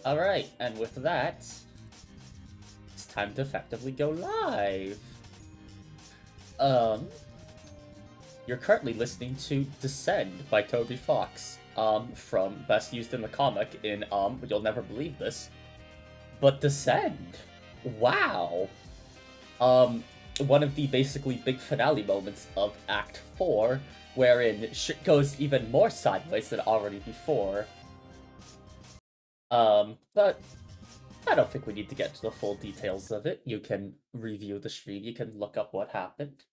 Alright, and with that, it's time to effectively go live. You're currently listening to Descend by Toby Fox, from Best Used in the Comic in, you'll never believe this, but Descend! Wow! One of the basically big finale moments of Act 4, wherein shit goes even more sideways than already before. But I don't think we need to get to the full details of it. You can review the stream, you can look up what happened.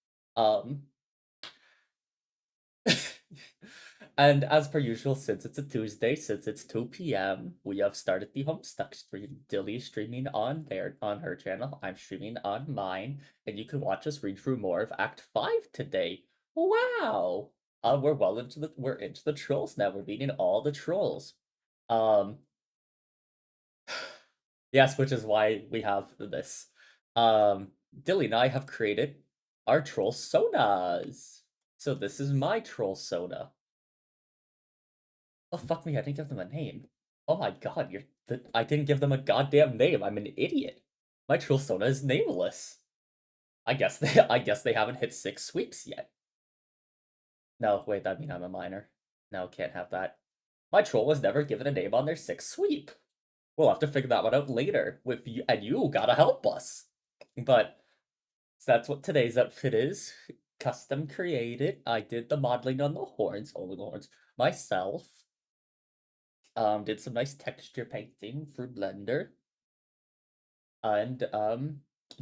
And as per usual, since it's a Tuesday, since it's 2 p.m., we have started the Homestuck stream. Dilly is streaming on her channel. I'm streaming on mine, and you can watch us read through more of Act 5 today. Wow! We're into the trolls now. We're meeting all the trolls. Yes, which is why we have this. Dilly and I have created our troll sodas. So this is my troll soda. Oh, fuck me, I didn't give them a name. Oh my god, I didn't give them a goddamn name. I'm an idiot. My troll soda is nameless. I guess they haven't hit 6 sweeps yet. No, wait, that means I'm a minor. No, can't have that. My troll was never given a name on their 6th sweep. We'll have to figure that one out later with you, and you gotta help us. But so that's what today's outfit is. Custom created. I did the modeling on the horns, only the horns, myself. Did some nice texture painting through Blender. And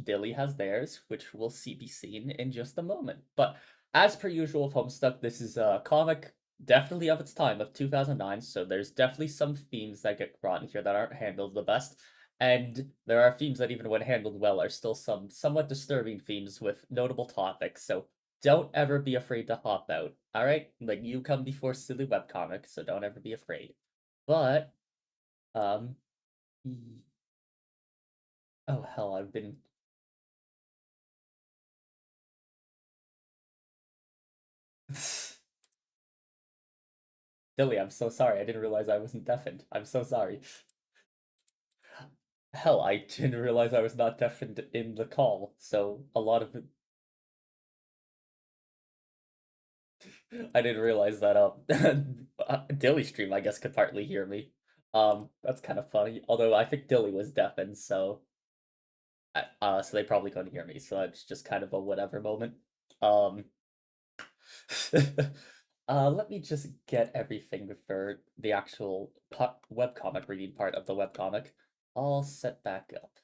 Dilly has theirs, which will be seen in just a moment. But as per usual with Homestuck, this is a comic definitely of its time, of 2009, so there's definitely some themes that get brought in here that aren't handled the best. And there are themes that, even when handled well, are still some somewhat disturbing themes with notable topics, so don't ever be afraid to hop out, alright? Like, you come before silly webcomics, so don't ever be afraid. But, oh hell, I've been... Dilly, I'm so sorry, I didn't realize I wasn't deafened. I'm so sorry. Hell, I didn't realize I was not deafened in the call, so a lot of it... I didn't realize that, Dilly stream, I guess, could partly hear me. That's kind of funny, although I think Dilly was deafened, so... so they probably couldn't hear me, so it's just kind of a whatever moment. Let me just get everything for the actual webcomic reading part of the webcomic all set back up.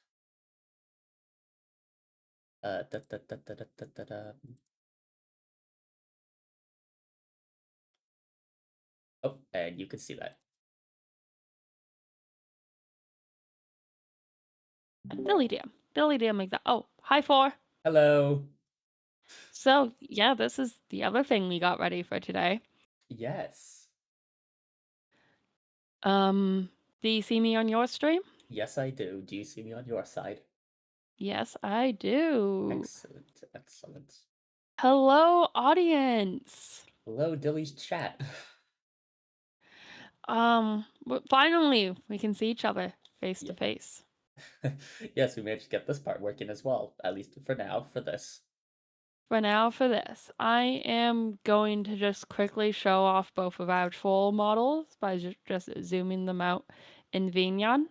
Oh, and you can see that. Dilly Dam like that. Oh, hi 4. Hello. So, yeah, this is the other thing we got ready for today. Yes. Do you see me on your stream? Yes, I do. Do you see me on your side? Yes, I do. Excellent, excellent. Hello, audience. Hello, Dilly's chat. Finally, we can see each other face to face. Yes, we managed to get this part working as well, at least for now, for this. For now, for this, I am going to just quickly show off both of our troll models by just zooming them out in VNyan.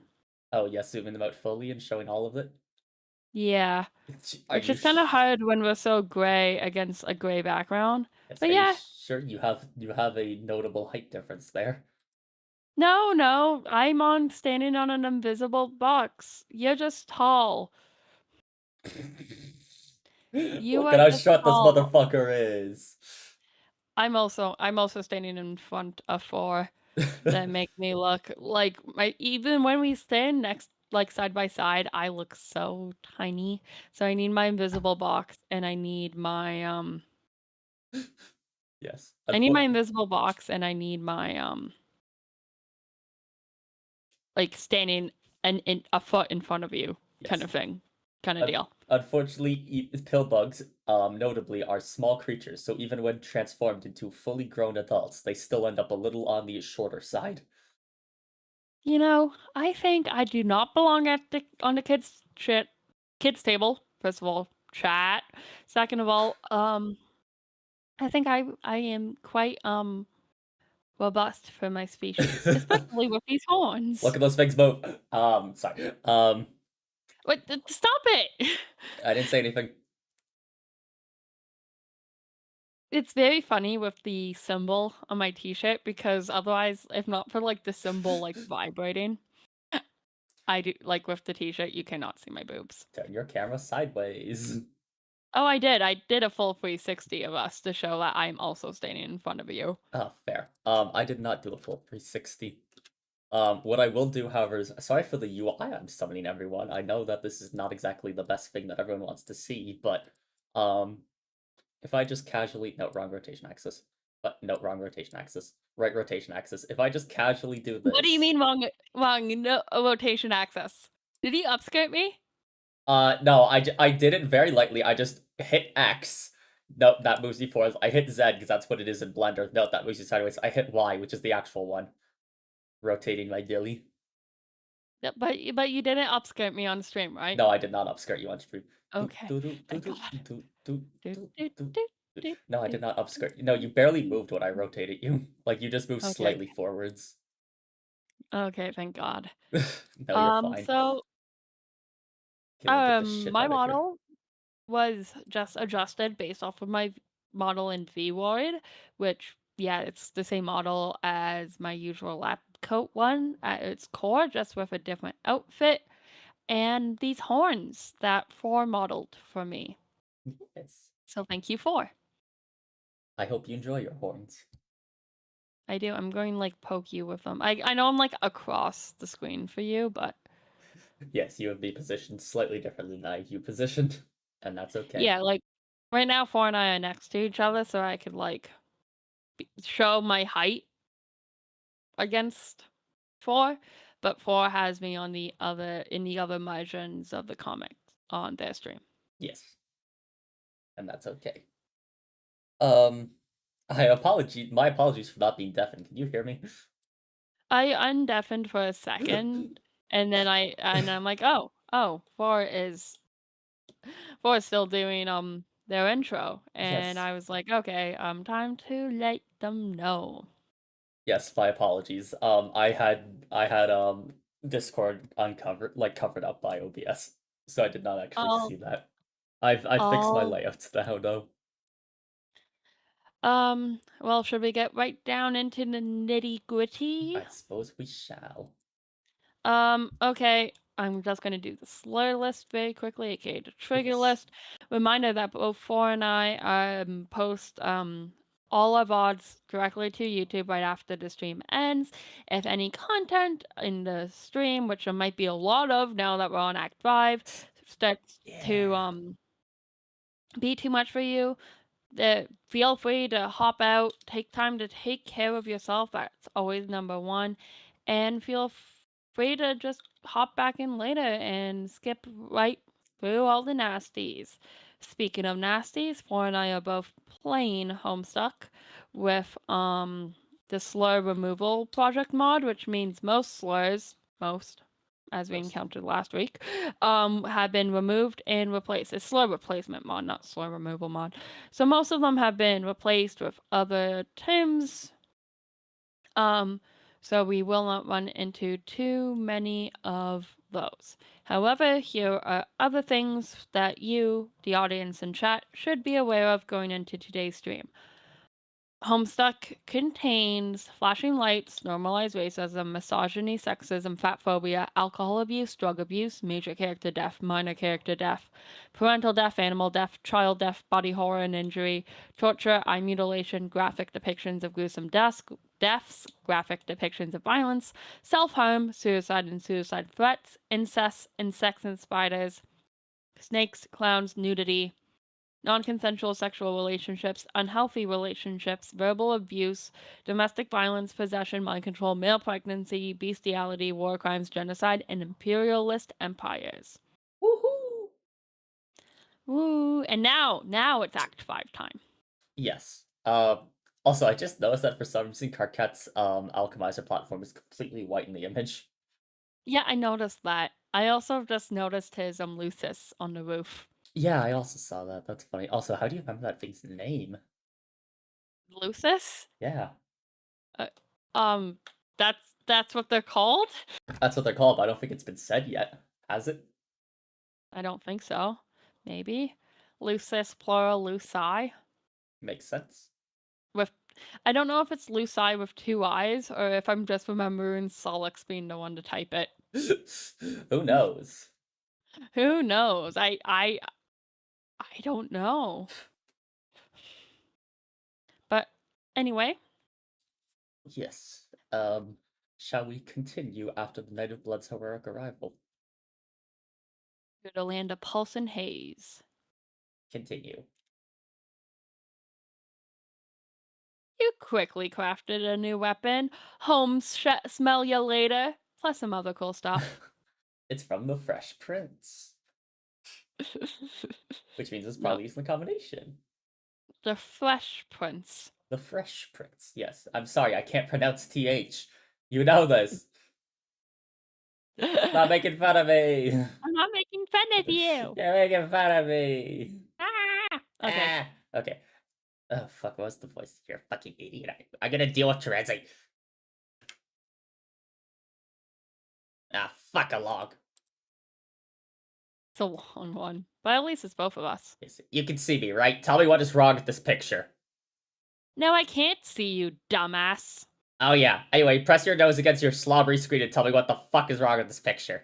Oh, yes, zooming them out fully and showing all of it? Yeah. Are Which you is kind of hard when we're so gray against a gray background. Yes, But are you yeah. sure you have a notable height difference there? No, I'm standing on an invisible box. You're just tall. You Look are at how just short this tall. motherfucker is. I'm also standing in front of 4 that make me look like even when we stand next, like, side by side, I look so tiny. So I need my invisible box and I need my Yes. I need my invisible box and I need my like standing in a foot in front of you kind of thing. Kind of deal. Unfortunately, pill bugs, notably, are small creatures, so even when transformed into fully grown adults, they still end up a little on the shorter side. You know, I think I do not belong at the on the kids table. First of all, chat. Second of all, I think I am quite robust for my species, especially with these Look horns. at those things move. Sorry. What? Stop it! I didn't say anything. It's very funny with the symbol on my t-shirt because otherwise, if not for like the symbol like vibrating, I do like with the t-shirt, you cannot see my boobs. Turn your camera sideways. Oh, I did. I did a full 360 of us to show that I'm also standing in front of you. Oh, fair. I did not do a full 360. What I will do, however, is sorry for the UI I'm summoning everyone. I know that this is not exactly the best thing that everyone wants to see, but um, if I just casually no wrong rotation axis, but no wrong rotation axis, right rotation axis. If I just casually do What do you this, mean wrong no rotation axis? Did he upskirt me? no, I did it very lightly. I just hit X. Nope, that moves you forwards. I hit Z because that's what it is in Blender. Nope, that moves you sideways. I hit Y, which is the actual one, rotating my dilly. Yeah, but you didn't upskirt me on stream, right? No, I did not upskirt you on stream. Okay, thank God. Do, do, do, do, No, I do, did not do, upskirt. No, you barely do. moved when I rotated you. Like, you just moved Okay, slightly forwards. okay, thank God. No, you're fine. So, Okay, we'll get the shit my out of here. model was just adjusted based off of my model in VRoid, which, yeah, it's the same model as my usual lab coat one at its core, just with a different outfit, and these horns that 4 modeled for me. Yes. So thank you, 4. I hope you enjoy your horns. I do. I'm going to, like, poke you with them. I know I'm, like, across the screen for you, but Yes, you would be positioned slightly differently than I have you positioned, and that's okay. yeah, like, right now 4 and I are next to each other, so I could, like, show my height against 4, but 4 has me on the other in the other margins of the comics on their stream. Yes, and that's okay. Um, my apologies for not being deafened. Can you hear me? I undeafened for a second, and then I'm like, "Oh, 4 is still doing, their intro," and Yes. I was like, "Okay, time to let them know." Yes, my apologies. I had Discord uncovered like covered up by OBS, so I did not actually All see that. I fixed my all layouts now though. well, should we get right down into the nitty-gritty? I suppose we shall. Okay. I'm just gonna do the slur list very quickly, aka the trigger Yes. list. Reminder that both Four and I post all our VODs directly to YouTube right after the stream ends. If any content in the stream, which there might be a lot of now that we're on Act 5, starts to Yeah. be too much for you, feel free to hop out, take time to take care of yourself. That's always number one. And feel free to just hop back in later and skip right through all the nasties. Speaking of nasties, Four and I are both playing Homestuck with the slur removal project mod, which means most slurs, most as we Most. encountered last week, have been removed and replaced. It's slur replacement mod, not slur removal mod. So most of them have been replaced with other terms. Um, so we will not run into too many of those. However, here are other things that you, the audience and chat, should be aware of going into today's stream. Homestuck contains flashing lights, normalized racism, misogyny, sexism, fat phobia, alcohol abuse, drug abuse, major character death, minor character death, parental death, animal death, child death, body horror and injury, torture, eye mutilation, graphic depictions of gruesome deaths, graphic depictions of violence, self-harm, suicide and suicide threats, incest, insects and spiders, snakes, clowns, nudity, non-consensual sexual relationships, unhealthy relationships, verbal abuse, domestic violence, possession, mind control, male pregnancy, bestiality, war crimes, genocide, and imperialist empires. Woohoo! Woo! And now it's Act 5 time. Yes. Also, I just noticed that for some reason Carquette's alchemizer platform is completely white in the image. Yeah, I noticed that. I also just noticed his Lucis on the roof. Yeah, I also saw that. That's funny. Also, how do you remember that thing's name? Lucis? Yeah, Uh, um, that's what they're called? that's what they're called, but I don't think it's been said yet. Has it? I don't think so. Maybe. Lucis plural Luci Makes sense. with I don't know if it's Luci with two eyes or if I'm just remembering Solix being the one to type it. Who knows? Who knows? I don't know. But anyway, Yes. Shall we continue after the Night of Blood's heroic arrival? to the land of Pulse and Haze. Continue. You quickly crafted a new weapon. Home smell ya later. Plus some other cool stuff. It's from the Fresh Prince, which means it's No, probably using the combination. the Fresh Prince. The Fresh Prince. Yes. I'm sorry, I can't pronounce TH. You know this. Stop making fun of me. I'm not making fun of you. You're making fun of me. Ah! Okay. Ah. Okay. Oh, fuck. What's the voice? You're a fucking idiot. I'm gonna deal with Terezi. Ah, fuck a log. It's a long one. But at least it's both of us. You can see me, right? Tell me what is wrong with this picture. No, I can't see you, dumbass. Oh, yeah. Anyway, press your nose against your slobbery screen and tell me what the fuck is wrong with this picture.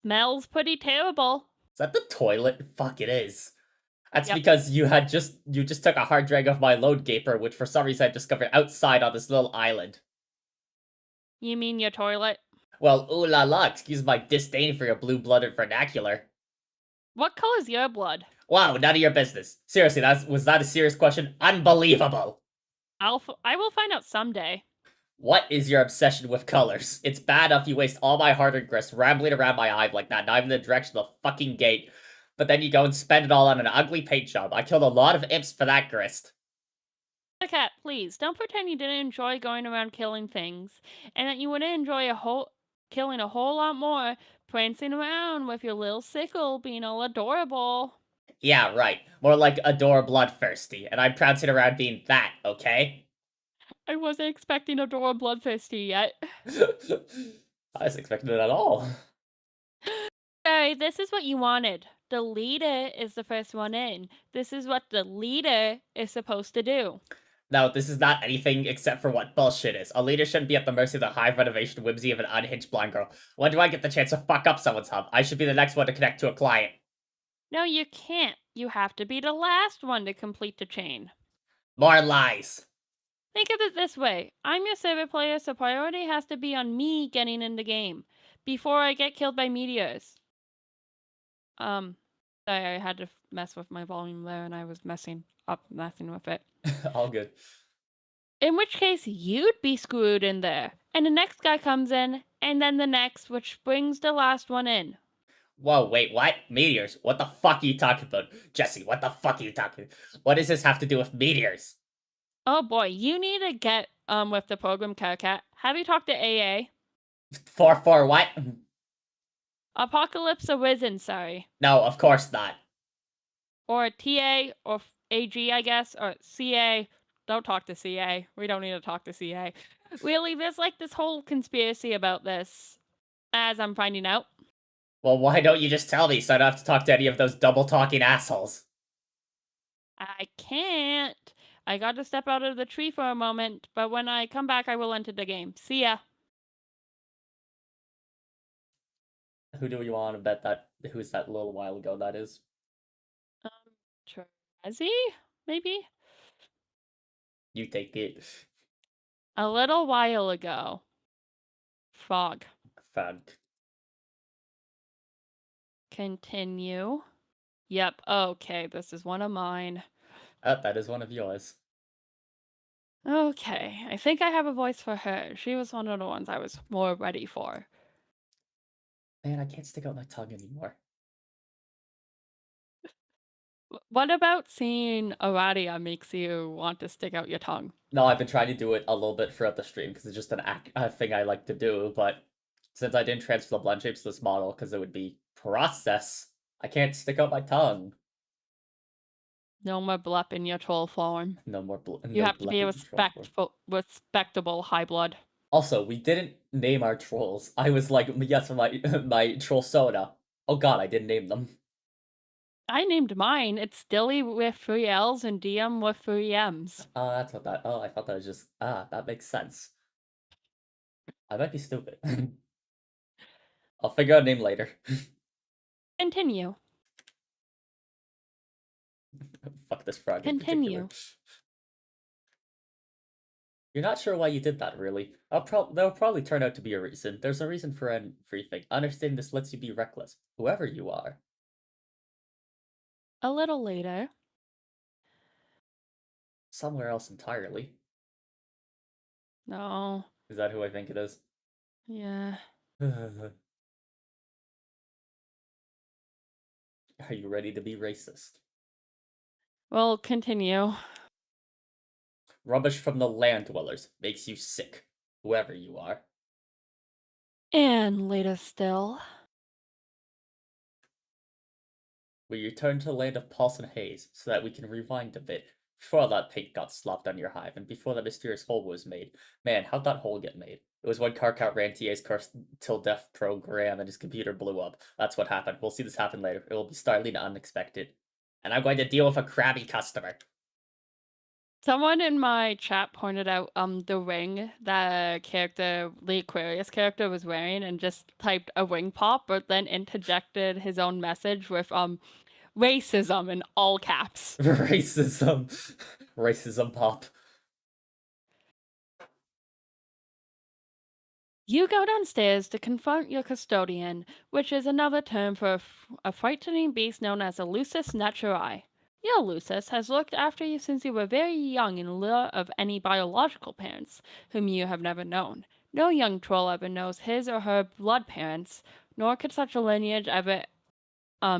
Smells pretty terrible. Is that the toilet? Fuck, it is. That's Yep. because you just took a hard drag of my load gaper, which for some reason I discovered outside on this little island. You mean your toilet? Well, ooh la la, excuse my disdain for your blue-blooded vernacular. What color's your blood? Wow, none of your business. Seriously, was that a serious question? Unbelievable! I will find out someday. What is your obsession with colors? It's bad enough you waste all my hard-earned grist rambling around my eye like that, not even in the direction of the fucking gate. But then you go and spend it all on an ugly paint job. I killed a lot of imps for that grist. Cat, please don't pretend you didn't enjoy going around killing things, and that you wouldn't enjoy killing a whole lot more, prancing around with your little sickle, being all adorable. Yeah, right. More like Adore Bloodthirsty, and I'm prancing around being that, okay? I wasn't expecting Adora Bloodthirsty yet. I was expecting it at all. Sorry, this is what you wanted. The leader is the first one in. This is what the leader is supposed to do. No, this is not anything except for what bullshit is. A leader shouldn't be at the mercy of the high renovation whimsy of an unhinged blind girl. When do I get the chance to fuck up someone's hub? I should be the next one to connect to a client. No, you can't. You have to be the last one to complete the chain. More lies. Think of it this way. I'm your server player, so priority has to be on me getting in the game before I get killed by meteors. Sorry, I had to mess with my volume there and I was messing with it. All good. In which case, you'd be screwed in there. And the next guy comes in, and then the next, which brings the last one in. Whoa, wait, what? Meteors? What the fuck are you talking about? Jesse, what the fuck are you talking about? What does this have to do with meteors? Oh boy, you need to get with the program Cat. Have you talked to AA? 4 what? Apocalypse Arisen, sorry. No, of course not. Or TA or AG, I guess, or CA. Don't talk to CA. We don't need to talk to CA. Really, there's like this whole conspiracy about this, as I'm finding out. Well, why don't you just tell me so I don't have to talk to any of those double-talking assholes? I can't. I got to step out of the tree for a moment, but when I come back, I will enter the game. See ya. Who do you want to bet that? Who's that little while ago that is? Trezzy? Maybe? You take it. A little while ago. Frog. Fag. Continue. Yep, okay, this is one of mine. Oh, that is one of yours. Okay, I think I have a voice for her. She was one of the ones I was more ready for. Man, I can't stick out my tongue anymore. What about seeing Aradia makes you want to stick out your tongue? No, I've been trying to do it a little bit throughout the stream because it's just a thing I like to do, but Since I didn't transfer the blend shapes to this model because it would be process, I can't stick out my tongue. No more blup in your troll form. No more You no have to be a bleppy troll form. respectable high blood. Also, we didn't name our trolls. I was like, yes, my my troll soda. Oh god, I didn't name them. I named mine. It's Dilly with 3 L's and DM with 3 M's. Oh, that's what that. Oh, I thought that was just. That makes sense. I might be stupid. I'll figure out a name later. Continue. Fuck this frog in particular. Continue. You're not sure why you did that, really. There'll probably turn out to be a reason. There's a reason for everything. Understanding this lets you be reckless, whoever you are. A little later. Somewhere else entirely. No. Is that who I think it is? Yeah. Are you ready to be racist? Well, continue. Rubbish from the land dwellers makes you sick, whoever you are. And later still. We return to the land of pulse and haze so that we can rewind a bit. Before all that paint got slopped on your hive, and before that mysterious hole was made. Man, how'd that hole get made? It was when Karkout ran TA's cursed till death program and his computer blew up. That's what happened. We'll see this happen later. It will be startling and unexpected. And I'm going to deal with a crabby customer. Someone in my chat pointed out the ring that the Aquarius character was wearing and just typed a wing pop, but then interjected his own message with racism in all caps. Racism. Racism pop. You go downstairs to confront your custodian, which is another term for a frightening beast known as a Lucis naturae. Your Lucis has looked after you since you were very young in lieu of any biological parents, whom you have never known. No young troll ever knows his or her blood parents, nor could such a lineage ever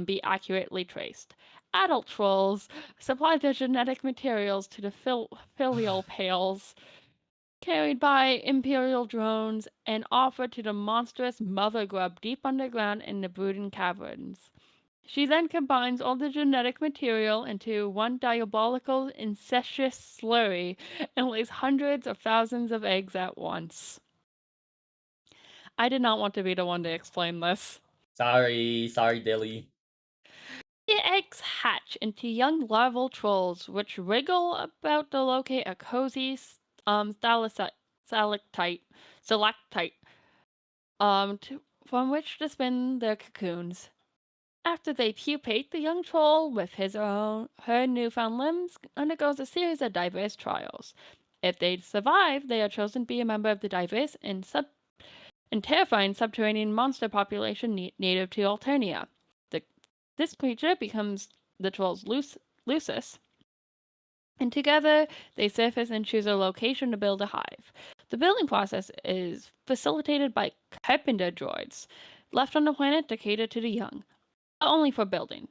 be accurately traced. Adult trolls supply their genetic materials to the filial pales carried by Imperial drones and offered to the monstrous mother grub deep underground in the brooding caverns. She then combines all the genetic material into one diabolical, incestuous slurry and lays hundreds of thousands of eggs at once. I did not want to be the one to explain this. Sorry, Dilly. The eggs hatch into young larval trolls, which wriggle about to locate a cozy stalactite, from which to spin their cocoons. After they pupate, the young troll, with her newfound limbs, undergoes a series of diverse trials. If they survive, they are chosen to be a member of the diverse and terrifying subterranean monster population native to Alternia. This creature becomes the troll's Lucis, and together they surface and choose a location to build a hive. The building process is facilitated by carpenter droids, left on the planet to cater to the young, not only for building,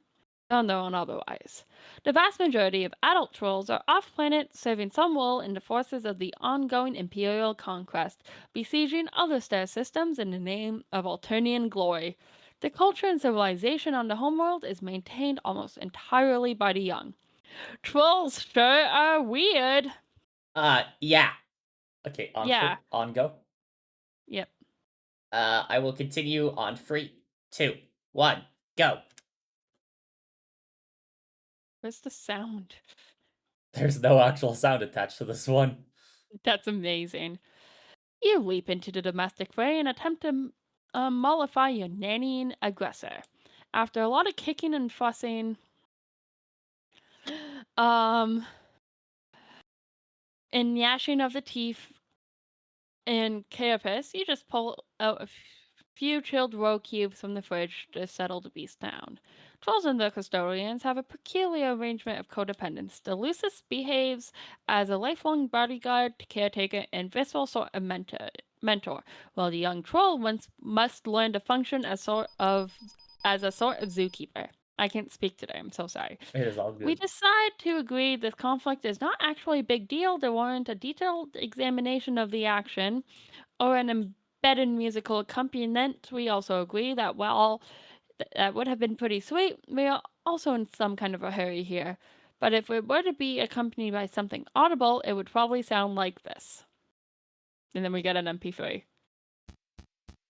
unknown otherwise. The vast majority of adult trolls are off-planet, serving some role in the forces of the ongoing Imperial conquest, besieging other star systems in the name of Alternian glory. The culture and civilization on the homeworld is maintained almost entirely by the young. Trolls sure are weird. Yeah. Okay, Yeah. on go. Yep. I will continue on 3, 2, 1, go. Where's the sound? There's no actual sound attached to this one. That's amazing. You leap into the domestic fray and attempt to mollify your nannying aggressor. After a lot of kicking and fussing, and gnashing of the teeth and carapace, you just pull out a few chilled roe cubes from the fridge to settle the beast down. Trolls and their custodians have a peculiar arrangement of codependence. The Lucis behaves as a lifelong bodyguard, caretaker, and visceral sort of mentor, while the young troll must learn to function as a sort of zookeeper. I can't speak today, I'm so sorry. It is all good. We decide to agree this conflict is not actually a big deal to warrant a detailed examination of the action or an better musical accompaniment, we also agree that while that would have been pretty sweet, we are also in some kind of a hurry here. But if it were to be accompanied by something audible, it would probably sound like this. And then we get an MP3.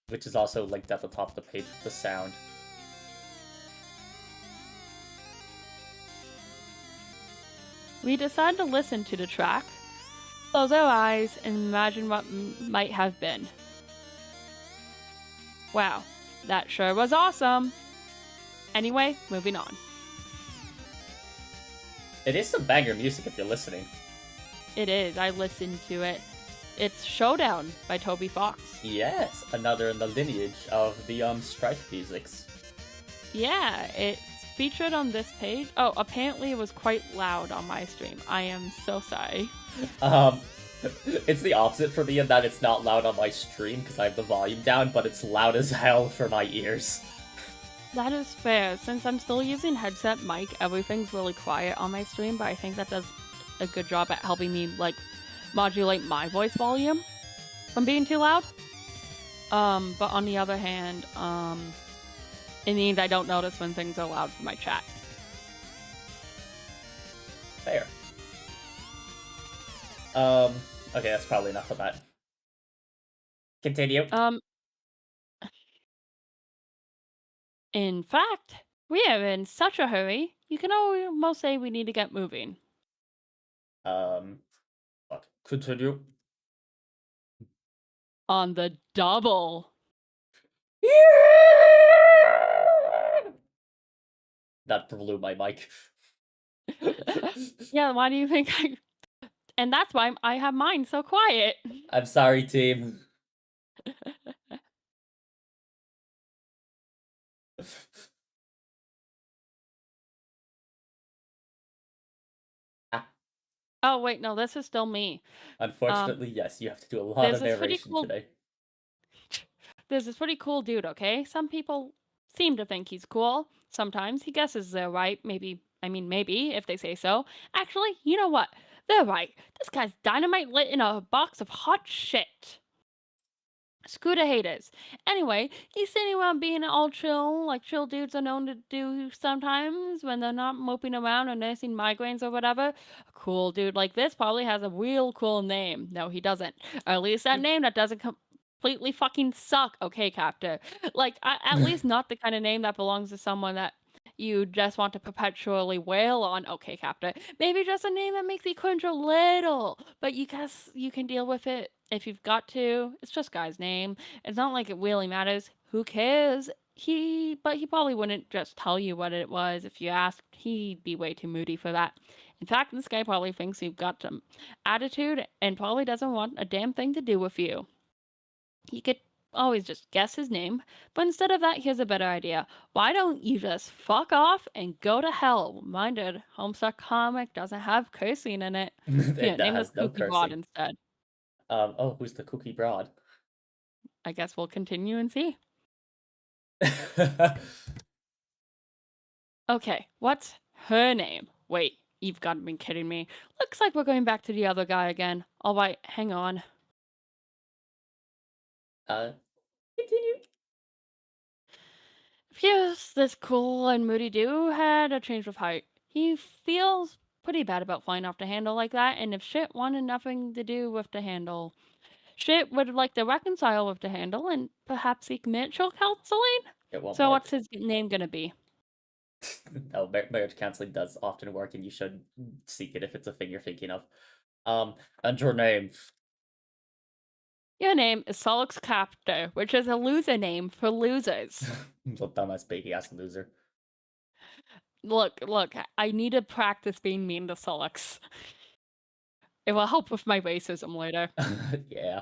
Which is also linked at the top of the page with the sound. We decide to listen to the track, close our eyes, and imagine what might have been. Wow, that sure was awesome! Anyway, moving on. It is some banger music if you're listening. It is, I listened to it. It's Showdown by Toby Fox. Yes, another in the lineage of the Strife musics. Yeah, it's featured on this page. Oh, apparently it was quite loud on my stream. I am so sorry. It's the opposite for me in that it's not loud on my stream because I have the volume down, but it's loud as hell for my ears. That is fair. Since I'm still using headset mic, everything's really quiet on my stream, but I think that does a good job at helping me, like, modulate my voice volume from being too loud. But on the other hand, it means I don't notice when things are loud for my chat. Fair. Okay, that's probably enough of that. Continue. In fact, we are in such a hurry, you can almost say we need to get moving. Fuck. Continue. On the double. That blew my mic. Yeah, why do you think I... And that's why I have mine so quiet. I'm sorry, team. Oh, wait, no, this is still me. Unfortunately, yes, you have to do a lot of narration today. There's this pretty cool dude, okay? Some people seem to think he's cool. Sometimes he guesses they're right. Maybe, if they say so. Actually, you know what? They're right. This guy's dynamite lit in a box of hot shit. Screw the haters. Anyway, he's sitting around being all chill, like chill dudes are known to do sometimes when they're not moping around or nursing migraines or whatever. A cool dude like this probably has a real cool name. No, he doesn't. Or at least that name that doesn't completely fucking suck. Okay, Captor. Like, at least not the kind of name that belongs to someone that you just want to perpetually wail on. Okay, Captor. Maybe just a name that makes you cringe a little, but you guess you can deal with it if you've got to. It's just guy's name. It's not like it really matters. Who cares? But he probably wouldn't just tell you what it was if you asked. He'd be way too moody for that. In fact, this guy probably thinks you've got some attitude and probably doesn't want a damn thing to do with you. He could always just guess his name, but instead of that, here's a better idea. Why don't you just fuck off and go to hell? Minded, Homestuck comic doesn't have cursing in it. It Name has this no Kooky Broad cursing. instead. Oh, who's the Kooky Broad? I guess we'll continue and see. Okay, what's her name? Wait, you've got to be kidding me. Looks like we're going back to the other guy again. Alright, hang on. Continue. Here's this cool and moody dude had a change of height. He feels pretty bad about flying off the handle like that, and if shit wanted nothing to do with the handle, shit would like to reconcile with the handle and perhaps seek marital counseling? So work. what's his name gonna be? No, marriage counseling does often work, and you should seek it if it's a thing you're thinking of. And your name? Your name is Solix Captor, which is a loser name for losers. The dumbass baby ass loser. Look, I need to practice being mean to Solix. It will help with my racism later. Yeah.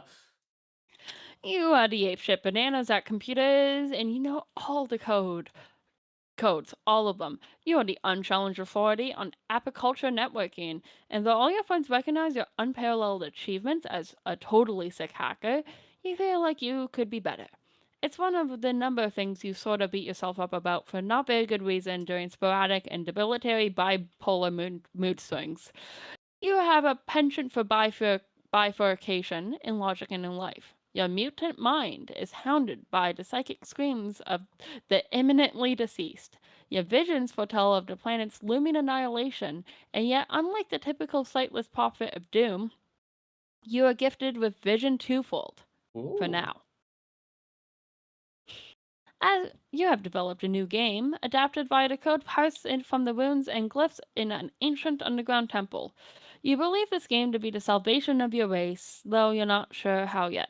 You are the apeshit bananas at computers, and you know all the codes, all of them. You are the unchallenged authority on apiculture networking, and though all your friends recognize your unparalleled achievements as a totally sick hacker, you feel like you could be better. It's one of the number of things you sort of beat yourself up about for not very good reason during sporadic and debilitating bipolar mood swings. You have a penchant for bifurcation in logic and in life. Your mutant mind is hounded by the psychic screams of the imminently deceased. Your visions foretell of the planet's looming annihilation, and yet, unlike the typical sightless prophet of doom, you are gifted with vision twofold. For Ooh. now. As you have developed a new game, adapted via the code parsed in from the runes and glyphs in an ancient underground temple. You believe this game to be the salvation of your race, though you're not sure how yet.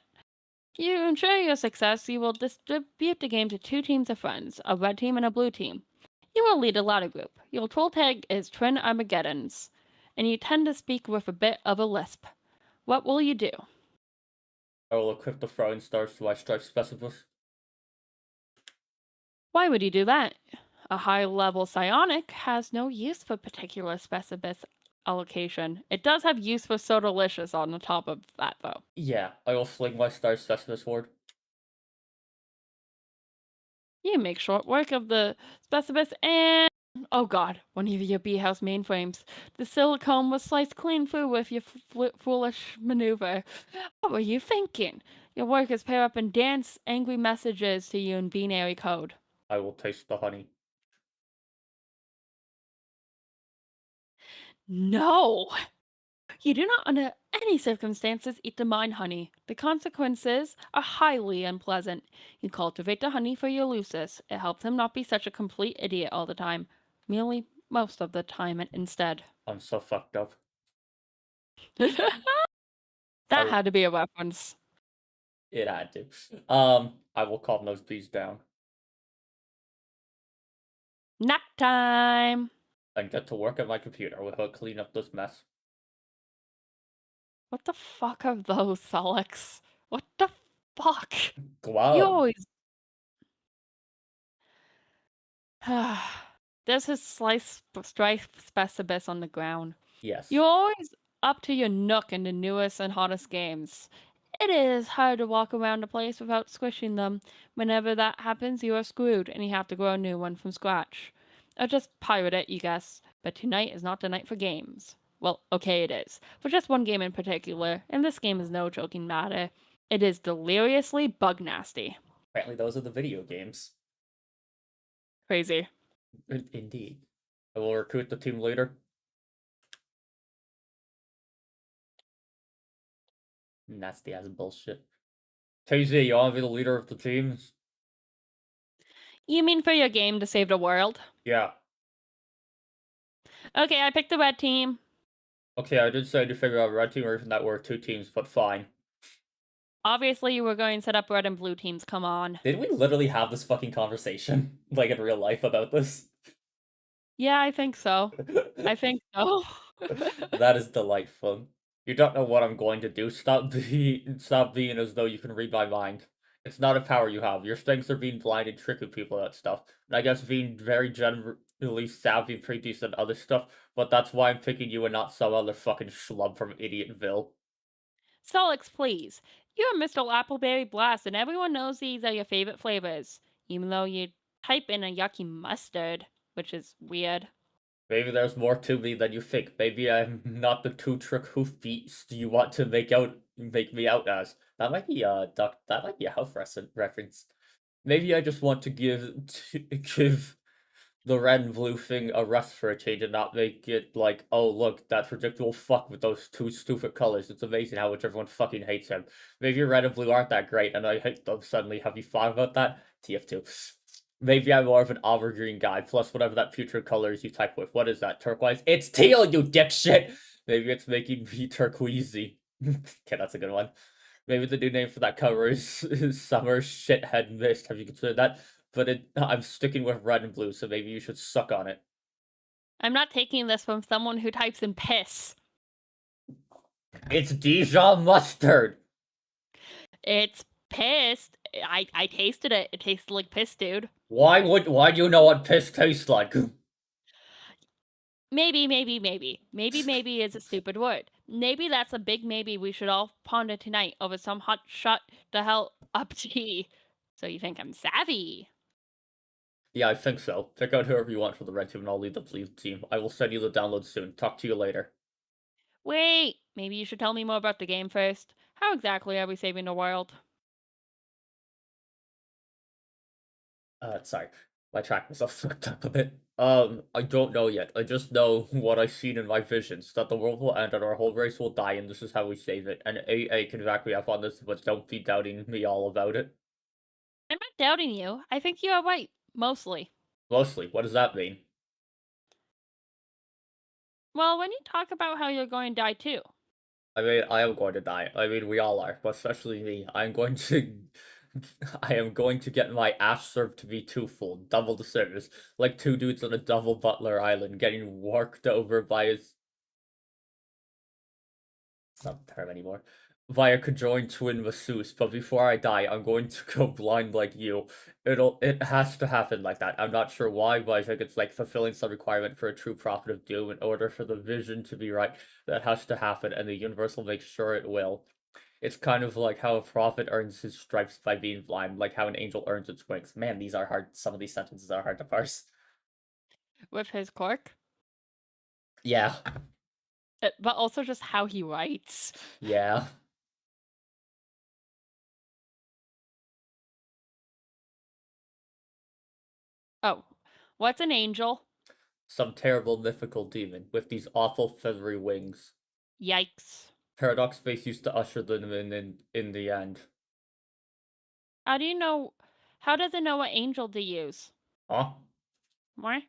To ensure your success, you will distribute the game to two teams of friends, a red team and a blue team. You will lead a ladder group. Your troll tag is Twin Armageddons, and you tend to speak with a bit of a lisp. What will you do? I will equip the throwing stars to my stripe specialist. Why would you do that? A high level psionic has no use for particular specific allocation. It does have use for so delicious on the top of that, though. Yeah, I will fling my star specialist ward. You make short work of the specifics and. Oh god, one of your B house mainframes. The silicone was sliced clean through with your foolish maneuver. What were you thinking? Your workers pair up and dance angry messages to you in binary code. I will taste the honey. No! You do not under any circumstances eat the mine honey. The consequences are highly unpleasant. You cultivate the honey for your Lucis. It helps him not be such a complete idiot all the time. Merely most of the time instead. I'm so fucked up. That I will, had to be a reference. it had to. I will calm those bees down Nap time! and get to work at my computer without cleaning up this mess. What the fuck are those, Alex? What the fuck? You Glum. always. There's his strife specibus on the ground. Yes. You're always up to your nook in the newest and hottest games. It is hard to walk around a place without squishing them. Whenever that happens, you are screwed and you have to grow a new one from scratch. Or just pirate it, you guess. But tonight is not the night for games. Well, okay, it is. For just one game in particular, and this game is no joking matter. It is deliriously bug nasty. Apparently those are the video games. Crazy. Indeed. I will recruit the team leader. Nasty ass bullshit. TZ, you wanna be the leader of the teams? You mean for your game to save the world? Yeah. Okay, I picked the red team. Okay, I did say to figure out red team or that were two teams, but fine. Obviously, you were going to set up red and blue teams, come on. Did we literally have this fucking conversation? Like in real life about this? Yeah, I think so. I think so. That is delightful. You don't know what I'm going to do. Stop being as though you can read my mind. It's not a power you have. Your strengths are being blind and tricking people at stuff. And I guess being very generally savvy and pretty decent at other stuff, but that's why I'm picking you and not some other fucking schlub from Idiotville. Solix, please. You're Mr. Appleberry Blast, and everyone knows these are your favorite flavors. Even though you type in a yucky mustard, which is weird. Maybe there's more to me than you think. Maybe I'm not the two-trick hoof beast you want to make me out as. That might be that might be a health reference. Maybe I just want to give the red and blue thing a rest for a change and not make it like, oh look, that predictable fuck with those two stupid colors. It's amazing how much everyone fucking hates him. Maybe red and blue aren't that great and I hate them suddenly. Have you thought about that? TF2. Maybe I'm more of an auburn green guy, plus whatever that future colors you type with. What is that? Turquoise? It's teal, you dipshit! Maybe it's making me turquoisey. Okay, that's a good one. Maybe the new name for that cover is Summer Shithead Mist. Have you considered that? But I'm sticking with red and blue, so maybe you should suck on it. I'm not taking this from someone who types in piss. It's Dijon mustard! It's pissed. I tasted it. It tasted like piss, dude. Why do you know what piss tastes like? Maybe is a stupid word. Maybe that's a big maybe we should all ponder tonight over some hot shot the hell up tea. So you think I'm savvy? Yeah, I think so. Pick out whoever you want for the red team and I'll lead the blue team. I will send you the download soon. Talk to you later. Wait, maybe you should tell me more about the game first. How exactly are we saving the world? Sorry. My track was all fucked up a bit. I don't know yet. I just know what I've seen in my visions, that the world will end and our whole race will die, and this is how we save it. And AA can back me up on this, but don't be doubting me all about it. I'm not doubting you. I think you are right, mostly. Mostly, what does that mean? Well, when you talk about how you're going to die too. I mean, I am going to die. I mean, we all are, but especially me. I'm going to... I am going to get my ass served to be twofold, double the service, like two dudes on a double Butler Island getting worked over by his... It's not the term anymore. Via conjoined twin masseuse, but before I die, I'm going to go blind like you. It has to happen like that. I'm not sure why, but I think it's like fulfilling some requirement for a true prophet of doom in order for the vision to be right. That has to happen, and the universe will make sure it will. It's kind of like how a prophet earns his stripes by being blind, like how an angel earns its wings. Man, these are hard. Some of these sentences are hard to parse. With his quirk. Yeah, But also just how he writes. yeah. Oh, what's an angel? Some terrible mythical demon with these awful feathery wings. Yikes. Paradox Face used to usher them in the end. How do you know? How does it know what angel to use? Huh? What?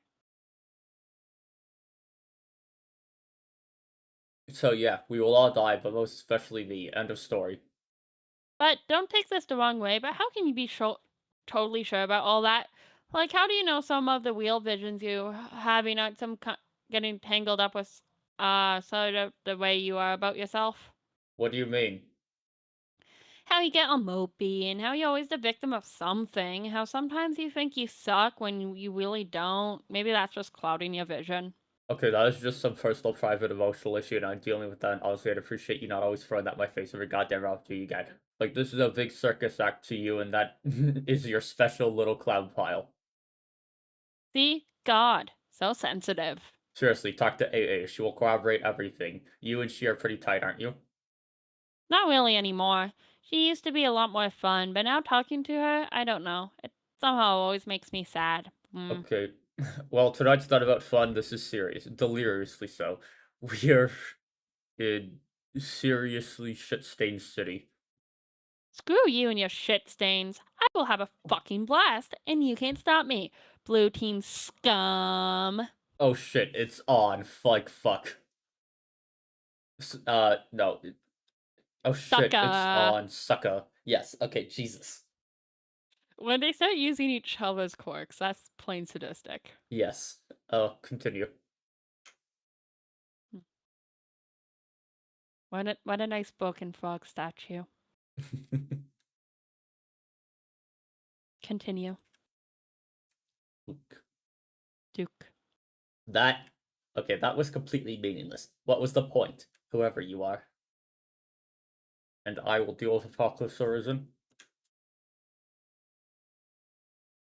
So yeah, we will all die, but most especially me. End of story. But don't take this the wrong way, but how can you be totally sure about all that? Like, how do you know some of the real visions you having aren't getting tangled up with sort of the way you are about yourself? What do you mean? How you get all mopey and how you're always the victim of something. How sometimes you think you suck when you really don't. Maybe that's just clouding your vision. Okay, that is just some personal, private, emotional issue, and I'm dealing with that. And honestly, I'd appreciate you not always throwing that in my face every goddamn opportunity you get. Like, this is a big circus act to you, and that is your special little clown pile. See? God. So sensitive. Seriously, talk to AA. She will corroborate everything. You and she are pretty tight, aren't you? Not really anymore. She used to be a lot more fun, but now talking to her, I don't know. It somehow always makes me sad. Okay. Well, tonight's not about fun. This is serious. Deliriously so. We are in seriously shit-stained city. Screw you and your shit stains. I will have a fucking blast, and you can't stop me. Blue team scum. Oh shit, it's on. Like, fuck. No. Oh shit, it's Sucka. on. Sucka. Yes, okay, Jesus. When they start using each other's quirks, that's plain sadistic. Yes. Continue. What a nice broken frog statue. Continue. Duke. That. Okay, that was completely meaningless. What was the point? Whoever you are. And I will deal with Apocalypse Origin.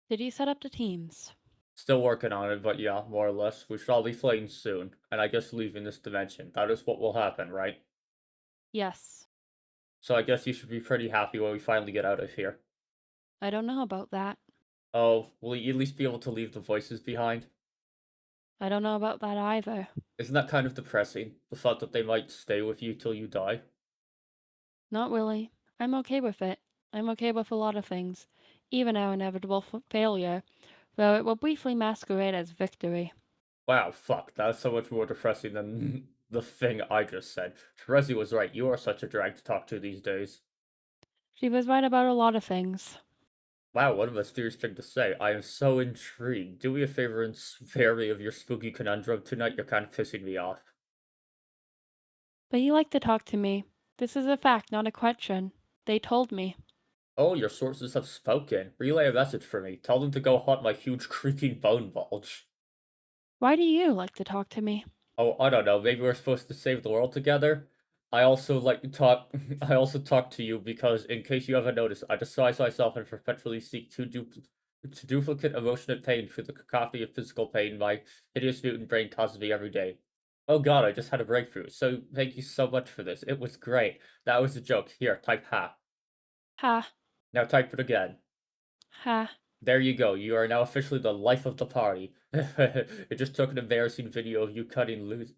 Did you set up the teams? Still working on it, but yeah, more or less. We shall be playing soon, and I guess leaving this dimension. That is what will happen, right? Yes. So I guess you should be pretty happy when we finally get out of here. I don't know about that. Oh, will you at least be able to leave the voices behind? I don't know about that either. Isn't that kind of depressing? The thought that they might stay with you till you die? Not really. I'm okay with it. I'm okay with a lot of things, even our inevitable failure, though it will briefly masquerade as victory. Wow, fuck, that's so much more depressing than the thing I just said. Terezi was right, you are such a drag to talk to these days. She was right about a lot of things. Wow, what a mysterious thing to say. I am so intrigued. Do me a favor and spare me of your spooky conundrum tonight. You're kind of pissing me off. But you like to talk to me. This is a fact, not a question. They told me. Oh, your sources have spoken. Relay a message for me. Tell them to go hunt my huge creeping bone bulge. Why do you like to talk to me? Oh, I don't know. Maybe we're supposed to save the world together. I also like to talk. I also talk to you because, in case you haven't noticed, I disguise myself and perpetually seek to duplicate emotional pain through the cacophony of physical pain my hideous mutant brain causes me every day. Oh god, I just had a breakthrough. So thank you so much for this. It was great. That was a joke. Here, type ha. Ha. Now type it again. Ha. There you go. You are now officially the life of the party. It just took an embarrassing video of you cutting loose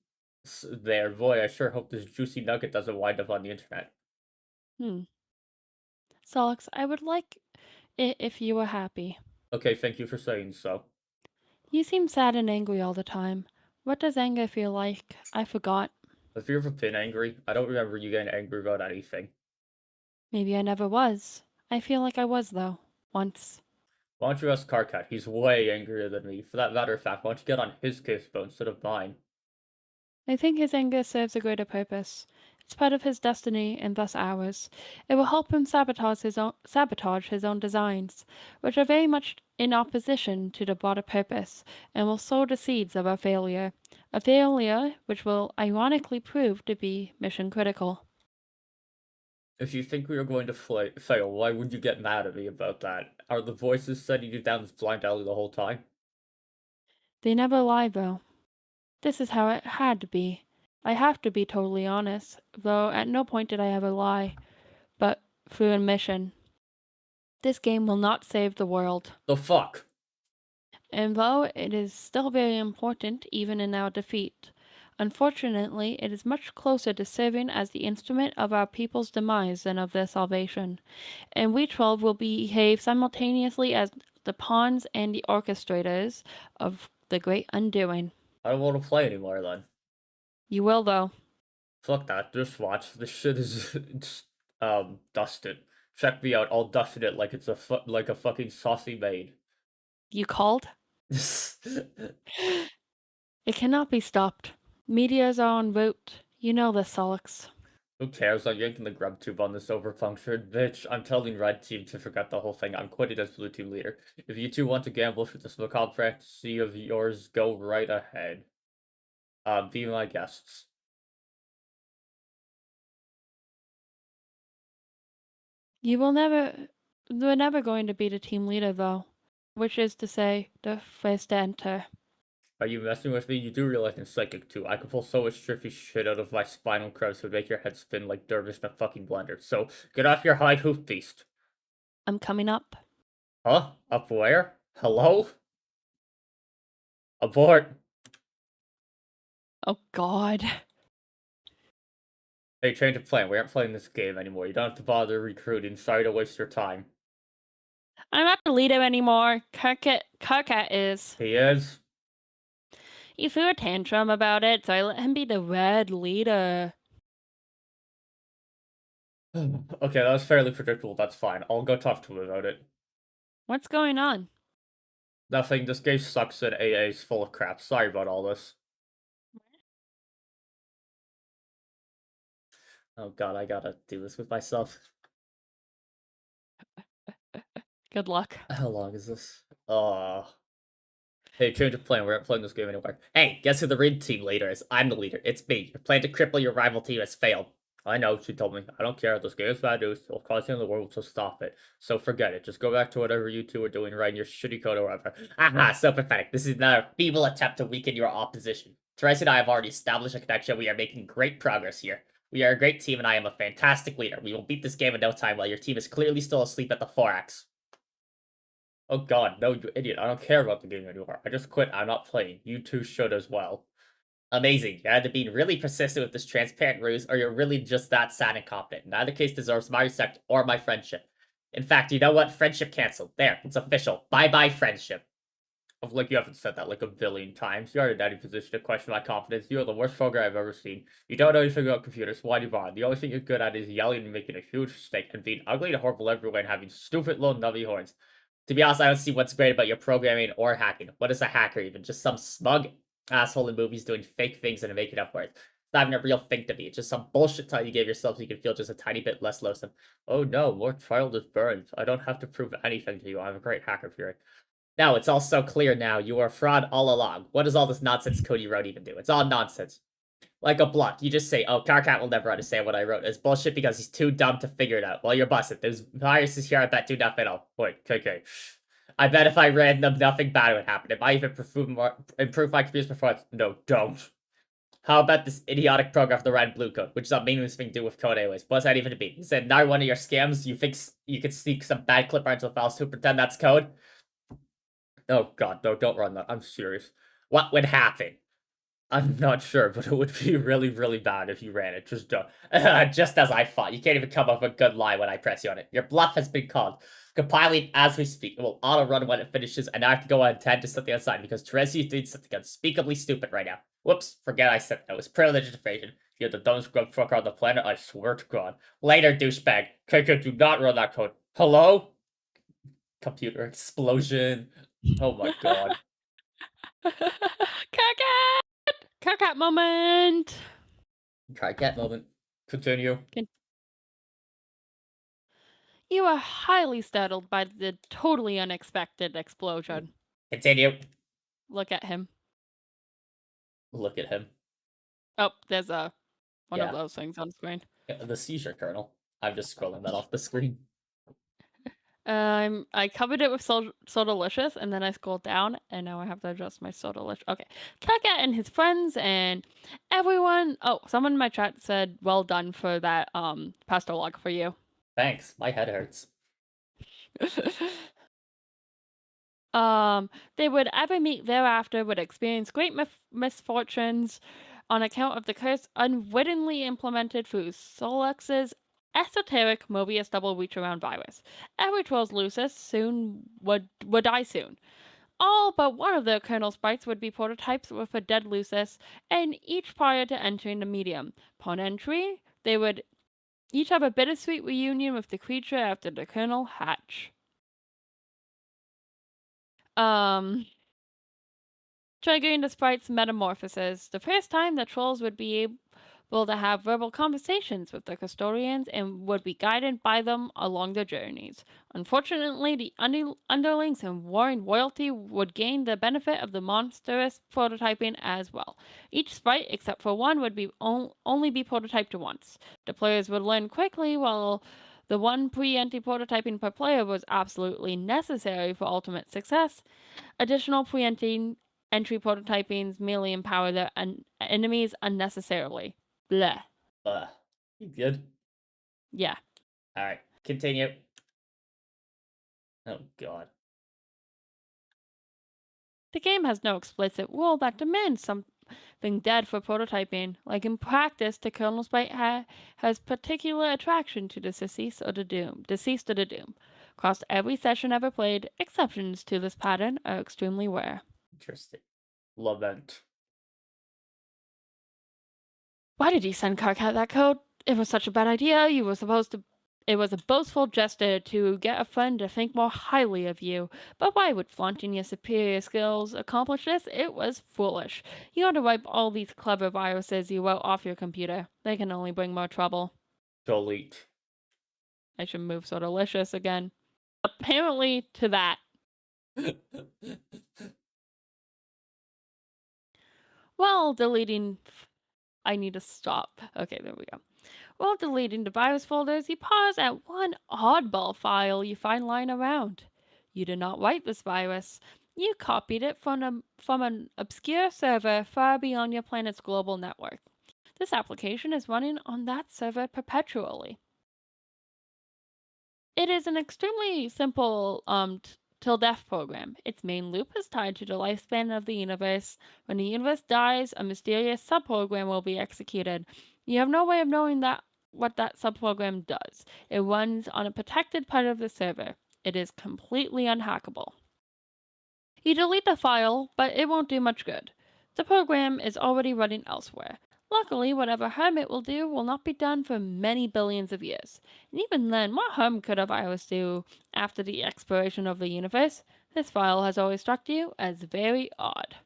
there. Boy, I sure hope this juicy nugget doesn't wind up on the internet. Hmm. Solix, I would like it if you were happy. Okay, thank you for saying so. You seem sad and angry all the time. What does anger feel like? I forgot. Have you ever been angry? I don't remember you getting angry about anything. Maybe I never was. I feel like I was, though. Once. Why don't you ask Karkat? He's way angrier than me. For that matter of fact, why don't you get on his case though instead of mine? I think his anger serves a greater purpose. It's part of his destiny and thus ours. It will help him sabotage his own designs, which are very much in opposition to the broader purpose, and will sow the seeds of our failure. A failure which will ironically prove to be mission critical. If you think we are going to fail, why would you get mad at me about that? Are the voices setting you down this blind alley the whole time? They never lie, though. This is how it had to be. I have to be totally honest, though at no point did I ever lie, but through admission. This game will not save the world. The fuck? And though it is still very important even in our defeat, unfortunately it is much closer to serving as the instrument of our people's demise than of their salvation, and we 12 will behave simultaneously as the pawns and the orchestrators of the great undoing. I don't want to play anymore then. You will, though. Fuck that, just watch. This shit is dusted. Check me out, I'll dust it like it's like a fucking saucy maid. You called? It cannot be stopped. Meteors are en route. You know this, Solix. Who cares? I'm yanking the grub tube on this overfunctioned bitch. I'm telling Red Team to forget the whole thing. I'm quitting as Blue Team leader. If you two want to gamble for this macabre fantasy of yours, go right ahead. Be my guests. We're never going to be the team leader, though. Which is to say, the first to enter. Are you messing with me? You do realize I'm psychic too. I can pull so much trippy shit out of my spinal crevice would make your head spin like Dervish in a fucking blender. So get off your high hoof beast. I'm coming up. Huh? Up where? Hello? Abort. Oh, God. Hey, change of plan. We aren't playing this game anymore. You don't have to bother recruiting. Sorry to waste your time. I'm not the leader anymore. Karkat is. He is? He threw a tantrum about it, so I let him be the red leader. Okay, that was fairly predictable. That's fine. I'll go talk to him about it. What's going on? Nothing. This game sucks and AA is full of crap. Sorry about all this. Oh god, I gotta do this with myself. Good luck. How long is this? Hey, change of plan. We're not playing this game anymore. Hey, guess who the red team leader is? I'm the leader. It's me. Your plan to cripple your rival team has failed. I know, she told me. I don't care. This game is bad news. It'll cause the end of the world, so stop it. So forget it. Just go back to whatever you two are doing, writing your shitty code or whatever. Aha, so pathetic. This is another feeble attempt to weaken your opposition. Therese and I have already established a connection. We are making great progress here. We are a great team, and I am a fantastic leader. We will beat this game in no time while your team is clearly still asleep at the thorax. Oh god, no, you idiot. I don't care about the game anymore. I just quit. I'm not playing. You two should as well. Amazing. You're either being really persistent with this transparent ruse, or you're really just that sad and confident. Neither case deserves my respect or my friendship. In fact, you know what? Friendship canceled. There, it's official. Bye-bye, friendship. Like, you haven't said that like a billion times. You are in any position to question my confidence. You are the worst programmer I've ever seen. You don't know anything about computers. Why do you bother? The only thing you're good at is yelling and making a huge mistake and being ugly and horrible everywhere and having stupid little nubby horns. To be honest, I don't see what's great about your programming or hacking. What is a hacker even? Just some smug asshole in movies doing fake things and making up words. It's not even a real thing to me. It's just some bullshit title you gave yourself so you can feel just a tiny bit less loathsome. Oh no, more childish burns. I don't have to prove anything to you. I'm a great hacker for it. Now, it's all so clear now. You were a fraud all along. What does all this nonsense code you wrote even do? It's all nonsense. Like a bluff. You just say, oh, Karkat will never understand what I wrote. It's bullshit because he's too dumb to figure it out. Well, you're busted. There's viruses here I bet do nothing at all. Wait, KK. I bet if I ran them, nothing bad would happen. It might even improve my computer's performance. No, don't. How about this idiotic program for the red and blue code, which is a meaningless thing to do with code anyways. What's that even to be? You said, now one of your scams, you think you could sneak some bad clip onto the files to pretend that's code? Oh god, no, don't run that. I'm serious. What would happen? I'm not sure, but it would be really, really bad if you ran it. Just don't. Just as I thought. You can't even come up with a good lie when I press you on it. Your bluff has been called. Compiling as we speak. It will auto-run when it finishes, and I have to go on 10 to something outside because Teresi is doing something unspeakably stupid right now. Whoops, forget I said that. It was privileged information. You're the dumbest grub fucker on the planet, I swear to God. Later, douchebag. KK, do not run that code. Hello? Computer explosion. Oh my god. Cat! Cat moment! Try cat moment. Continue. You are highly startled by the totally unexpected explosion. Continue. Look at him. Look at him. Oh, there's one of Yeah. those things on screen. The seizure kernel. I'm just scrolling that off the screen. I covered it with Sodalicious, and then I scrolled down, and now I have to adjust my Sodalicious. Okay, Kaka and his friends and everyone. Oh, someone in my chat said, "Well done for that pastor log for you." Thanks. My head hurts. They would ever meet thereafter would experience great misfortunes on account of the curse unwittingly implemented through Solex's esoteric Mobius double reach around virus. Every Trolls Lucis soon would die soon. All but one of the kernel sprites would be prototypes with a dead Lucis, and each prior to entering the medium. Upon entry, they would each have a bittersweet reunion with the creature after the kernel hatch. Triggering the sprite's metamorphoses. The first time the trolls would be able to have verbal conversations with the custodians and would be guided by them along their journeys. Unfortunately, the underlings and warring royalty would gain the benefit of the monstrous prototyping as well. Each sprite, except for one, would be only be prototyped once. The players would learn quickly, while the one pre-entry prototyping per player was absolutely necessary for ultimate success. Additional pre-entry prototypings merely empower their enemies unnecessarily. Bleh. You good? Yeah. Alright. Continue. Oh god. The game has no explicit rule that demands something dead for prototyping. Like in practice, the kernel sprite has particular attraction to the deceased or the doomed. Across every session ever played, exceptions to this pattern are extremely rare. Interesting. Lament. Why did you send Karkat that code? It was such a bad idea. It was a boastful gesture to get a friend to think more highly of you. But why would flaunting your superior skills accomplish this? It was foolish. You ought to wipe all these clever viruses you wrote off your computer. They can only bring more trouble. Delete. I should move so delicious again. Apparently to that. Well, deleting... I need to stop. Okay, there we go. While deleting the virus folders, you pause at one oddball file you find lying around. You did not write this virus. You copied it from an obscure server far beyond your planet's global network. This application is running on that server perpetually. It is an extremely simple till death program. Its main loop is tied to the lifespan of the universe. When the universe dies, a mysterious subprogram will be executed. You have no way of knowing what that subprogram does. It runs on a protected part of the server. It is completely unhackable. You delete the file, but it won't do much good. The program is already running elsewhere. Luckily, whatever harm it will do will not be done for many billions of years. And even then, what harm could a virus do after the expiration of the universe? This file has always struck you as very odd.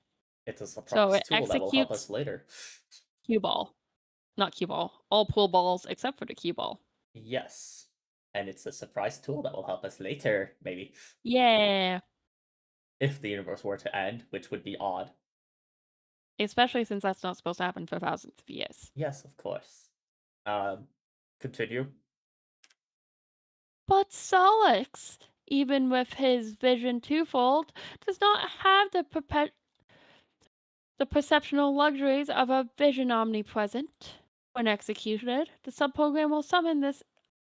It's a surprise So it tool that will help us executes later. cue ball. Not cue ball. All pool balls except for the cue ball. Yes. And it's a surprise tool that will help us later, maybe. Yeah. If the universe were to end, which would be odd. Especially since that's not supposed to happen for thousands of years. Yes, of course. Continue. But Solix, even with his vision twofold, does not have the perceptional luxuries of a vision omnipresent. When executed, the subprogram will summon this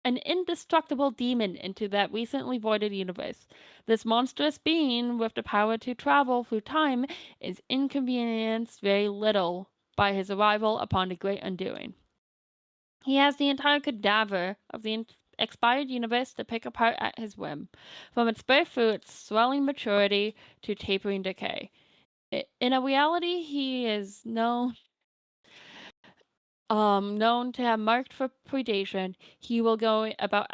an indestructible demon into that recently voided universe. This monstrous being, with the power to travel through time, is inconvenienced very little by his arrival upon the Great Undoing. He has the entire cadaver of the expired universe to pick apart at his whim, from its birth through its swelling maturity to tapering decay. In a reality he is known to have marked for predation, he will go about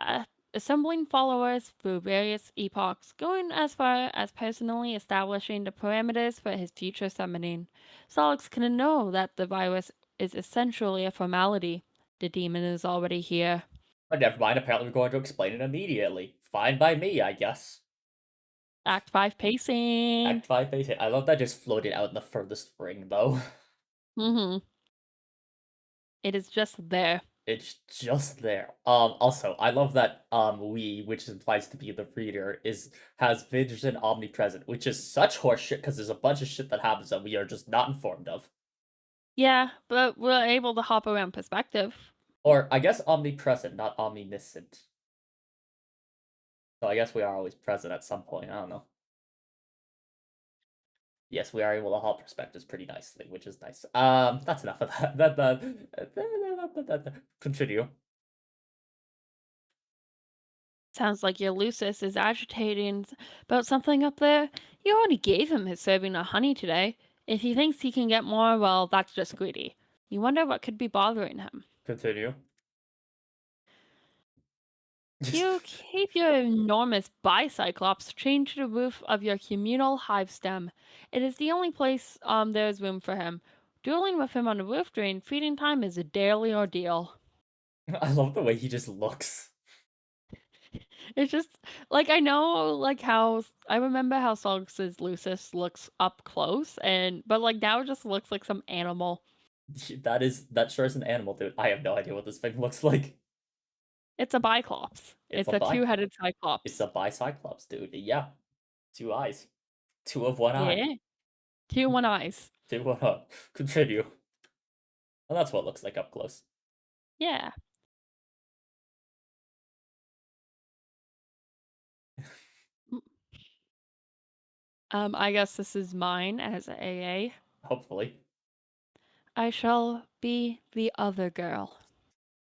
assembling followers through various epochs, going as far as personally establishing the parameters for his future summoning. Solix can know that the virus is essentially a formality. The demon is already here. But never mind, apparently we're going to explain it immediately. Fine by me, I guess. Act 5 pacing. Act 5 basic. I love that just floated out in the furthest ring, though. Mm-hmm. It is just there. It's just there. Also, I love that we, which implies to be the reader, has vision omnipresent, which is such horseshit because there's a bunch of shit that happens that we are just not informed of. Yeah, but we're able to hop around perspective. Or I guess omnipresent, not omniscient. So I guess we are always present at some point. I don't know. Yes, we are able to hop perspectives pretty nicely, which is nice. That's enough of that. Continue. Sounds like your Lucis is agitating about something up there. You already gave him his serving of honey today. If he thinks he can get more, well, that's just greedy. You wonder what could be bothering him. Continue. You keep your enormous bicyclops chained to the roof of your communal hive stem. It is the only place there is room for him. Dueling with him on the roof during feeding time is a daily ordeal. I love the way he just looks. It's just like I know like how I remember how Sogs's Lucis looks up close but like now it just looks like some animal. That sure is an animal, dude. I have no idea what this thing looks like. It's a Biclops. It's It's a a bi two-headed it's Cyclops. a bicyclops, dude. Yeah. Two eyes. Two of one eye. Yeah. Two one eyes. Two of one eye. Continue. Well, that's what it looks like up close. Yeah. Mm, I guess this is mine as AA. Hopefully. I shall be the other girl.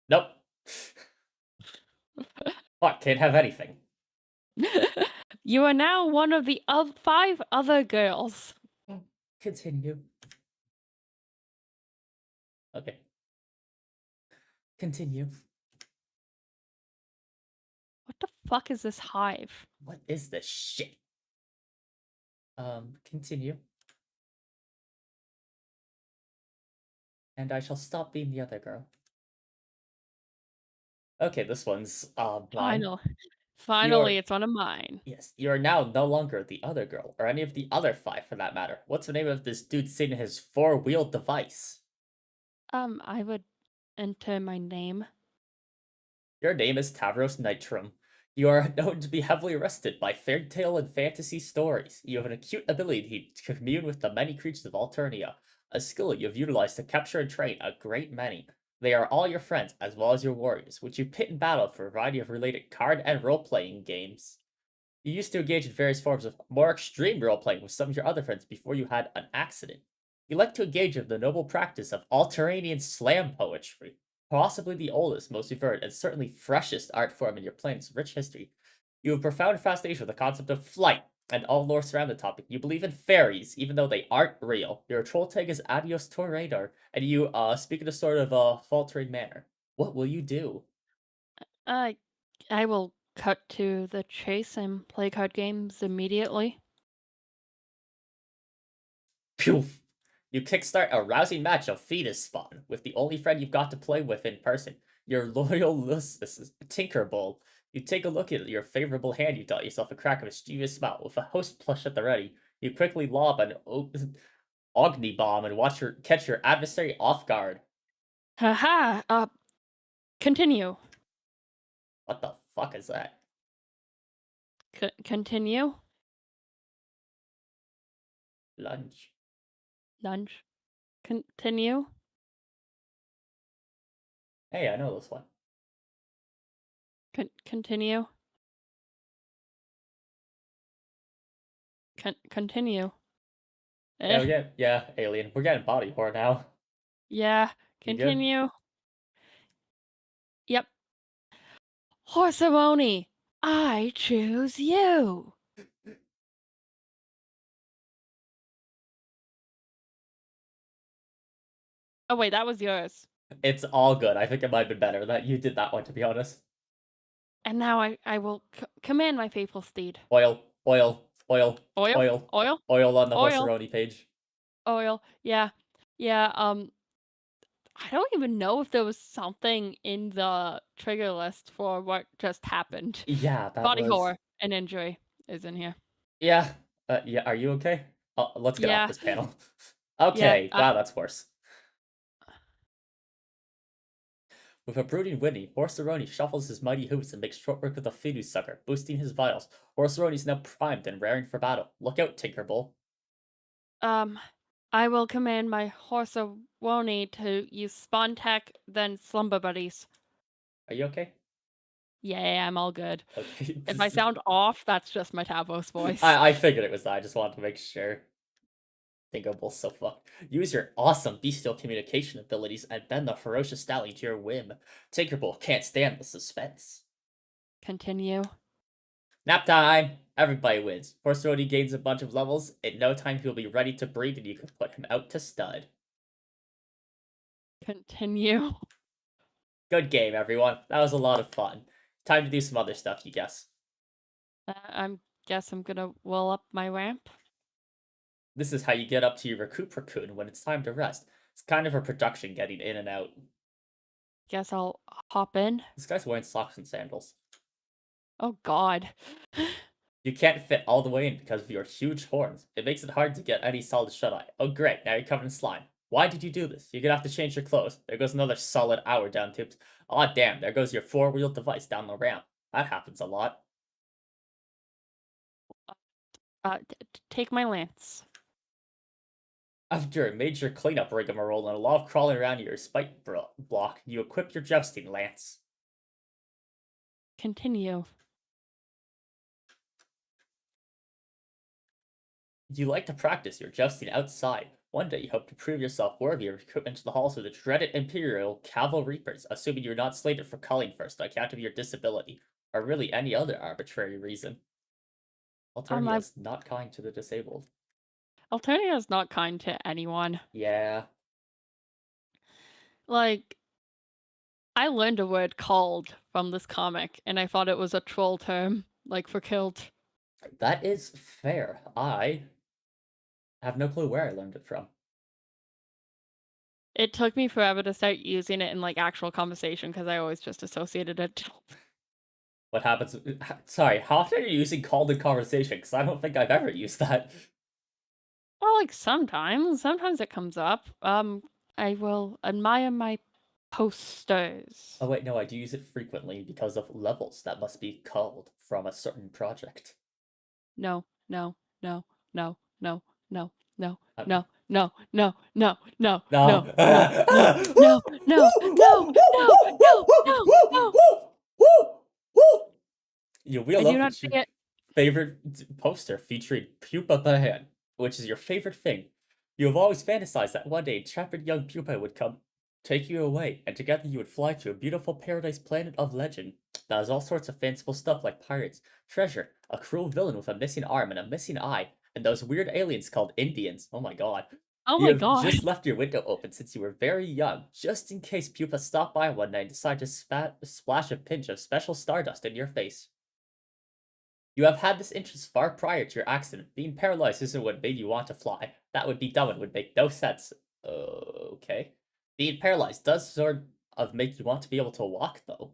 Nope. What? Can't have anything. You are now one of the 5 other girls. Continue. Okay. Continue. What the fuck is this hive? What is this shit? Continue. And I shall stop being the other girl. Okay, this one's mine. Final. Finally, You're it's one of mine. Yes, you are now no longer the other girl, or any of the other 5 for that matter. What's the name of this dude sitting in his 4-wheeled device? I would enter my name. Your name is Tavros Nitrum. You are known to be heavily arrested by fairy tale and fantasy stories. You have an acute ability to commune with the many creatures of Alternia, a skill you have utilized to capture and train a great many. They are all your friends, as well as your warriors, which you pit in battle for a variety of related card and role-playing games. You used to engage in various forms of more extreme role-playing with some of your other friends before you had an accident. You like to engage in the noble practice of Alteranian slam poetry, possibly the oldest, most revered, and certainly freshest art form in your planet's rich history. You have profound fascination with the concept of flight and all lore surrounding the topic. You believe in fairies, even though they aren't real. Your troll tag is Adios Torrador, and you speak in a sort of faltering manner. What will you do? I I will cut to the chase and play card games immediately. Phew! You kickstart a rousing match of Fetus Spawn with the only friend you've got to play with in person, your loyal Tinkerbull. You take a look at your favorable hand, you dot yourself a crack of a mischievous smile. With a host plush at the ready, you quickly lob an Ogni Bomb and catch your adversary off guard. Haha. Continue. What the fuck is that? Continue. Lunge. Lunge. Continue. Hey, I know this one. Continue. Continue. Yeah, Eh, yeah, alien. We're getting body horror now. yeah, You good? continue. Yep. Horseroni, I choose you. Oh wait, that was yours. It's all good. I think it might have been better that you did that one, to be honest. And now I will command my faithful steed. Oil, oil, oil, Oil, oil, oil, oil on the oil, Horseroni page. oil. Yeah, yeah. I don't even know if there was something in the trigger list for what just happened. Yeah, that Body was. horror and injury is in here. Yeah, yeah. Are you okay? Let's get off Yeah, this panel. yeah. Okay, wow, that's worse. With a brooding whinny, Horseroni shuffles his mighty hooves and makes short work of the Fidu sucker, boosting his vitals. Horseroni is now primed and raring for battle. Look out, Tinkerbull. Um, I will command my Horsewoni to use Spawn Tech, then Slumber Buddies. Are you okay? Yeah, I'm all good. Okay. If I sound off, that's just my Tavos voice. I figured it was that. I just wanted to make sure. Tinkerbull's so fucked. Use your awesome bestial communication abilities and bend the ferocious stallion to your whim. Tinkerbull can't stand the suspense. Continue. Nap time! Everybody wins. Horseroni gains a bunch of levels. In no time, he'll be ready to breed, and you can put him out to stud. Continue. Good game, everyone. That was a lot of fun. Time to do some other stuff, you guess. Guess I'm gonna will up my ramp. This is how you get up to your recoup raccoon when it's time to rest. It's kind of a production getting in and out. Guess I'll hop in. This guy's wearing socks and sandals. Oh God. You can't fit all the way in because of your huge horns. It makes it hard to get any solid shut-eye. Oh great, now you're covered in slime. Why did you do this? You're gonna have to change your clothes. There goes another solid hour down tubes. Aw damn, there goes your four-wheel device down the ramp. That happens a lot. Take my lance. After a major cleanup rigmarole and a lot of crawling around your spike block, you equip your jousting lance. Continue. You like to practice your jousting outside. One day you hope to prove yourself worthy of recruitment to the halls of the dreaded Imperial Caval Reapers, assuming you're not slated for culling first on account of your disability, or really any other arbitrary reason. Alternia I is not kind to the disabled. Alternia is not kind to anyone. Yeah. Like, I learned a word called from this comic, and I thought it was a troll term, like for killed. That is fair. I have no clue where I learned it from. It took me forever to start using it in like actual conversation because I always just associated it. What happens? Sorry, how often are you using called in conversation? Because I don't think I've ever used that. Well, like sometimes it comes up. I will admire my posters. Oh wait, no, I do use it frequently because of levels that must be called from a certain project. No, no, no, no, no, no, no, Uh, no, no, no, no, no, No. no, no, no, no, no, no, no, no, no, no. You I wheel do up not with say your it. favorite poster featuring Pupa Bahan, which is your favorite thing. You have always fantasized that one day intrepid young Pupa would come, take you away, and together you would fly to a beautiful paradise planet of legend that has all sorts of fanciful stuff like pirates, treasure, a cruel villain with a missing arm and a missing eye, and those weird aliens called Indians. Oh my god. Oh You my have god. just left your window open since you were very young, just in case Pupa stopped by one night and decided to splash a pinch of special stardust in your face. You have had this interest far prior to your accident. Being paralyzed isn't what made you want to fly. That would be dumb and would make no sense. Okay. Being paralyzed does sort of make you want to be able to walk, though.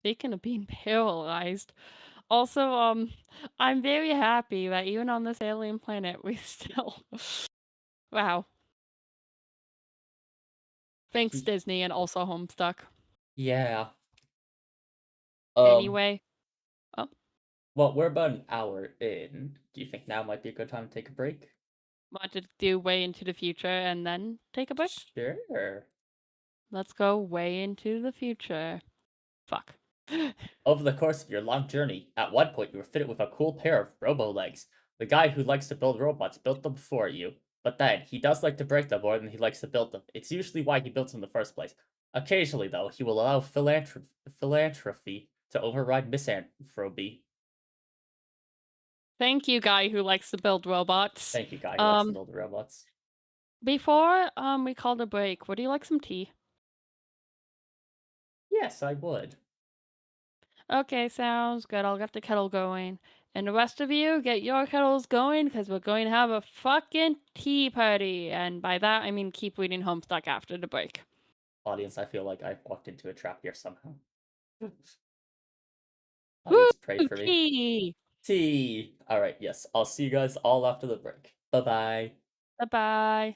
Speaking of being paralyzed, also, I'm very happy that even on this alien planet, we still. Wow. Thanks, Y- Disney, and also Homestuck. Yeah. Um, Anyway, oh, well, we're about an hour in. Do you think now might be a good time to take a break? want to do way into the future and then take a break? Sure. Let's go way into the future. Fuck. Over the course of your long journey, at one point you were fitted with a cool pair of robo legs. The guy who likes to build robots built them for you. But then, he does like to break them more than he likes to build them. It's usually why he built them in the first place. Occasionally, though, he will allow philanthropy to override misanthropy. Thank you, guy who likes to build robots. Thank you, guy who likes to Um, build robots. before we called a break, would you like some tea? Yes, I would. Okay, sounds good. I'll get the kettle going. And the rest of you, get your kettles going because we're going to have a fucking tea party. And by that, I mean keep reading Homestuck after the break. Audience, I feel like I've walked into a trap here somehow. Woo! Audience, pray for me. Tea! Tea! Alright, yes. I'll see you guys all after the break. Bye-bye. Bye-bye.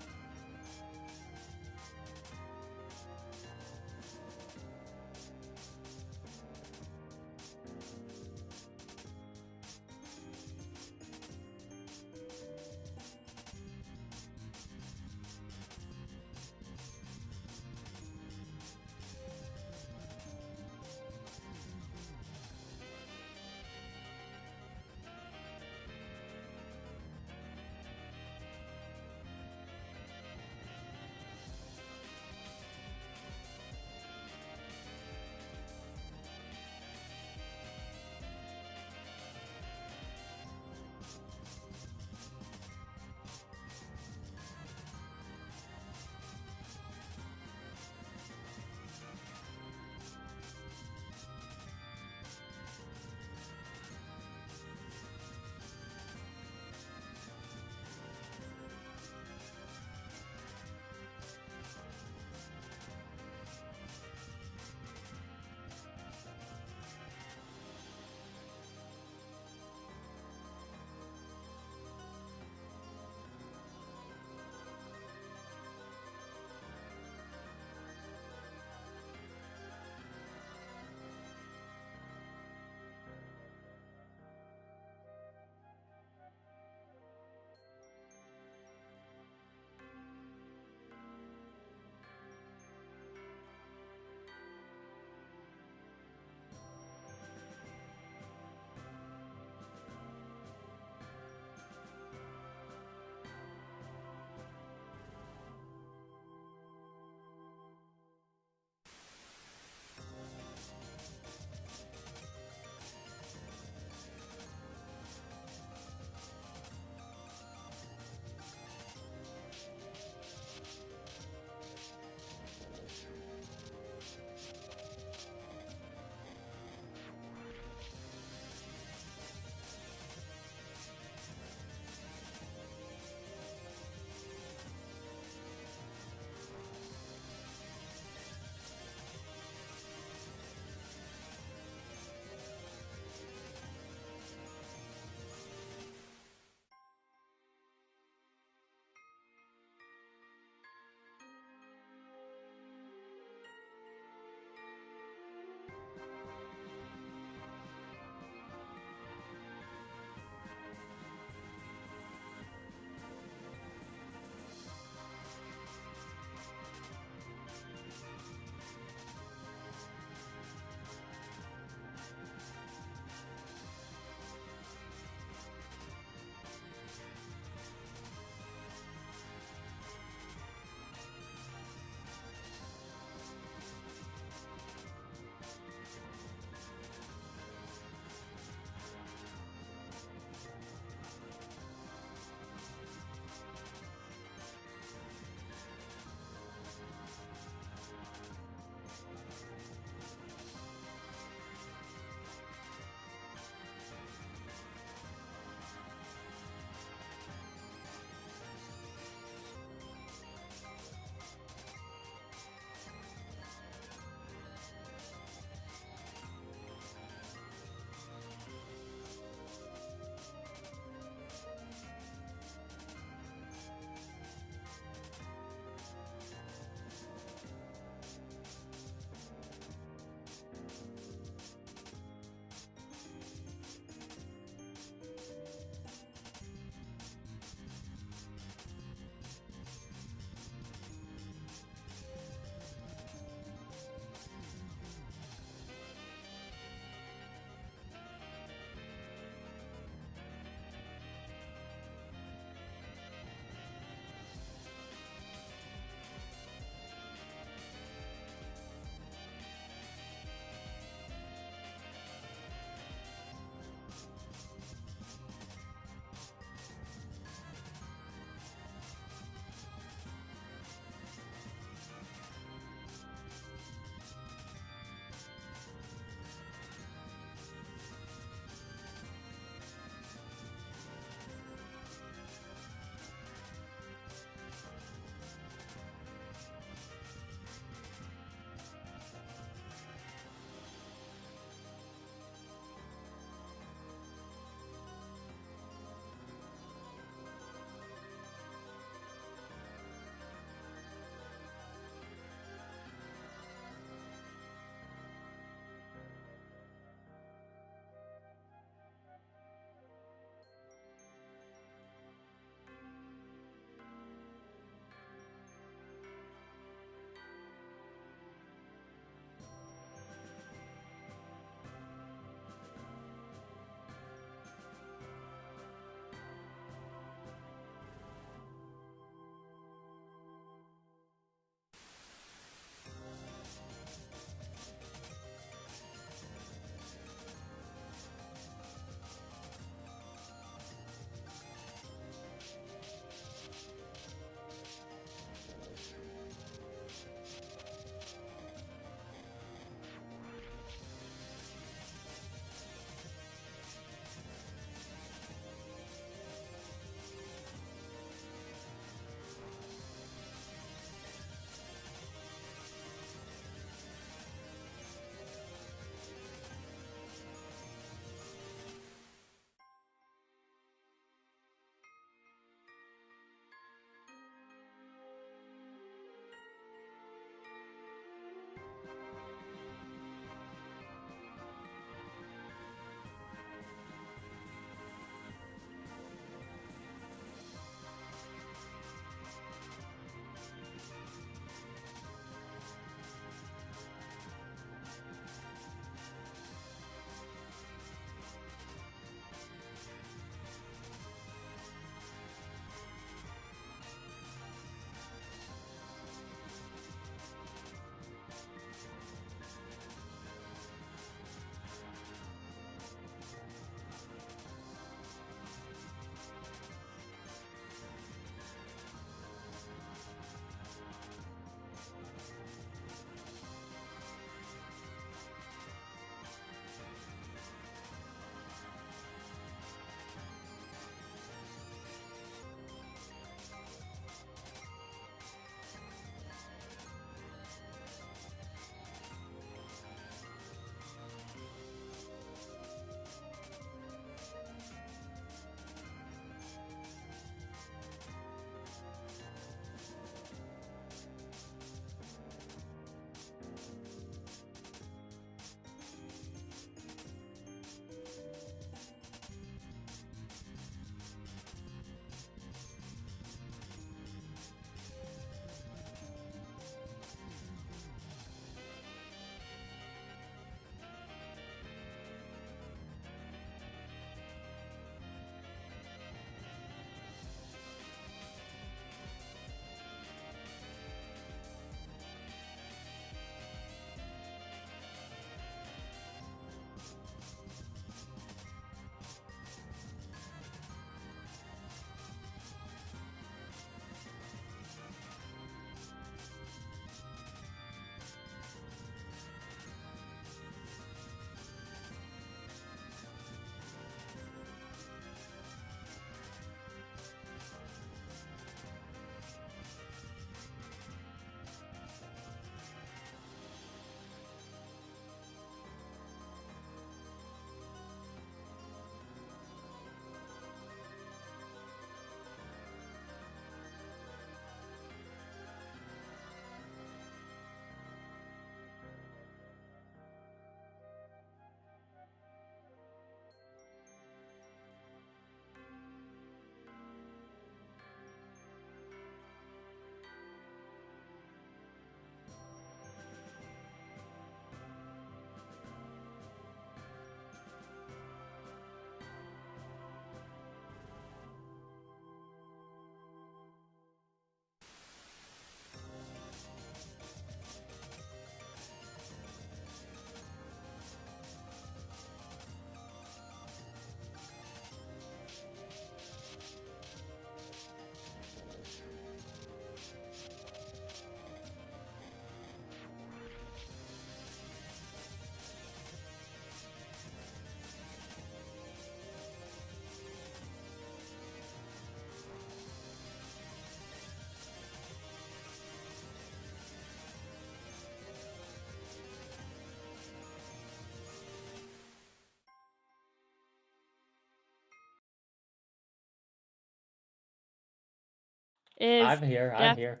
is I'm here. I'm def here.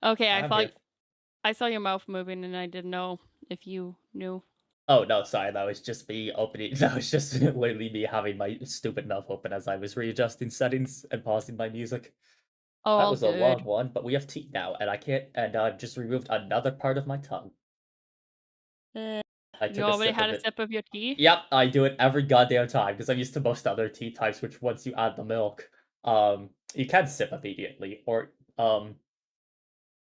Okay, I'm here. I saw your mouth moving, and I didn't know if you knew. Oh no, sorry. That was just me opening. That was just literally me having my stupid mouth open as I was readjusting settings and pausing my music. Oh, That all was a long good. one, but we have tea now, and I can't. And I've just removed another part of my tongue. Uh, I you took a already sip had of a it. sip of your tea? Yep, I do it every goddamn time because I'm used to most other tea types, which once you add the milk, you can sip immediately, or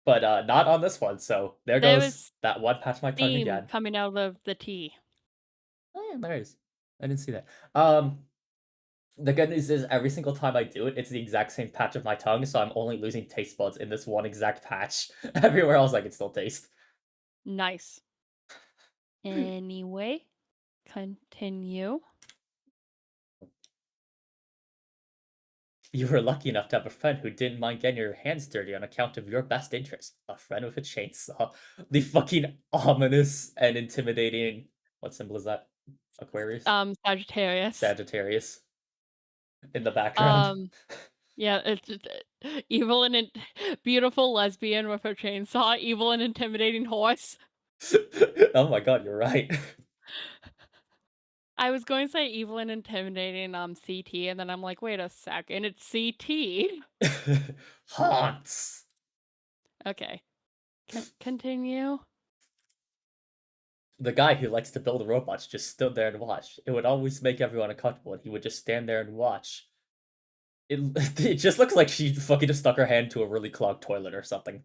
but not on this one. So there There goes was that one patch my tongue steam again. coming out of the tea. Oh yeah, there is. I didn't see that. The good news is every single time I do it, it's the exact same patch of my tongue, so I'm only losing taste buds in this one exact patch. Everywhere else I can still taste. Nice. Anyway, continue. You were lucky enough to have a friend who didn't mind getting your hands dirty on account of your best interest. A friend with a chainsaw. The fucking ominous and intimidating. What symbol is that? Aquarius? Sagittarius. Sagittarius in the background. Um, yeah, it's just, evil and beautiful lesbian with her chainsaw, evil and intimidating horse. Oh my god, you're right. I was going to say evil and intimidating CT, and then I'm like, wait a second, it's CT. Haunts. Okay, continue. The guy who likes to build robots just stood there and watched. It would always make everyone uncomfortable, and he would just stand there and watch. It, it just looks like she fucking just stuck her hand to a really clogged toilet or something.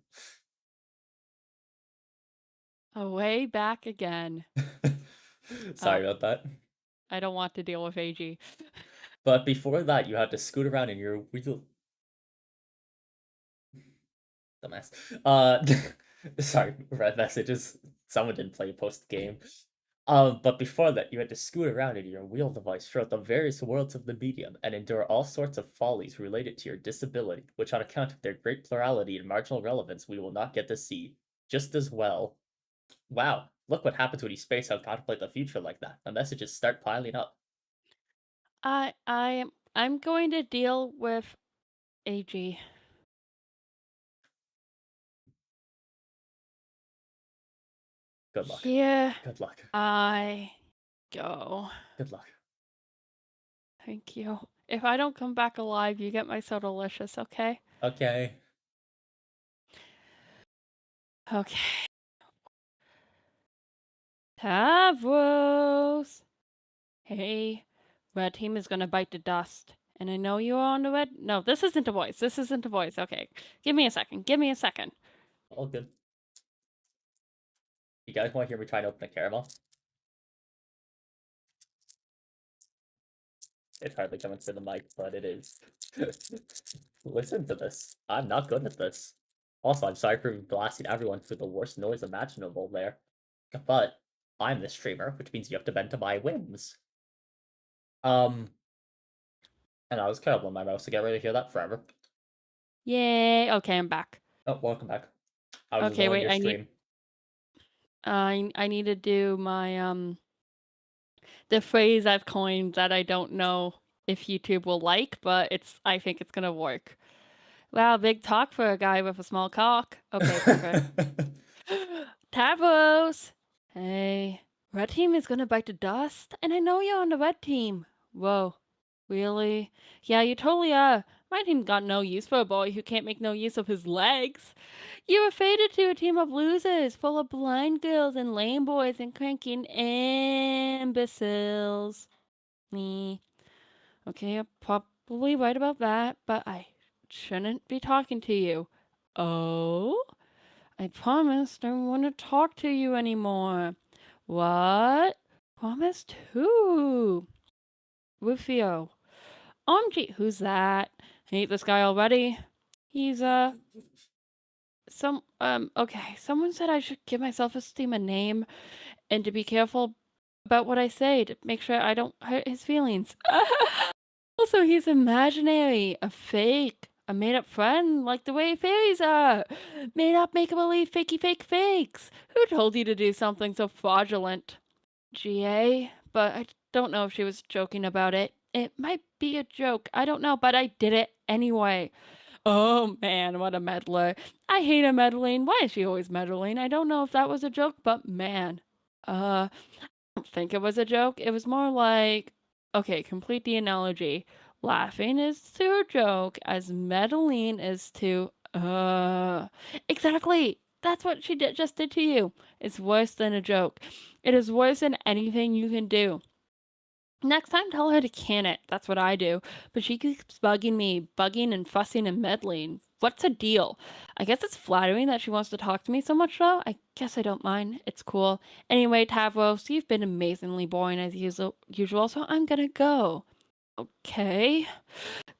Away back again. Sorry about that. I don't want to deal with AG. But before that, you had to scoot around in your wheel. Dumbass. Sorry, red messages. Someone didn't play post game. But before that, you had to scoot around in your wheel device throughout the various worlds of the medium and endure all sorts of follies related to your disability, which, on account of their great plurality and marginal relevance, we will not get to see just as well. Wow, look what happens when you space out contemplate the future like that. The messages start piling up. I'm going to deal with AG. Good luck. Here Good luck. I go. Good luck. Thank you. If I don't come back alive, you get my so delicious, okay? Okay. Okay. Tavros! Hey, red team is gonna bite the dust. And I know you're on the red. No, this isn't a voice. This isn't a voice. Okay. Give me a second. Give me a second. All good. You guys want to hear me try to open a caramel? It's hardly coming to the mic, but it is. Listen to this. I'm not good at this. Also, I'm sorry for blasting everyone through the worst noise imaginable there. But I'm the streamer, which means you have to bend to my whims. And I was kind of on my mouse to get ready to hear that forever. Yay. Okay, I'm back. Oh, welcome back. I was just Okay, rolling wait. your stream. I need to do my the phrase I've coined that I don't know if YouTube will like, but I think it's gonna work. Wow, big talk for a guy with a small cock. Okay, perfect. Tavos! Hey, red team is gonna bite the dust, and I know you're on the red team. Whoa, really? Yeah, you totally are. My team got no use for a boy who can't make no use of his legs. You were fated to a team of losers, full of blind girls and lame boys and cranking imbeciles. Me. Okay, you're probably right about that, but I shouldn't be talking to you. Oh? I promised I don't want to talk to you anymore. What? Promised who? Rufio. OMG, who's that? Hate this guy already. He's, okay. Someone said I should give my self-esteem a name and to be careful about what I say to make sure I don't hurt his feelings. Also, he's imaginary, a fake, a made-up friend, like the way fairies are. Made up, make-believe, fakey fake fakes. Who told you to do something so fraudulent? GA? But I don't know if she was joking about it. It might be a joke. I don't know, but I did it anyway. Oh man, what a meddler. I hate a meddling. Why is she always meddling? I don't know if that was a joke, but man. I don't think it was a joke. It was more like, okay, complete the analogy. Laughing is to a joke as meddling is to, exactly. That's what she just did to you. It's worse than a joke. It is worse than anything you can do. Next time, tell her to can it. That's what I do. But she keeps bugging and fussing and meddling. What's the deal? I guess it's flattering that she wants to talk to me so much, though. I guess I don't mind. It's cool. Anyway, Tavros, you've been amazingly boring as usual, so I'm gonna go. Okay.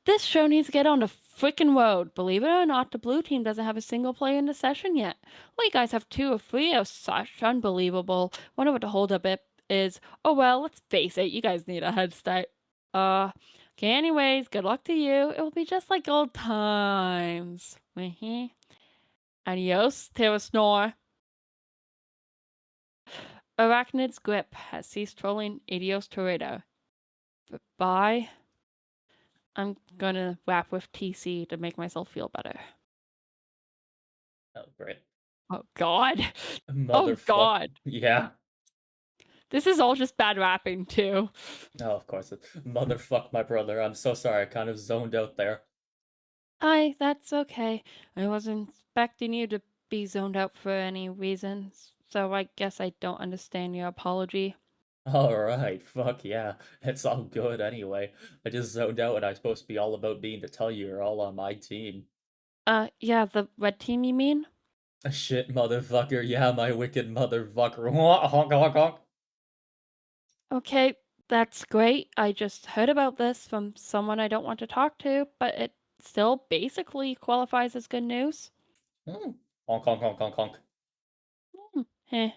This show needs to get on the frickin' road. Believe it or not, the blue team doesn't have a single player in the session yet. Well, you guys have 2 or 3 of such unbelievable. Wonder what the holdup is. Oh well, let's face it, you guys need a head start. Okay, anyways, good luck to you. It will be just like old times. Adios, Terrasnore. Arachnid's grip has ceased trolling Adios Torado. Bye. I'm gonna rap with TC to make myself feel better. Oh, great. Oh god. Oh Motherfuck. god. Yeah. This is all just bad rapping too. Oh, of course. Motherfuck my brother. I'm so sorry. I kind of zoned out there. That's okay. I wasn't expecting you to be zoned out for any reason, so I guess I don't understand your apology. Alright, fuck yeah. It's all good anyway. I just zoned out and I'm supposed to be all about being to tell you you're all on my team. Yeah, the red team you mean? Shit, motherfucker. Yeah, my wicked motherfucker. Honk, honk, honk. Okay, that's great. I just heard about this from someone I don't want to talk to, but it still basically qualifies as good news. Hmm. Honk, honk, honk, honk, honk. Heh.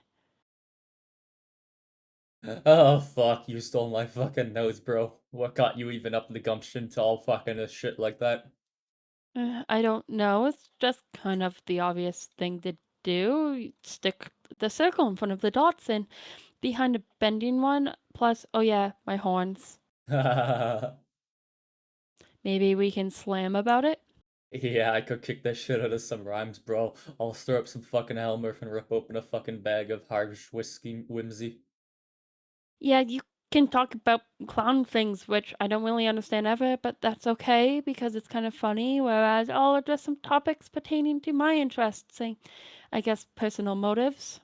Oh, fuck. You stole my fucking nose, bro. What got you even up the gumption to all fucking a shit like that? I don't know. It's just kind of the obvious thing to do. You stick the circle in front of the dots and behind a bending one. Plus, oh yeah, my horns. Maybe we can slam about it? Yeah, I could kick that shit out of some rhymes, bro. I'll stir up some fucking Helmer and rip open a fucking bag of harsh whiskey whimsy. Yeah, you can talk about clown things, which I don't really understand ever, but that's okay because it's kind of funny. Whereas I'll address some topics pertaining to my interests, and I guess personal motives.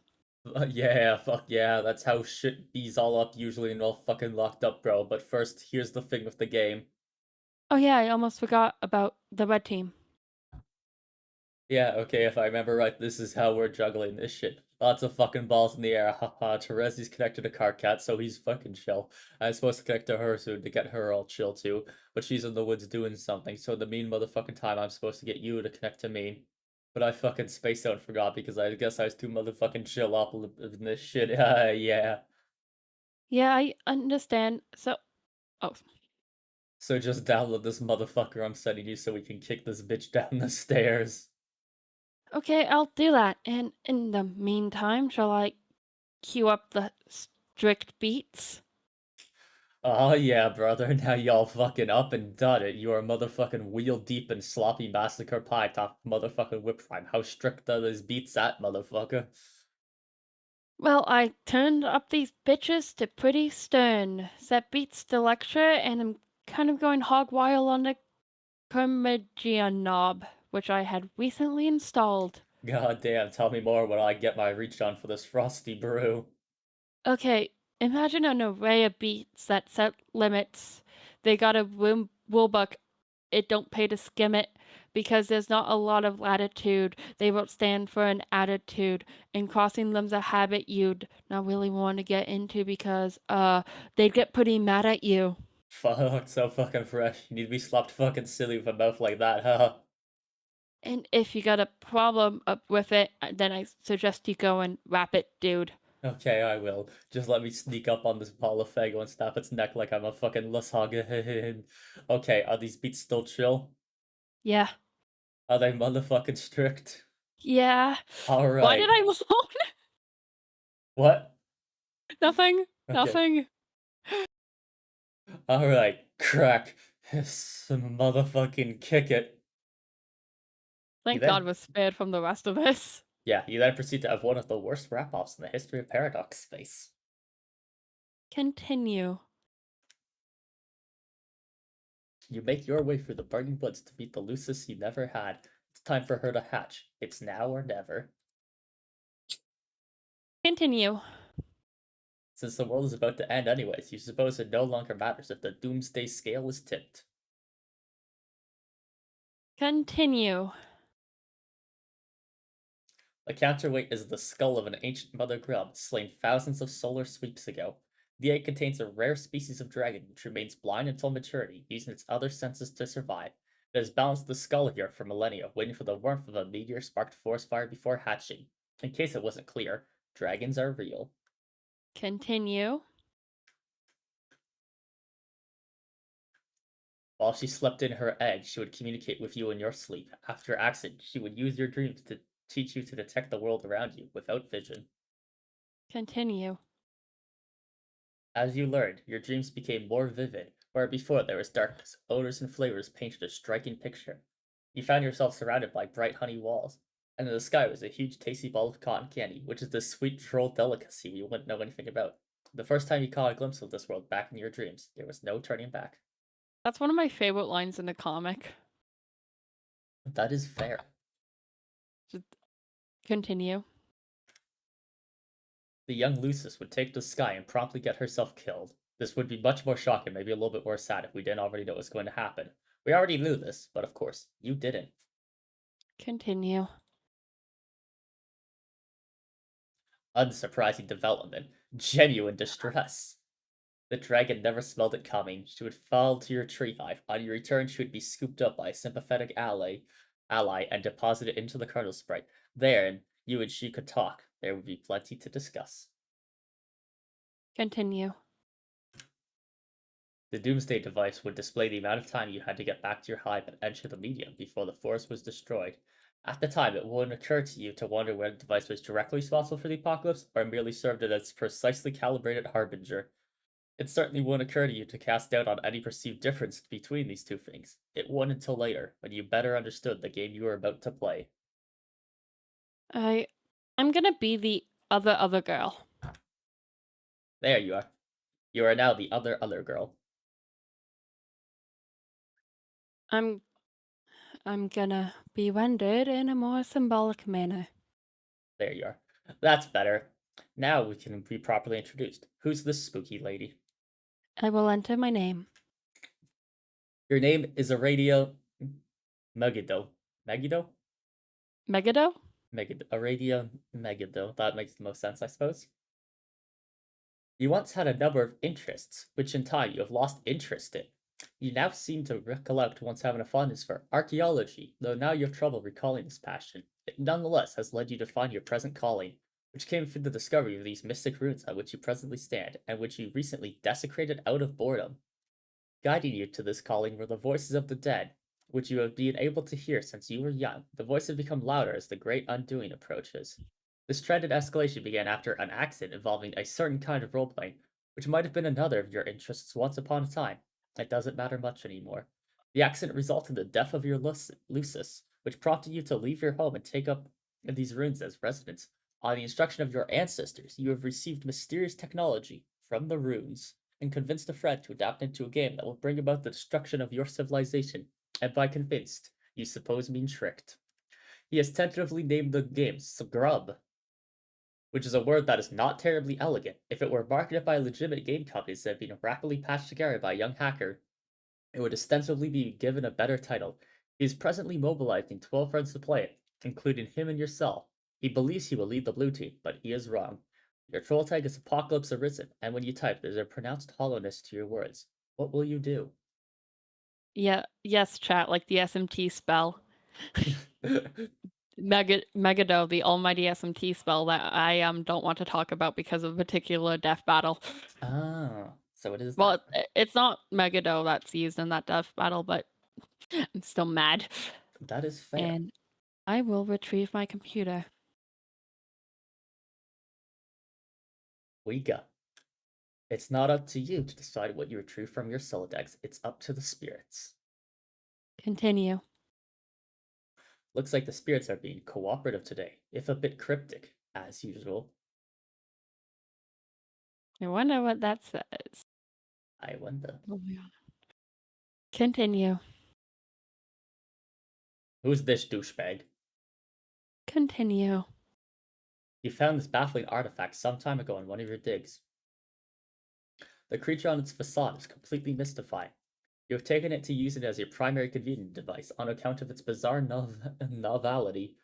Yeah, fuck yeah, that's how shit bees all up usually and all fucking locked up, bro. But first, here's the thing with the game. Oh yeah, I almost forgot about the red team. Yeah, okay, if I remember right, this is how we're juggling this shit. Lots of fucking balls in the air, haha. Terezi's connected to Carcat, so he's fucking chill. I'm supposed to connect to her soon to get her all chill too, but she's in the woods doing something, so in the mean motherfucking time I'm supposed to get you to connect to me. But I fucking spaced out and forgot because I guess I was too motherfucking chill up in this shit. Yeah. Yeah, I understand. So, oh, So just download this motherfucker I'm sending you so we can kick this bitch down the stairs. okay, I'll do that. And in the meantime, shall I cue up the strict beats? Oh yeah, brother, now y'all fucking up and done it. You are motherfucking wheel deep in sloppy massacre pie top motherfucking whip rhyme. How strict are those beats that, motherfucker? Well, I turned up these bitches to pretty stern. Set beats to lecture, and I'm kind of going hog wild on the Curmudgeon knob, which I had recently installed. God damn, tell me more when I get my reach on for this frosty brew. Okay, imagine an array of beats that set limits. They got a rulebook. It don't pay to skim it because there's not a lot of latitude. They won't stand for an attitude, and crossing them's a habit you'd not really want to get into because they'd get pretty mad at you. Fuck, so fucking fresh. You need to be slapped fucking silly with a mouth like that, huh? And if you got a problem up with it, then I suggest you go and wrap it, dude. Okay, I will. Just let me sneak up on this ball of Fago and snap its neck like I'm a fucking lusshog. Okay, are these beats still chill? Yeah. Are they motherfucking strict? Yeah. Why did Alright. I moan? What? Nothing. Okay. Nothing. Alright. Crack. Some motherfucking kick it. Thank God we're spared from the rest of this. Yeah, you then proceed to have one of the worst wrap-offs in the history of Paradox space. Continue. You make your way through the burning woods to meet the Lucis you never had. It's time for her to hatch. It's now or never. Continue. Since the world is about to end anyways, you suppose it no longer matters if the doomsday scale is tipped. Continue. The counterweight is the skull of an ancient mother grub, slain thousands of solar sweeps ago. The egg contains a rare species of dragon which remains blind until maturity, using its other senses to survive. It has balanced the skull here for millennia, waiting for the warmth of a meteor-sparked forest fire before hatching. In case it wasn't clear, dragons are real. Continue. While she slept in her egg, she would communicate with you in your sleep. After your accident, she would use your dreams to teach you to detect the world around you without vision. Continue. As you learned, your dreams became more vivid, where before there was darkness, odors and flavors painted a striking picture. You found yourself surrounded by bright honey walls, and in the sky was a huge tasty ball of cotton candy, which is this sweet troll delicacy you wouldn't know anything about. The first time you caught a glimpse of this world back in your dreams, there was no turning back. That's one of my favorite lines in the comic. That is fair. Just continue. The young Lucis would take to the sky and promptly get herself killed. This would be much more shocking, maybe a little bit more sad if we didn't already know what was going to happen. We already knew this, but of course, you didn't. Continue. Unsurprising development. Genuine distress. The dragon never smelled it coming. She would fall to your tree hive. On your return, she would be scooped up by a sympathetic ally and deposited into the kernel sprite. There, you and she could talk. There would be plenty to discuss. Continue. The Doomsday device would display the amount of time you had to get back to your hive and enter the medium before the forest was destroyed. At the time, it wouldn't occur to you to wonder whether the device was directly responsible for the apocalypse or merely served as its precisely calibrated harbinger. It certainly wouldn't occur to you to cast doubt on any perceived difference between these two things. It wouldn't until later, when you better understood the game you were about to play. I'm gonna be the other girl. There you are. You are now the other girl. I'm gonna be rendered in a more symbolic manner. There you are. That's better. Now we can be properly introduced. Who's this spooky lady? I will enter my name. Your name is Aradia Megiddo. Megiddo? Megiddo? Aradia Megiddo. That makes the most sense, I suppose. You once had a number of interests, which in time you have lost interest in. You now seem to recollect once having a fondness for archaeology, though now you have trouble recalling this passion. It nonetheless has led you to find your present calling, which came through the discovery of these mystic ruins on which you presently stand, and which you recently desecrated out of boredom. Guiding you to this calling were the voices of the dead, which you have been able to hear since you were young. The voices have become louder as the great undoing approaches. This trend in escalation began after an accident involving a certain kind of roleplaying, which might have been another of your interests once upon a time. It doesn't matter much anymore. The accident resulted in the death of your Lucis, which prompted you to leave your home and take up these ruins as residence. On the instruction of your ancestors, you have received mysterious technology from the runes and convinced a friend to adapt into a game that will bring about the destruction of your civilization. And by convinced, you suppose mean tricked. He has tentatively named the game Scrub, which is a word that is not terribly elegant. If it were marketed by a legitimate game company that had been rapidly patched together by a young hacker, it would ostensibly be given a better title. He is presently mobilizing 12 friends to play it, including him and yourself. He believes he will lead the blue team, but he is wrong. Your troll tag is Apocalypse Arisen, and when you type, there's a pronounced hollowness to your words. What will you do? Yeah, yes, chat, like the SMT spell. Megiddo, the almighty SMT spell that I don't want to talk about because of a particular death battle. Ah, so it is Well, that. it's not Megiddo that's used in that death battle, but I'm still mad. That is fair. And I will retrieve my computer. We go. It's not up to you to decide what you retrieve from your Solidex. It's up to the spirits. Continue. Looks like the spirits are being cooperative today, if a bit cryptic, as usual. I wonder what that says. I wonder. Moving on. Continue. Who's this douchebag? Continue. You found this baffling artifact some time ago in one of your digs. The creature on its facade is completely mystifying. You have taken it to use it as your primary convenient device on account of its bizarre novelty,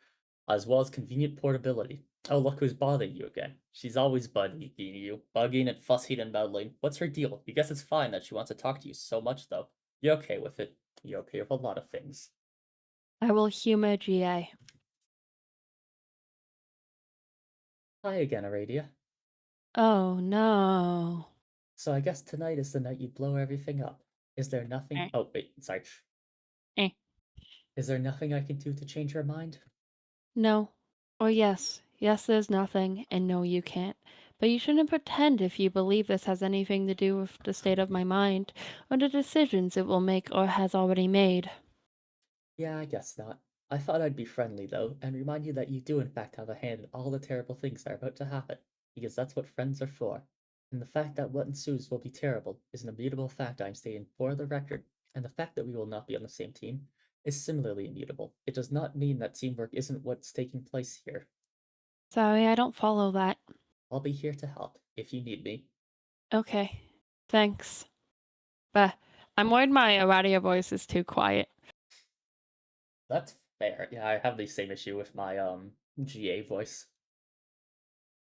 as well as convenient portability. Oh, look who's bothering you again. She's always bugging you, bugging and fussing and meddling. What's her deal? You guess it's fine that she wants to talk to you so much, though. You're okay with it. You're okay with a lot of things. I will humor GA. Hi again, Aradia. Oh no. So I guess tonight is the night you blow everything up. Is there nothing? Eh. Oh, wait, sorry. Eh. Is there nothing I can do to change your mind? No. Or yes. Yes, there's nothing, and no, you can't. But you shouldn't pretend if you believe this has anything to do with the state of my mind, or the decisions it will make or has already made. Yeah, I guess not. I thought I'd be friendly, though, and remind you that you do in fact have a hand in all the terrible things that are about to happen, because that's what friends are for. And the fact that what ensues will be terrible is an immutable fact I'm stating for the record, and the fact that we will not be on the same team is similarly immutable. It does not mean that teamwork isn't what's taking place here. Sorry, I don't follow that. I'll be here to help, if you need me. Okay. Thanks. But I'm worried my radio voice is too quiet. That's fair. Yeah, I have the same issue with my, GA voice.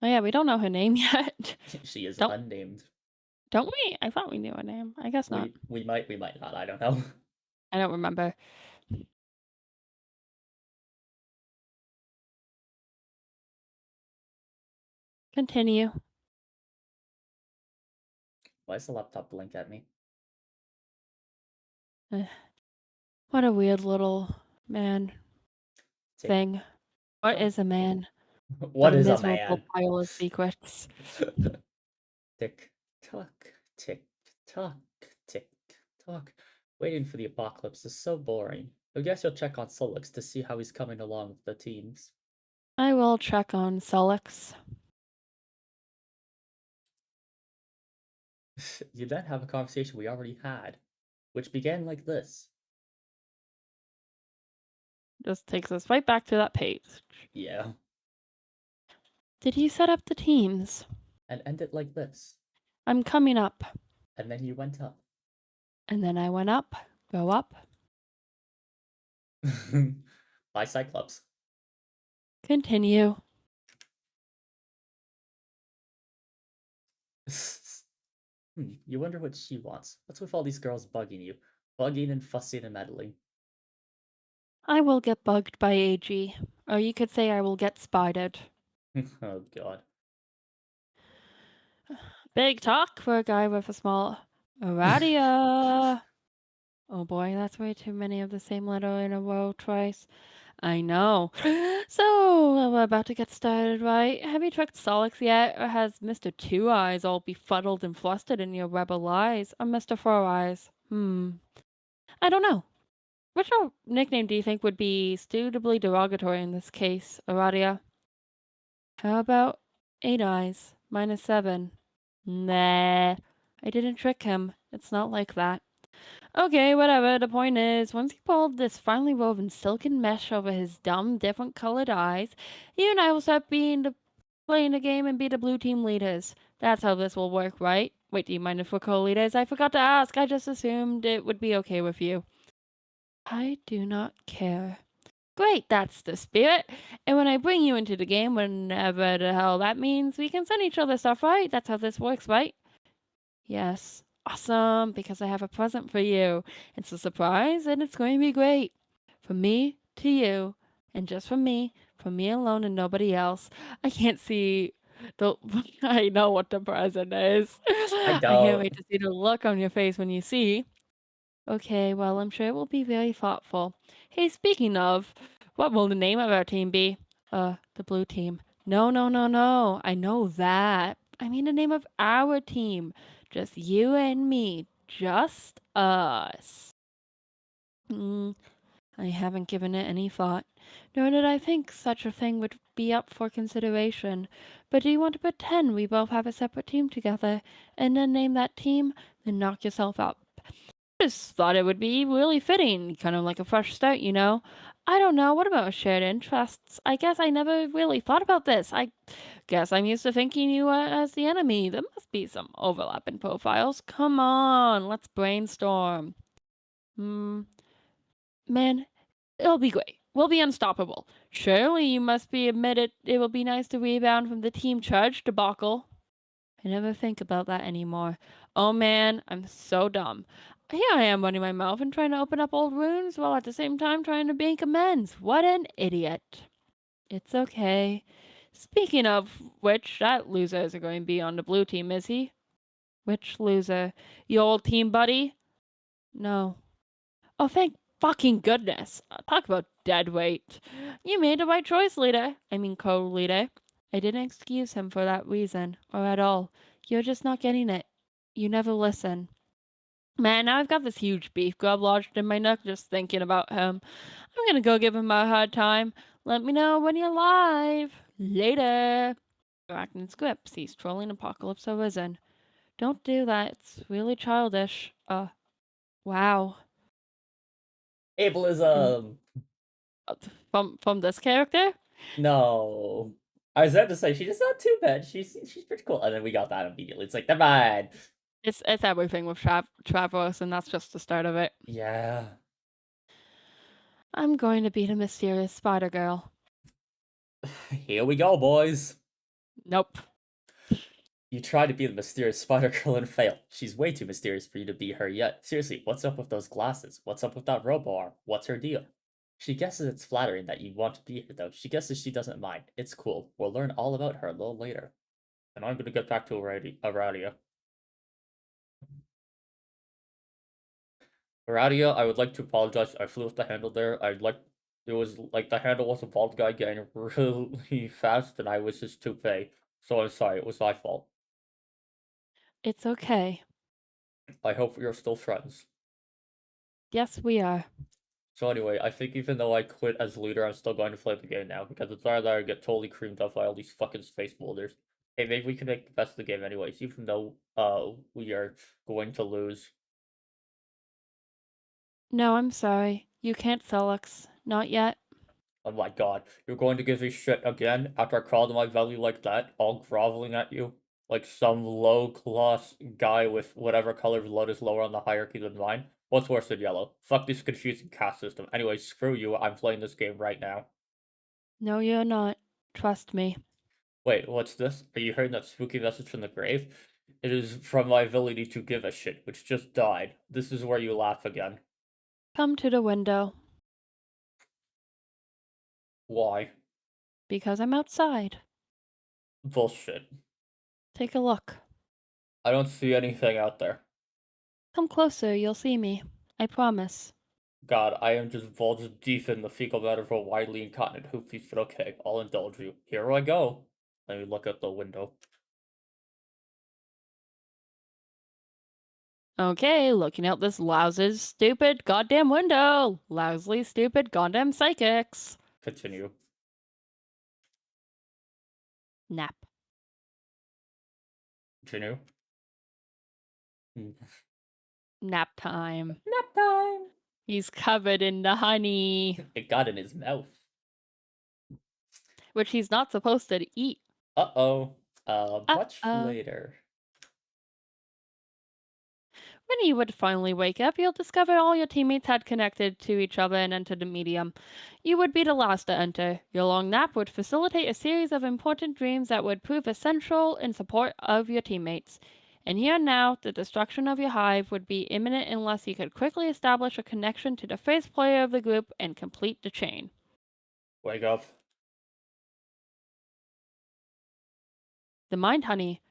Oh yeah, we don't know her name yet. She is Don't unnamed. don't we? I thought we knew her name. I guess not. We might not, I don't know. I don't remember. Continue. Why does the laptop blink at me? Ugh. What a weird little man Tick thing. What tock. is a man? What A is a miserable man? pile of secrets. Tick tock, tick tock, tick tock. Waiting for the apocalypse is so boring. I guess you'll check on Solix to see how he's coming along with the teams. I will check on Solix. You then have a conversation we already had, which began like this. Just takes us right back to that page. Yeah. Did you set up the teams? And ended like this. I'm coming up. And then you went up. And then I went up. Go up. By Cyclops. Continue. You wonder what she wants. What's with all these girls bugging you? Bugging and fussing and meddling. I will get bugged by AG. Or you could say I will get spidered. Oh god. Big talk for a guy with a small radio. Oh boy, that's way too many of the same letter in a row twice. I know. So, we're about to get started, right? Have you tricked Solix yet? Or has Mr. Two Eyes all befuddled and flustered in your rebel eyes? Or Mr. Four Eyes? I don't know. Which nickname do you think would be suitably derogatory in this case, Aradia? How about Eight Eyes, -7? Nah, I didn't trick him. It's not like that. Okay, whatever. The point is, once he pulled this finely woven silken mesh over his dumb, different colored eyes, you and I will start playing the game and be the blue team leaders. That's how this will work, right? Wait, do you mind if we're co-leaders? I forgot to ask. I just assumed it would be okay with you. I do not care. Great, that's the spirit. And when I bring you into the game, whenever the hell that means, we can send each other stuff, right? That's how this works, right? Yes. Awesome, because I have a present for you. It's a surprise, and it's going to be great. From me to you, and just from me alone and nobody else. I can't see the. I know what the present is. I I can't wait don't. to see the look on your face when you see. Okay, well, I'm sure it will be very thoughtful. Hey, speaking of, what will the name of our team be? The blue team. No, no, no, no. I know that. I mean the name of our team. Just you and me. Just us. Hmm. I haven't given it any thought, nor did I think such a thing would be up for consideration. But do you want to pretend we both have a separate team together, and then name that team, then knock yourself out? Just thought it would be really fitting, kind of like a fresh start, you know? I don't know, what about shared interests? I guess I never really thought about this. I guess I'm used to thinking you as the enemy. There must be some overlap in profiles. Come on, let's brainstorm. Hmm, man, it'll be great. We'll be unstoppable. Surely you must be admitted it will be nice to rebound from the team charge debacle. I never think about that anymore. Oh man, I'm so dumb. Here I am running my mouth and trying to open up old wounds while at the same time trying to make amends. What an idiot. It's okay. Speaking of which, that loser isn't going to be on the blue team, is he? Which loser? Your old team buddy? No. Oh, thank fucking goodness. Talk about dead weight. You made the right choice, leader. I mean, co-leader. I didn't excuse him for that reason, or at all. You're just not getting it. You never listen. Man, now I've got this huge beef grub lodged in my neck just thinking about him. I'm gonna go give him a hard time. Let me know when you're live. Later. Acting script. He's trolling Apocalypse Arisen. Don't do that. It's really childish. Wow. And Ableism. from this character? No. I was about to say she's not too bad. She's pretty cool. And then we got that immediately. It's like, never mind. It's everything with Travos, and that's just the start of it. Yeah. I'm going to be the mysterious spider girl. Here we go, boys. Nope. You try to be the mysterious Spider Girl and fail. She's way too mysterious for you to be her yet. Seriously, what's up with those glasses? What's up with that robo arm? What's her deal? She guesses it's flattering that you want to be here, though. She guesses she doesn't mind. It's cool. We'll learn all about her a little later. And I'm gonna get back to Aradia. Aradia, I would like to apologize. I flew off the handle there. It was like the handle was a bald guy getting really fast, and I was just too fey. So I'm sorry. It was my fault. It's okay. I hope we are still friends. Yes, we are. So anyway, I think even though I quit as leader, I'm still going to play the game now because it's either I get totally creamed up by all these fucking space boulders. Hey, maybe we can make the best of the game anyways, even though we are going to lose. No, I'm sorry. You can't sell us. Not yet. Oh my god, you're going to give me shit again after I crawled in my belly like that, all groveling at you? Like some low class guy with whatever color blood is lower on the hierarchy than mine? What's worse than yellow? Fuck this confusing caste system. Anyway, screw you, I'm playing this game right now. No, you're not. Trust me. Wait, what's this? Are you hearing that spooky message from the grave? It is from my ability to give a shit, which just died. This is where you laugh again. Come to the window. Why? Because I'm outside. Bullshit. Take a look. I don't see anything out there. Come closer, you'll see me. I promise. God, I am just bulged deep in the fecal matter of a widely incontinent hoopties, but okay, I'll indulge you. Here I go. Let me look out the window. Okay, looking out this lousy, stupid, goddamn window. Lousy, stupid, goddamn psychics. Continue. Nap. Continue. Nap time. Nap time! He's covered in the honey, It got in his mouth. which he's not supposed to eat. Uh-oh. Much Uh-oh. later. When you would finally wake up, you'll discover all your teammates had connected to each other and entered the medium. You would be the last to enter. Your long nap would facilitate a series of important dreams that would prove essential in support of your teammates. And here and now, the destruction of your hive would be imminent unless you could quickly establish a connection to the first player of the group and complete the chain. Wake up. The mind honey.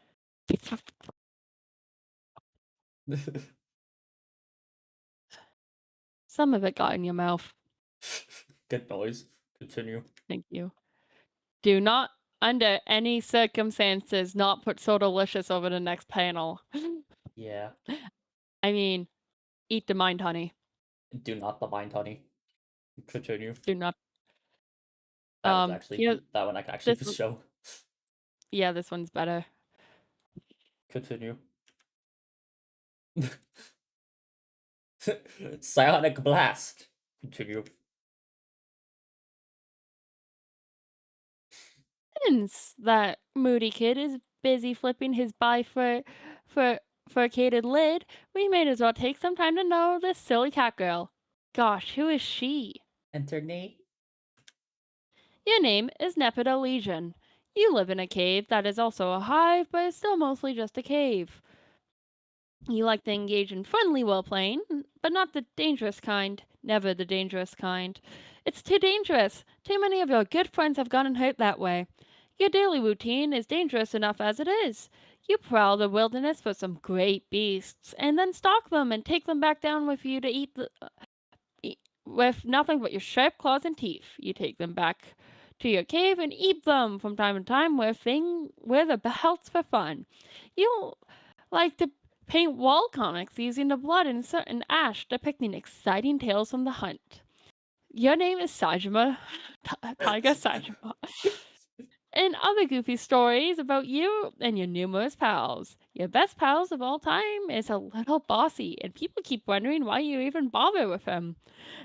Some of it got in your mouth. Good noise. Continue. Thank you. Do not, under any circumstances, not put so delicious over the next panel. Yeah. I mean, eat the mind honey. Do not the mind, honey. Continue. Do not. That was actually Here, that one I can actually this one, show. yeah, this one's better. Continue. Psionic blast. Continue. Since that moody kid is busy flipping his bifurcated lid, we may as well take some time to know this silly cat girl. Gosh, who is she? Enter Nate. Your name is Nepeta Legion. You live in a cave that is also a hive, but is still mostly just a cave. You like to engage in friendly role playing, but not the dangerous kind. Never the dangerous kind. It's too dangerous. Too many of your good friends have gotten hurt that way. Your daily routine is dangerous enough as it is. You prowl the wilderness for some great beasts, and then stalk them and take them back down with you to with nothing but your sharp claws and teeth. You take them back to your cave and eat them from time to time with the belts for fun. You like to paint wall comics using the blood and ash depicting exciting tales from the hunt. Your name is Sajima, Tiger Sajima. And other goofy stories about you and your numerous pals. Your best pals of all time is a little bossy, and people keep wondering why you even bother with him.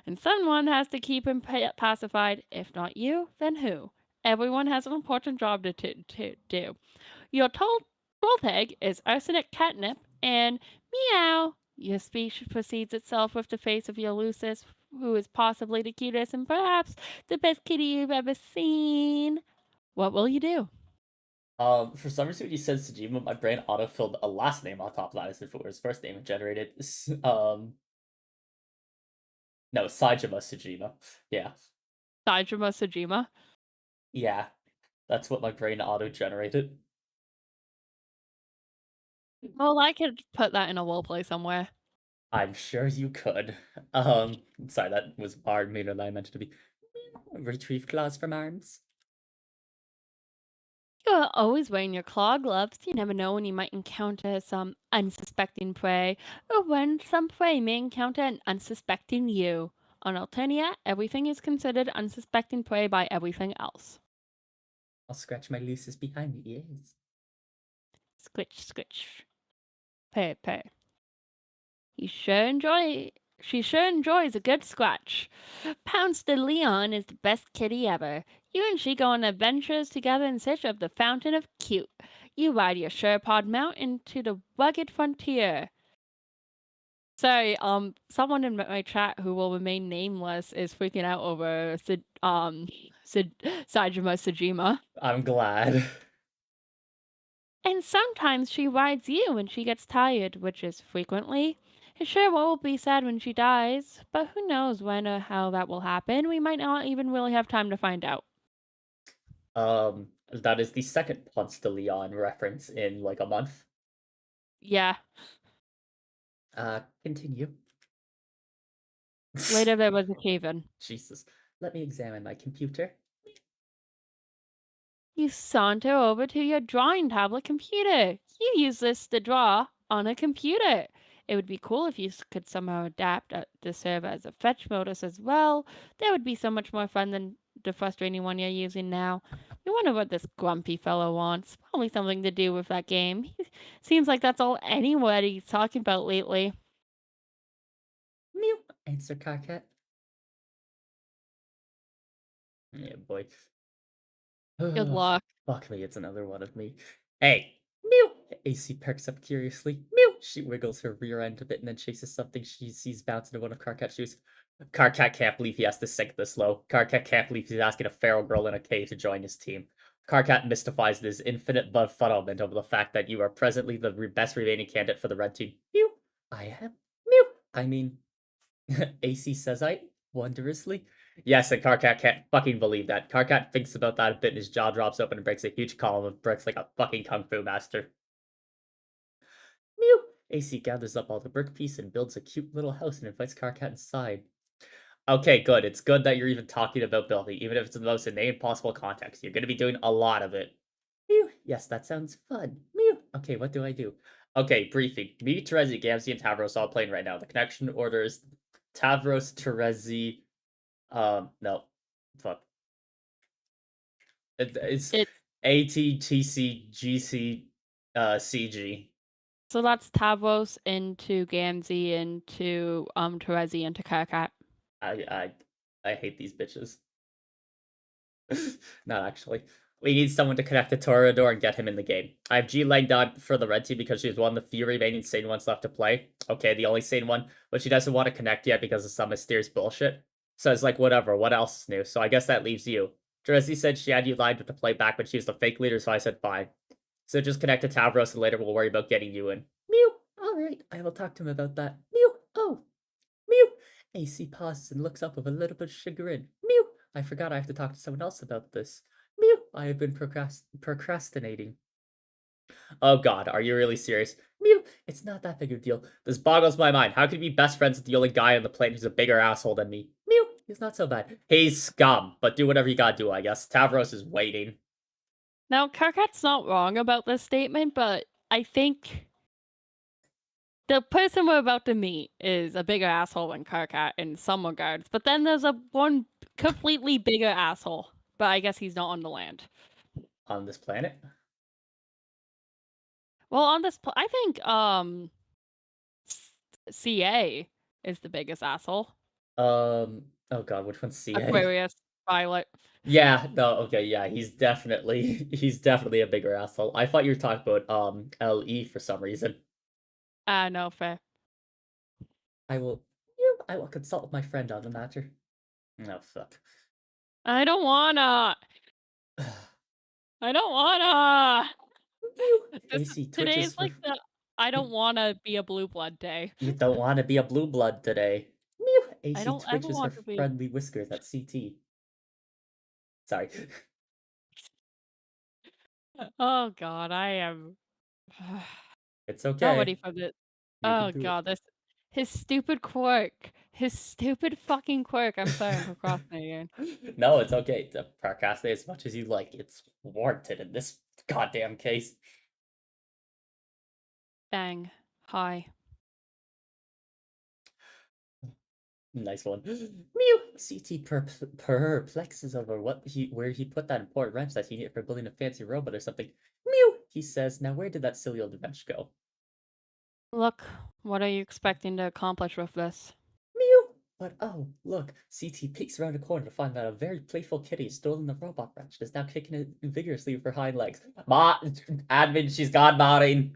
And someone has to keep him pacified. If not you, then who? Everyone has an important job to do. Your troll tag is arsenic catnip, and meow. Your speech precedes itself with the face of your Lucis, who is possibly the cutest and perhaps the best kitty you've ever seen. What will you do? For some reason, when you said Sejima, my brain autofilled a last name on top of that as if it were his first name and generated. No, Saijima Sejima. Yeah, Sajima Sajima? yeah, that's what my brain auto-generated. Well, I could put that in a role play somewhere. I'm sure you could. Sorry, that was hard meter than I meant it to be. Retrieve claws from arms. You're always wearing your claw gloves. You never know when you might encounter some unsuspecting prey, or when some prey may encounter an unsuspecting you. On Alternia, everything is considered unsuspecting prey by everything else. I'll scratch my Lucis behind the ears. Squitch, squitch. Purr, purr. She sure enjoys a good scratch. Pounce de Leon is the best kitty ever. You and she go on adventures together in search of the fountain of cute. You ride your Sherpod mount into the rugged frontier. Sorry, someone in my chat who will remain nameless is freaking out over Sajima Sajima. I'm glad. And sometimes she rides you when she gets tired, which is frequently. It sure will be sad when she dies, but who knows when or how that will happen. We might not even really have time to find out. That is the second Ponce de Leon reference in like a month. Yeah. Continue. Later there was a cave-in. Jesus. Let me examine my computer. You saunter over to your drawing tablet computer. You use this to draw on a computer. It would be cool if you could somehow adapt to serve as a fetch modus as well. That would be so much more fun than the frustrating one you're using now. You wonder what this grumpy fellow wants. Probably something to do with that game. He seems like that's all anybody's talking about lately. Mew. Answer Carcat. Yeah, boy. Good luck. Fuck me, it's another one of me. Hey! Mew! AC perks up curiously. Mew! She wiggles her rear end a bit and then chases something she sees bounce into one of Carcat's shoes. Carcat can't believe he has to sink this low. Carcat can't believe he's asking a feral girl in a cave to join his team. Carcat mystifies his infinite befuddlement over the fact that you are presently the best remaining candidate for the red team. Mew! I am. Mew! I mean, AC says I, wondrously. Yes, and Carcat can't fucking believe that. Carcat thinks about that a bit and his jaw drops open and breaks a huge column of bricks like a fucking kung fu master. Mew! AC gathers up all the brick pieces and builds a cute little house and invites Carcat inside. Okay, good. It's good that you're even talking about building, even if it's in the most inane possible context. You're gonna be doing a lot of it. Mew! Yes, that sounds fun. Mew! Okay, what do I do? Okay, briefing. Me, Terezi, Gamzee, and Tavros all playing right now. The connection order is Tavros, Terezi, No. Fuck. It's It's ATTCGC CG. so that's Tavros into Gamzee into Terezi into Karkat. I I hate these bitches. Not actually. We need someone to connect the Toreador and get him in the game. I have G laying down for the red team because she's one of the few remaining sane ones left to play. Okay, the only sane one, but she doesn't want to connect yet because of some mysterious bullshit. So it's like, whatever, what else is new? So I guess that leaves you. Dreszy said she had you lined up to play back, but she was the fake leader, so I said fine. So just connect to Tavros and later we'll worry about getting you in. Mew! Alright, I will talk to him about that. Mew! Oh! Mew! AC pauses and looks up with a little bit of chagrin. Mew! I forgot I have to talk to someone else about this. Mew! I have been procrastinating. Oh god, are you really serious? Mew! It's not that big of a deal. This boggles my mind. How can you be best friends with the only guy on the planet who's a bigger asshole than me? Mew! He's not so bad. He's scum, but do whatever you gotta do, I guess. Tavros is waiting. Now Karkat's not wrong about this statement, but I think the person we're about to meet is a bigger asshole than Karkat in some regards, but then there's a one completely bigger asshole. But I guess he's not on the land. On this planet? Well, on this, I think CA is the biggest asshole. Oh god, which one's CA? Aquarius, Violet. Yeah, no, okay, yeah, he's definitely he's definitely a bigger asshole. I thought you were talking about LE for some reason. Ah, no, fair. I will consult with my friend on the matter. Oh fuck. I don't wanna. I don't wanna. AC twitches Today's for like the I don't wanna be a blue blood day. you don't want to be a blue blood today. Mew. I AC don't ever twitches her want to be. friendly whiskers at CT. Sorry. Oh god, I am It's not ready okay. for this. You can Oh do it. god, this his stupid quirk. His stupid fucking quirk. I'm sorry, I'm procrastinating. No, it's okay to procrastinate as much as you like. It's warranted in this goddamn case. Bang. Hi. Nice one. Mew! CT perplexes over where he put that important wrench that he needed for building a fancy robot or something. Mew! He says, now where did that silly old wrench go? Look, what are you expecting to accomplish with this? Mew! But oh, look, CT peeks around a corner to find that a very playful kitty has stolen the robot wrench and is now kicking it vigorously with her hind legs. Admin, she's god modding.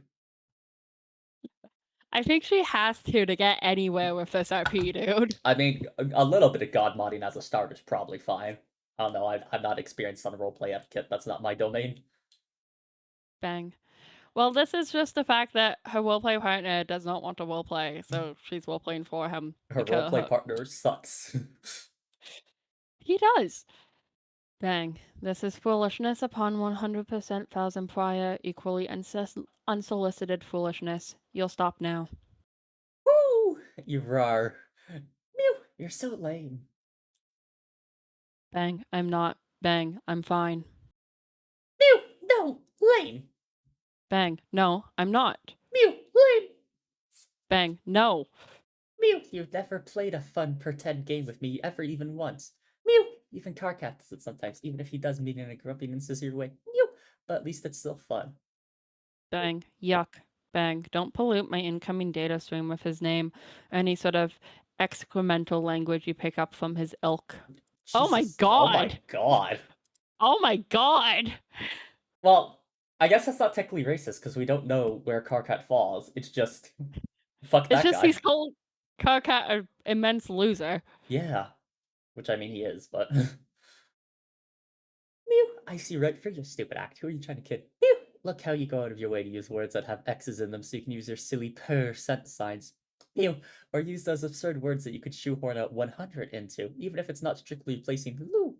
I think she has to get anywhere with this RP, dude. I mean, a little bit of god modding as a start is probably fine. I don't know, I'm not experienced on roleplay etiquette, that's not my domain. Bang. Well, this is just the fact that her roleplay partner does not want to roleplay, so she's roleplaying for him Her because roleplay partner sucks. he does. Bang. This is foolishness upon 100% thousand prior, equally unsolicited foolishness. You'll stop now. Woo! You rar. Mew! You're so lame. Bang. I'm not. Bang. I'm fine. Mew! No! Lame! Bang. No, I'm not. Mew! Lame! Bang. No. Mew! You've never played a fun pretend game with me ever even once. Mew! Even Carcat does it sometimes, even if he does mean in a grumpy and insincere way. Mew! But at least it's still fun. Bang. Yuck. Bang. Don't pollute my incoming data stream with his name. Any sort of excremental language you pick up from his ilk. Oh my Jesus. Oh my god. god. Oh my god. Well, I guess that's not technically racist because we don't know where Carcat falls. It's just fuck It's that just guy. he's called Karkat an immense loser. Yeah, which I mean he is, but Mew, I see right through your stupid act. Who are you trying to kid? Mew, look how you go out of your way to use words that have X's in them so you can use your silly percent signs. Mew, or use those absurd words that you could shoehorn a 100 into, even if it's not strictly replacing Lou.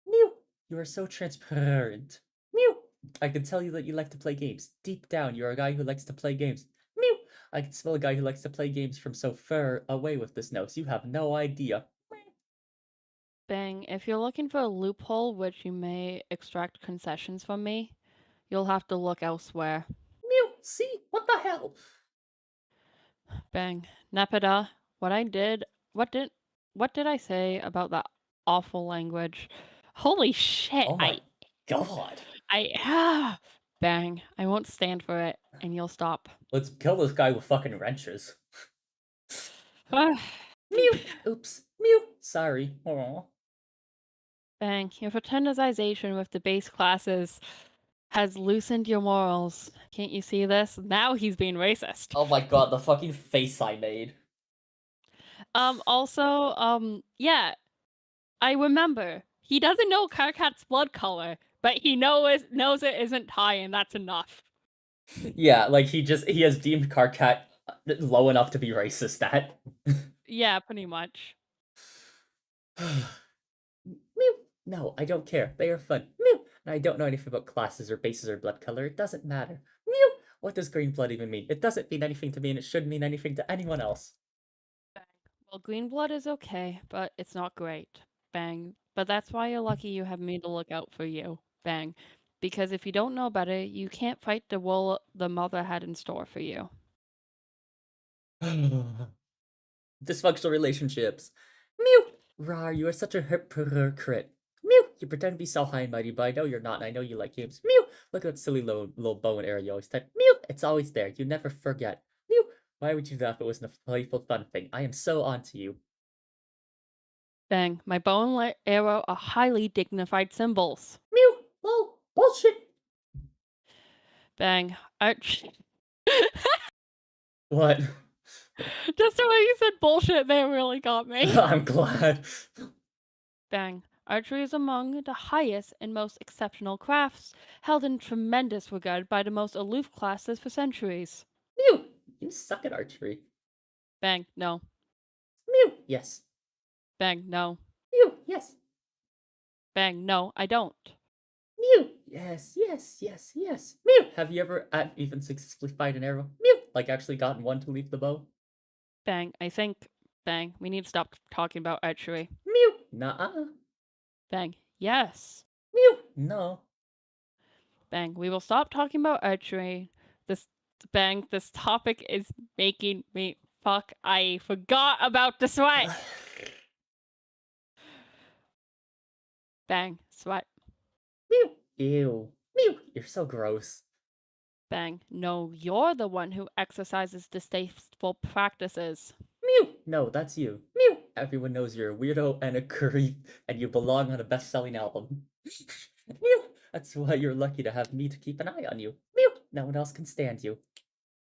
Mew, you are so transparent. Mew, I can tell you that you like to play games. Deep down, you're a guy who likes to play games. Mew, I can smell a guy who likes to play games from so far away with this nose. You have no idea. Bang. If you're looking for a loophole which you may extract concessions from me, you'll have to look elsewhere. Mew, see? What the hell? Bang. Nepeta, what did I say about that awful language. Holy shit, Oh my god. bang, I won't stand for it, and you'll stop. Let's kill this guy with fucking wrenches. Mew! Oops. Mew! Sorry. Aw. Bang, your pretendization with the base classes has loosened your morals. Can't you see this? Now he's being racist. Oh my god, the fucking face I made. Also, yeah, I remember. He doesn't know Karkat's blood color, but he knows it isn't Thai, and that's enough. Yeah, like he has deemed Karkat low enough to be racist at. Yeah, pretty much. Mew! No, I don't care. They are fun. Mew! And I don't know anything about classes or bases or blood color. It doesn't matter. Mew! What does green blood even mean? It doesn't mean anything to me and it shouldn't mean anything to anyone else. Bang. Well, green blood is okay, but it's not great. Bang. But that's why you're lucky you have me to look out for you. Bang. Because if you don't know better, you can't fight the wool the mother had in store for you. Dysfunctional relationships. Mew! Rar, you are such a hypocrite. Mew! You pretend to be so high and mighty, but I know you're not, and I know you like games. Mew! Look at that silly little bow and arrow you always type. Mew! It's always there. You never forget. Mew! Why would you do that if it wasn't a playful, fun thing? I am so onto you. Bang. My bow and arrow are highly dignified symbols. Mew! Lol! Bullshit! Bang. Arch. What? Just the way you said bullshit there really got me. I'm glad. Bang. Archery is among the highest and most exceptional crafts, held in tremendous regard by the most aloof classes for centuries. Mew! You suck at archery. Bang. No. Mew! Yes. Bang. No. Mew! Yes. Bang. No, I don't. Mew! Yes, yes, yes, yes. Mew! Have you ever even successfully fired an arrow? Mew! Like actually gotten one to leave the bow? Bang. I think. Bang. We need to stop talking about archery. Mew! Nuh-uh. Bang. Yes. Mew! No. Bang. We will stop talking about archery. This bang. This topic is making me fuck. I forgot about the sweat. Bang. Sweat. Mew! Ew. Mew! You're so gross. Bang. No, you're the one who exercises distasteful practices. Mew! No, that's you. Mew! Everyone knows you're a weirdo and a creep, and you belong on a best-selling album. Mew! That's why you're lucky to have me to keep an eye on you. Mew! No one else can stand you.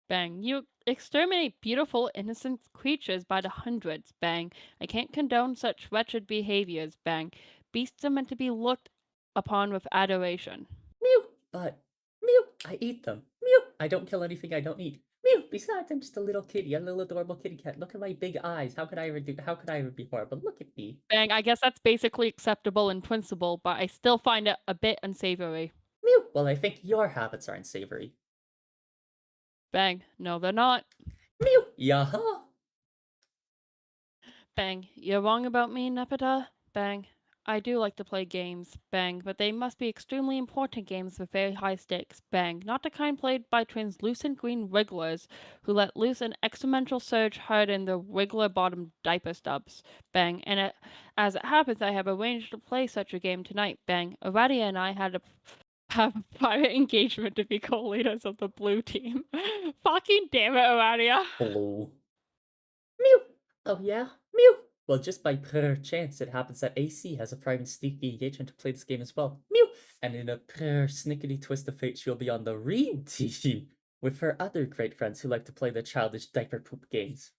Bang. You exterminate beautiful, innocent creatures by the hundreds. Bang. I can't condone such wretched behaviors. Bang. Beasts are meant to be looked upon with adoration. Mew! But, mew! I eat them. Mew! I don't kill anything I don't eat. Mew! Besides, I'm just a little kitty, a little adorable kitty cat. Look at my big eyes. How could I ever be horrible? Look at me. Bang. I guess that's basically acceptable in principle, but I still find it a bit unsavory. Mew! Well, I think your habits are unsavory. Bang. No, they're not. Mew! Yaha! Bang. You're wrong about me, Nepeta. Bang. I do like to play games. Bang. But they must be extremely important games with very high stakes. Bang. Not the kind played by translucent green wrigglers who let loose an exponential surge hard in their wiggler bottom diaper stubs. Bang. And as it happens, I have arranged to play such a game tonight. Bang. Aradia and I had to have a private engagement to be co-leaders of the blue team. Fucking damn it, Aradia. Blue. Mew! Oh yeah? Mew! Well, just by pure chance, it happens that AC has a private sneaky engagement to play this game as well. Mew! And in a pure snickety twist of fate, she'll be on the Reed team with her other great friends who like to play the childish diaper poop games.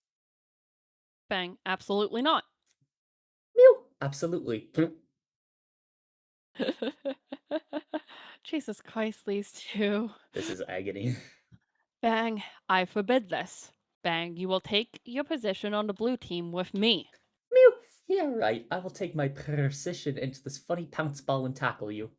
Bang. Absolutely not. Mew! Absolutely. Jesus Christ, these two. This is agony. Bang, I forbid this. Bang, you will take your position on the blue team with me. Mew! Yeah, right. I will take my precision into this funny pounce ball and tackle you.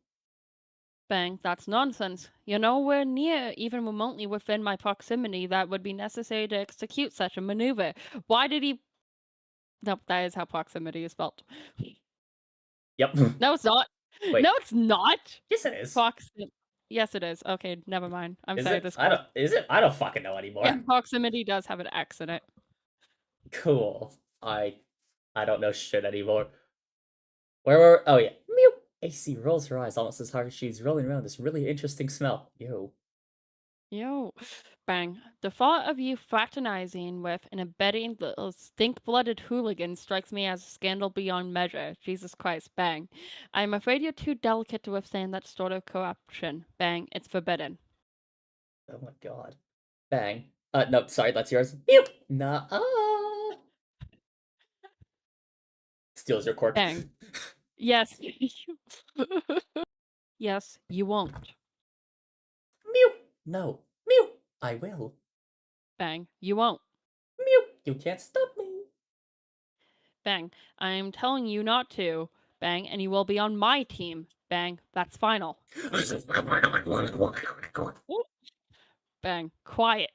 Bang, that's nonsense. You're nowhere near, even remotely within my proximity that would be necessary to execute such a maneuver. Why did he. Nope, that is how proximity is spelled. Yep. No, it's not. Wait. No, it's not. Yes, it is. Yes, it is. Okay, never mind. I'm Is sorry. it? Is it? I don't fucking know anymore. Yeah, proximity does have an X in it. Cool. I don't know shit anymore. Where were? Oh yeah. Mew. AC rolls her eyes almost as hard as she's rolling around this really interesting smell. Ew. Yo, bang. The thought of you fraternizing with and abetting the stink-blooded hooligan strikes me as a scandal beyond measure. Jesus Christ, bang. I'm afraid you're too delicate to withstand that sort of corruption. Bang, it's forbidden. Oh my god. Bang. No, sorry, that's yours. Mew. Nah. Steals your cork. Bang. Yes. Yes, you won't. Mew. No. Mew. I will. Bang, you won't. Mew. You can't stop me. Bang, I'm telling you not to. Bang, and you will be on my team. Bang, that's final. Bang, quiet.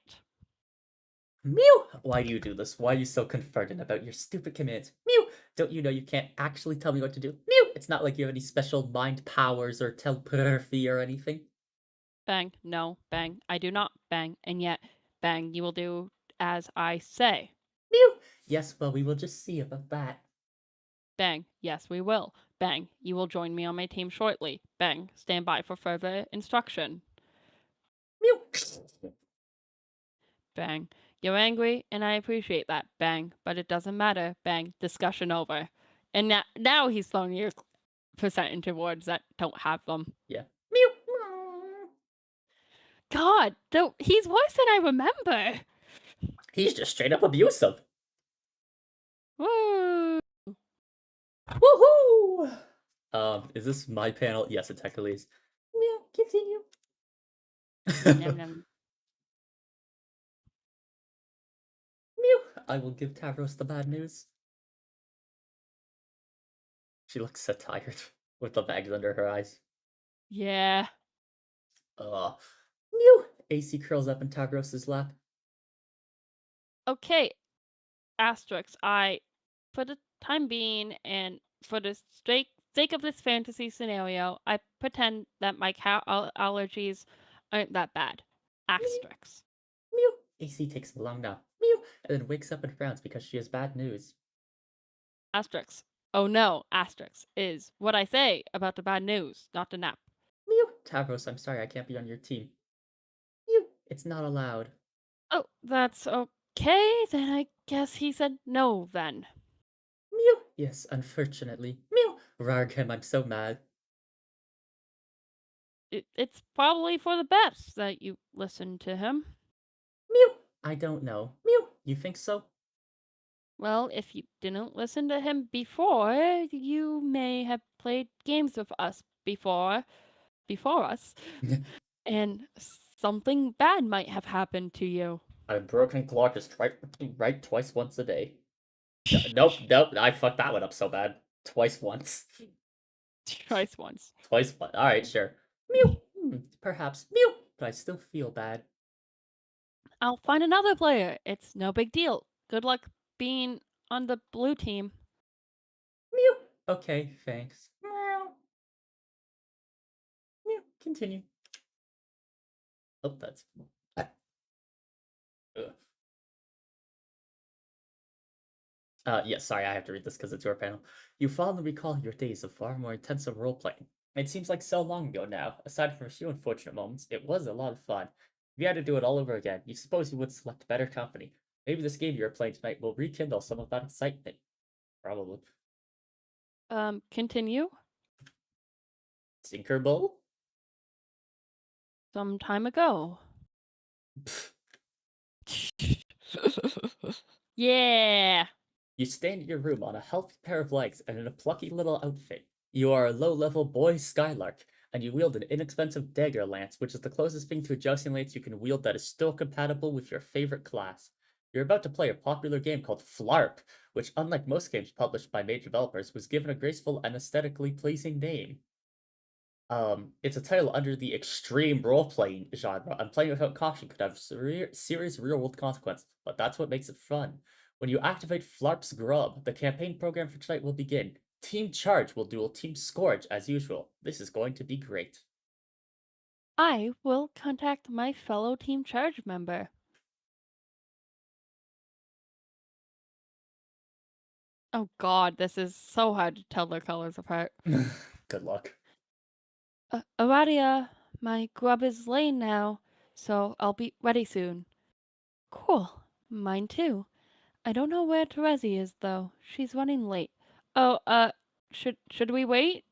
Mew! Why do you do this? Why are you so confident about your stupid commands? Mew! Don't you know you can't actually tell me what to do? Mew! It's not like you have any special mind powers or telepathy or anything. Bang, no, bang, I do not. Bang, and yet, bang, you will do as I say. Mew! Yes, well, we will just see about that. Bang, yes, we will. Bang, you will join me on my team shortly. Bang, stand by for further instruction. Mew! Bang, you're angry, and I appreciate that. Bang, but it doesn't matter. Bang, discussion over. And now he's throwing your percent into words that don't have them. Yeah. Mew! God, though he's worse than I remember. He's just straight up abusive. Woo! Woohoo! Is this my panel? Yes, it technically is. Mew, continue. Nom, nom. Mew! I will give Tavros the bad news. She looks so tired with the bags under her eyes. Yeah. Mew! AC curls up in Tavros's lap. Okay, asterisks. For the time being, and for the sake of this fantasy scenario, I pretend that my cat allergies aren't that bad. Asterisks. Mew! AC takes a long nap. Mew! And then wakes up and frowns because she has bad news. Asterisks. Oh no, asterisks is what I say about the bad news, not the nap. Mew! Tavros, I'm sorry I can't be on your team. Mew! It's not allowed. Oh, that's okay. Then I guess he said no then. Mew! Yes, unfortunately. Mew! Rarghem, I'm so mad. It's probably for the best that you listen to him. Mew! I don't know. Mew! You think so? Well, if you didn't listen to him before, you may have played games with us before us, and something bad might have happened to you. A broken clock is right twice once a day. Nope, I fucked that one up so bad. Twice once. Twice once. Twice once. Alright, sure. Mew! Perhaps. Mew! But I still feel bad. I'll find another player. It's no big deal. Good luck being on the blue team. Mew! Okay, thanks. Meow. Mew. Continue. Oh, that's... Ugh. Yes, sorry, I have to read this because it's your panel. You fondly recall your days of far more intensive role-playing. It seems like so long ago now. Aside from a few unfortunate moments, it was a lot of fun. If you had to do it all over again, you suppose you would select better company. Maybe this game you're playing tonight will rekindle some of that excitement. Probably. Continue. Tinkerbell? Some time ago. Yeah. You stand in your room on a healthy pair of legs and in a plucky little outfit. You are a low-level boy Skylark, and you wield an inexpensive dagger lance, which is the closest thing to a jousting lance you can wield that is still compatible with your favorite class. You're about to play a popular game called Flarp, which, unlike most games published by major developers, was given a graceful and aesthetically pleasing name. It's a title under the extreme role-playing genre, and playing without caution could have serious real-world consequences, but that's what makes it fun. When you activate Flarp's Grub, the campaign program for tonight will begin. Team Charge will duel Team Scourge as usual. This is going to be great. I will contact my fellow Team Charge member. Oh god, this is so hard to tell their colors apart. Good luck. Aradia, my grub is laying now, so I'll be ready soon. Cool. Mine too. I don't know where Terezi is, though. She's running late. Oh, should we wait?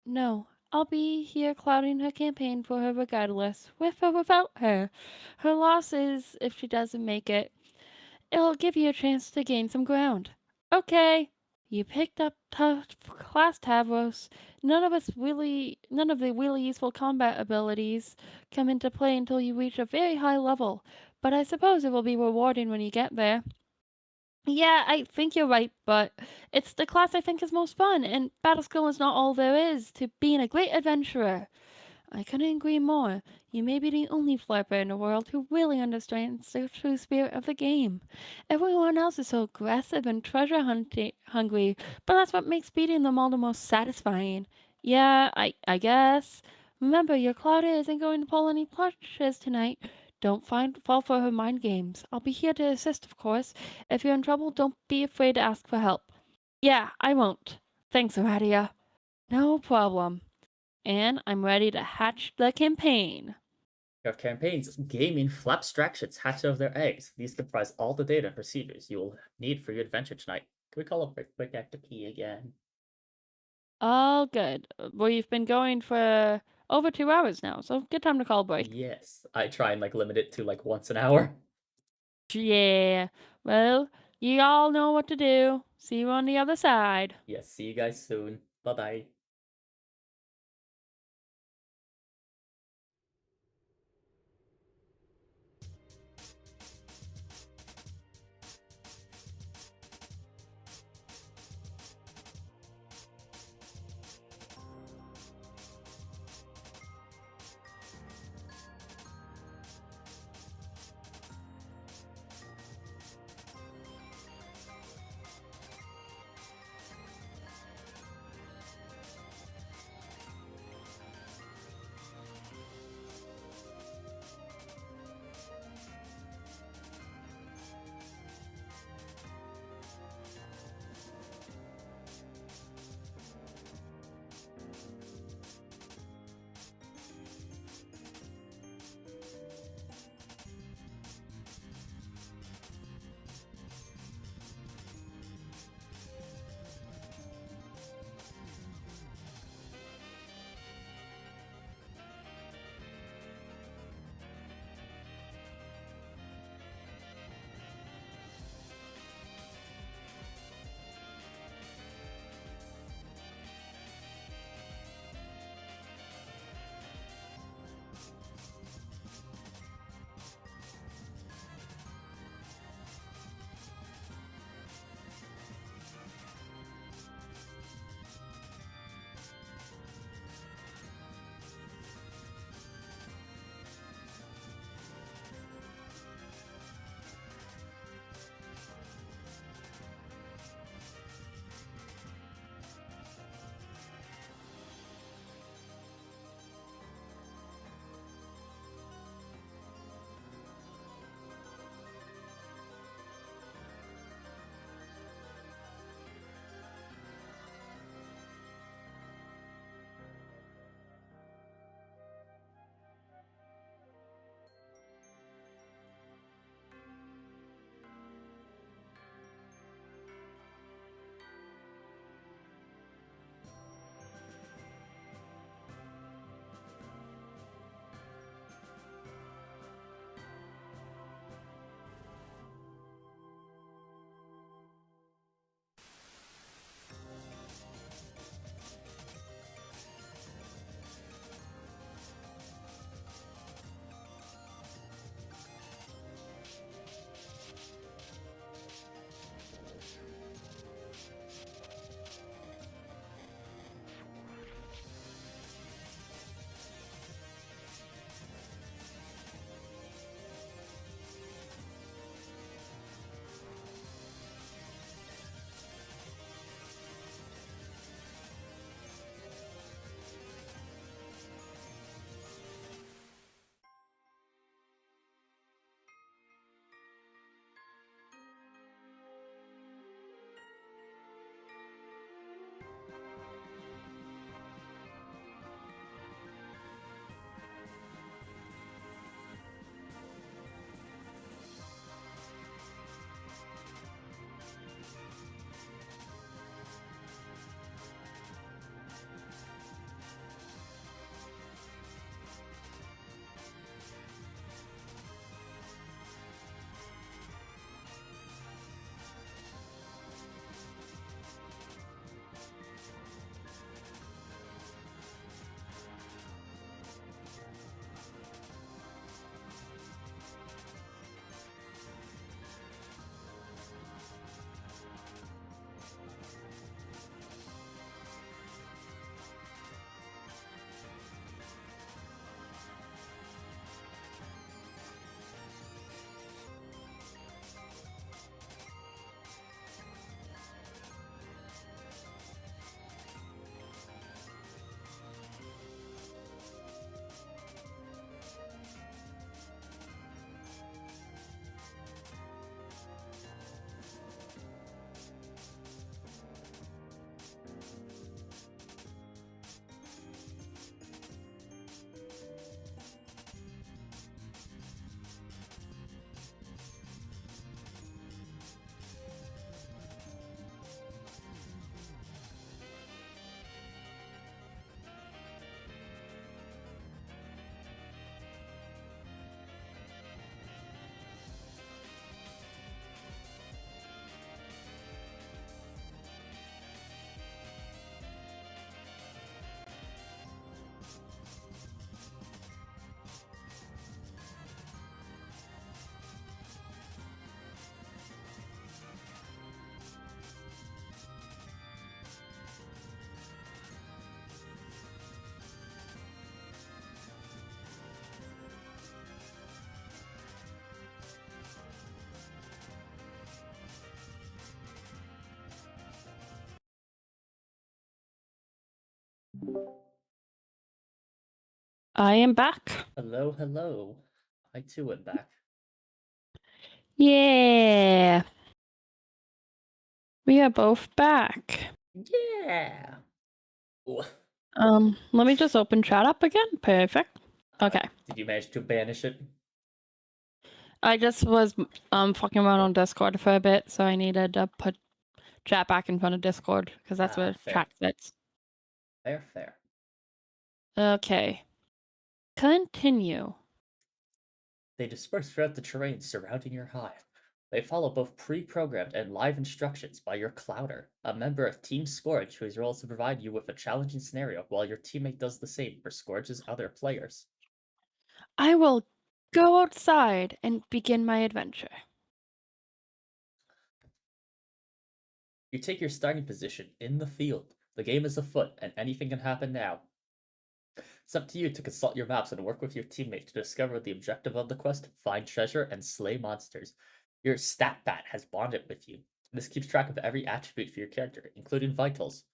No. I'll be here clouding her campaign for her regardless, with or without her. Her loss is if she doesn't make it. It'll give you a chance to gain some ground. Okay. You picked up tough class Tavros. None of the really useful combat abilities come into play until you reach a very high level, but I suppose it will be rewarding when you get there. Yeah, I think you're right, but it's the class I think is most fun, and battle skill is not all there is to being a great adventurer. I couldn't agree more. You may be the only flapper in the world who really understands the true spirit of the game. Everyone else is so aggressive and hungry, but that's what makes beating them all the most satisfying. Yeah, I guess. Remember, your Claudia isn't going to pull any punches tonight. Fall for her mind games. I'll be here to assist, of course. If you're in trouble, don't be afraid to ask for help. Yeah, I won't. Thanks, Aradia. No problem. And I'm ready to hatch the campaign. Your campaigns, gaming flapstractions hatch out of their eggs. These comprise all the data and procedures you will need for your adventure tonight. Can we call up quick active key again? All good. We've been going for over 2 hours now, so good time to call a break. Yes. I try and limit it to once an hour. Yeah. Well, you all know what to do. See you on the other side. Yes, see you guys soon. Bye bye. I am back. Hello, hello. I too am back. Yeah. We are both back. Yeah. Ooh. Let me just open chat up again. Perfect. Okay. Did you manage to banish it? I just was fucking around on Discord for a bit, so I needed to put chat back in front of Discord because that's where Fair. chat sits. Fair. Okay. Continue. They disperse throughout the terrain surrounding your hive. They follow both pre-programmed and live instructions by your clouder, a member of Team Scourge whose role is to provide you with a challenging scenario while your teammate does the same for Scourge's other players. I will go outside and begin my adventure. You take your starting position in the field. The game is afoot, and anything can happen now. It's up to you to consult your maps and work with your teammate to discover the objective of the quest, find treasure, and slay monsters. Your stat bat has bonded with you. This keeps track of every attribute for your character, including vitals.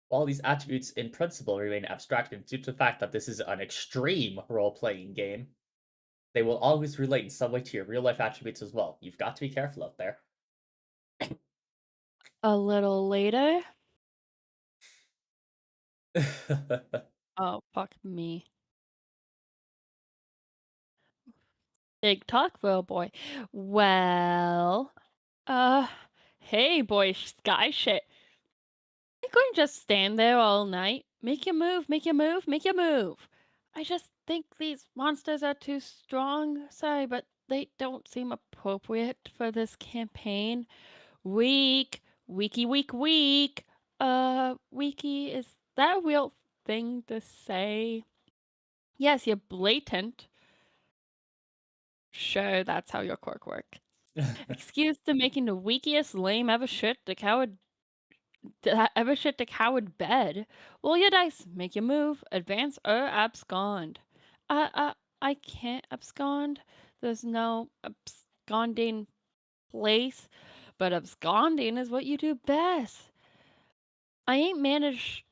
While these attributes in principle remain abstracted due to the fact that this is an extreme role-playing game, they will always relate in some way to your real-life attributes as well. You've got to be careful out there. A little later. Oh, fuck me. Big talk, little boy. Well, hey, boy, sky shit. I'm going to just stand there all night. Make your move, make your move, make your move. I just think these monsters are too strong. Sorry, but they don't seem appropriate for this campaign. Weak, weak. Weaky, is that a real thing to say? Yes, you're blatant. Sure, that's how your quirk works. Excuse to making the weakest lame ever shit the coward bed. Roll your dice, make your move, advance or abscond. I can't abscond. There's no absconding place, but absconding is what you do best. I ain't managed.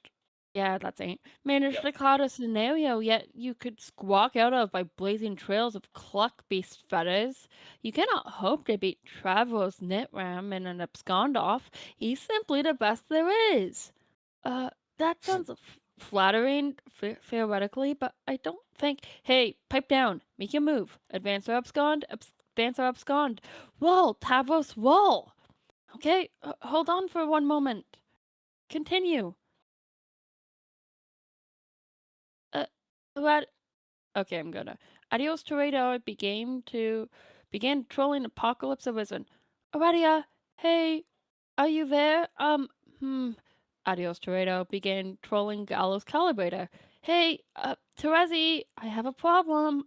Yeah, that's ain't managed Yep. to cloud a scenario yet you could squawk out of by blazing trails of cluck beast feathers. You cannot hope to beat Travos Nitram in an abscond off. He's simply the best there is. That sounds flattering theoretically, but I don't think. Hey, pipe down. Make your move. Advance or abscond. Advance or abscond. Whoa, Tavros, whoa. Okay, hold on for one moment. Continue. What? Okay, I'm gonna. Adios, Torado. Began trolling Apocalypse Arisen. Aradia, hey, are you there? Adios, Torado. Began trolling Gallows Calibrator. Hey, Terezi, I have a problem.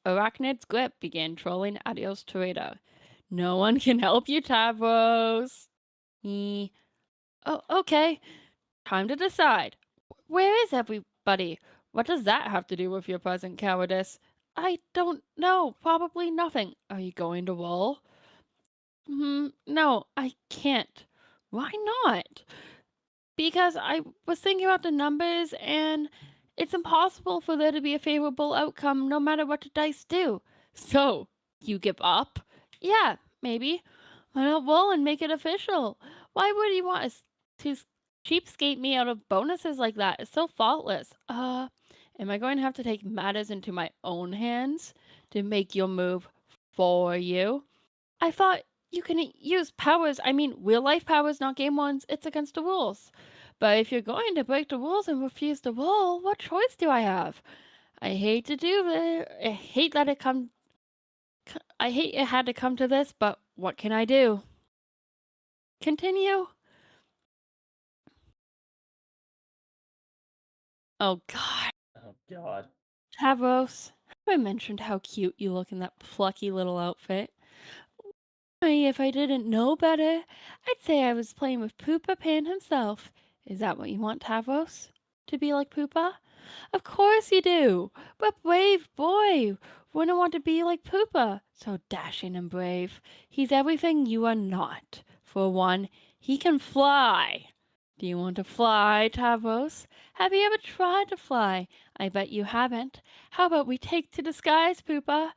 Arachnid's Grip began trolling Adios, Torado. No one can help you, Tavros. Oh, okay. Time to decide. Where is everybody? What does that have to do with your present cowardice? I don't know. Probably nothing. Are you going to roll? No, I can't. Why not? Because I was thinking about the numbers and it's impossible for there to be a favorable outcome no matter what the dice do. So, you give up? Yeah, maybe. I'll roll and make it official. Why would you want to cheapskate me out of bonuses like that? It's so faultless. Am I going to have to take matters into my own hands to make your move for you? I thought you can use powers. I mean, real life powers, not game ones. It's against the rules. But if you're going to break the rules and refuse to roll, what choice do I have? I hate to do this. I hate it had to come to this, but what can I do? Continue. Oh God, Oh god. Tavros. Have I mentioned how cute you look in that plucky little outfit? If I didn't know better, I'd say I was playing with Poopa Pan himself. Is that what you want, Tavros? To be like Poopa? Of course you do. But brave boy wouldn't want to be like Poopa. So dashing and brave. He's everything you are not. For one, he can fly. Do you want to fly, Tavros? Have you ever tried to fly? I bet you haven't. How about we take to the skies, Poopa?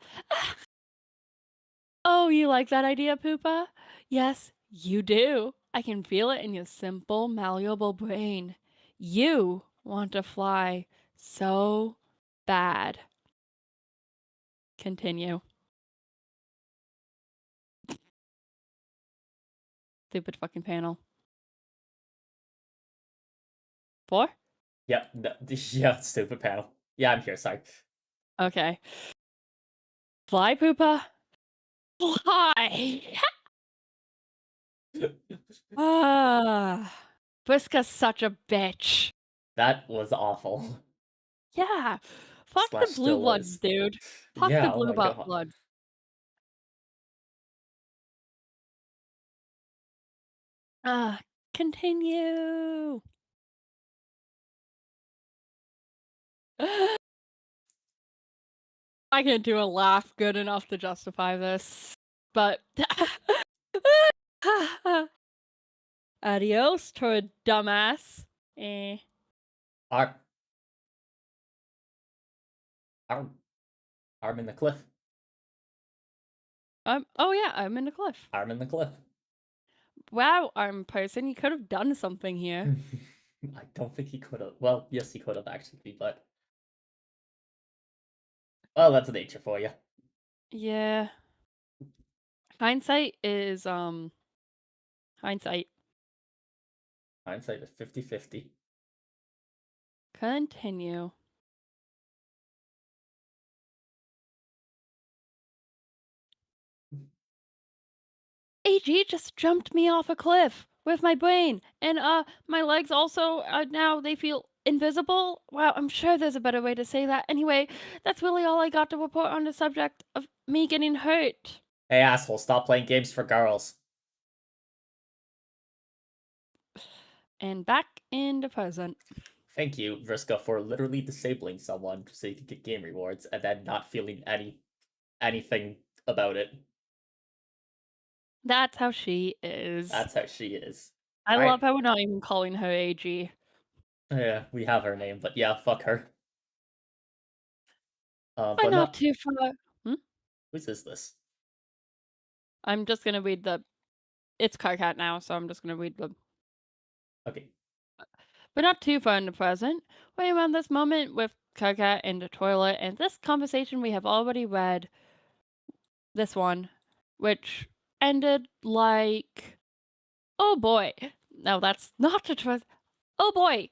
Oh, you like that idea, Poopa? Yes, you do. I can feel it in your simple, malleable brain. You want to fly so bad. Continue. Stupid fucking panel. 4? Yep. Yeah, stupid panel. Yeah, I'm here. Sorry. Okay. Fly, Poopa. Fly! Ah, Briska's such a bitch. That was awful. Yeah. Fuck the Slash blue still bloods, is. dude. Fuck the Yeah. Oh blue my god. bloods. Ah, continue. I can't do a laugh good enough to justify this, but adios to a dumbass. Eh. Arm. Arm. Arm in the cliff. Oh yeah, I'm in the cliff. Arm in the cliff. Wow, arm person, you could have done something here. I don't think he could have. Well, yes, he could have actually, but well, that's nature for you. Yeah. Hindsight is hindsight. Hindsight is 50-50. Continue. AG just jumped me off a cliff with my brain, and my legs also now they feel invisible. Wow, I'm sure there's a better way to say that. Anyway, that's really all I got to report on the subject of me getting hurt. Hey, asshole! Stop playing games for girls. And back in the present. Thank you, Vriska, for literally disabling someone so you could get game rewards and then not feeling anything about it. That's how she is. That's how she is. I Alright. love how we're not even calling her AG. Yeah, we have her name, but yeah, fuck her. But But not not too far. Hmm? whose is this? I'm just gonna read the. It's Carcat now, so I'm just gonna read the. Okay. But not too far in the present. We're around this moment with Carcat in the toilet, and this conversation we have already read. This one, which ended like, oh boy. No, that's not the truth. Oh boy,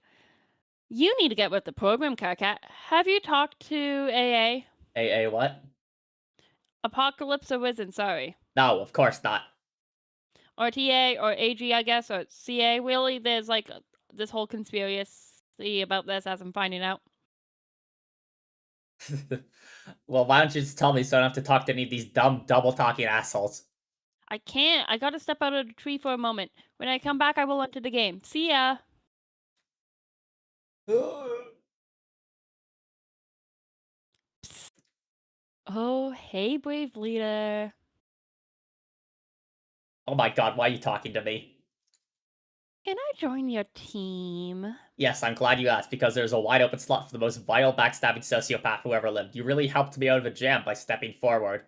you need to get with the program, Carcat. Have you talked to AA? AA what? Apocalypse Arisen, sorry. No, of course not. Or TA, or AG, I guess, or CA. Really, there's like this whole conspiracy about this as I'm finding out. Well, why don't you just tell me so I don't have to talk to any of these dumb double talking assholes? I can't. I gotta step out of the tree for a moment. When I come back, I will enter the game. See ya. Psst. Oh, hey, brave leader. Oh my god, why are you talking to me? Can I join your team? Yes, I'm glad you asked, because there's a wide open slot for the most vile backstabbing sociopath who ever lived. You really helped me out of a jam by stepping forward.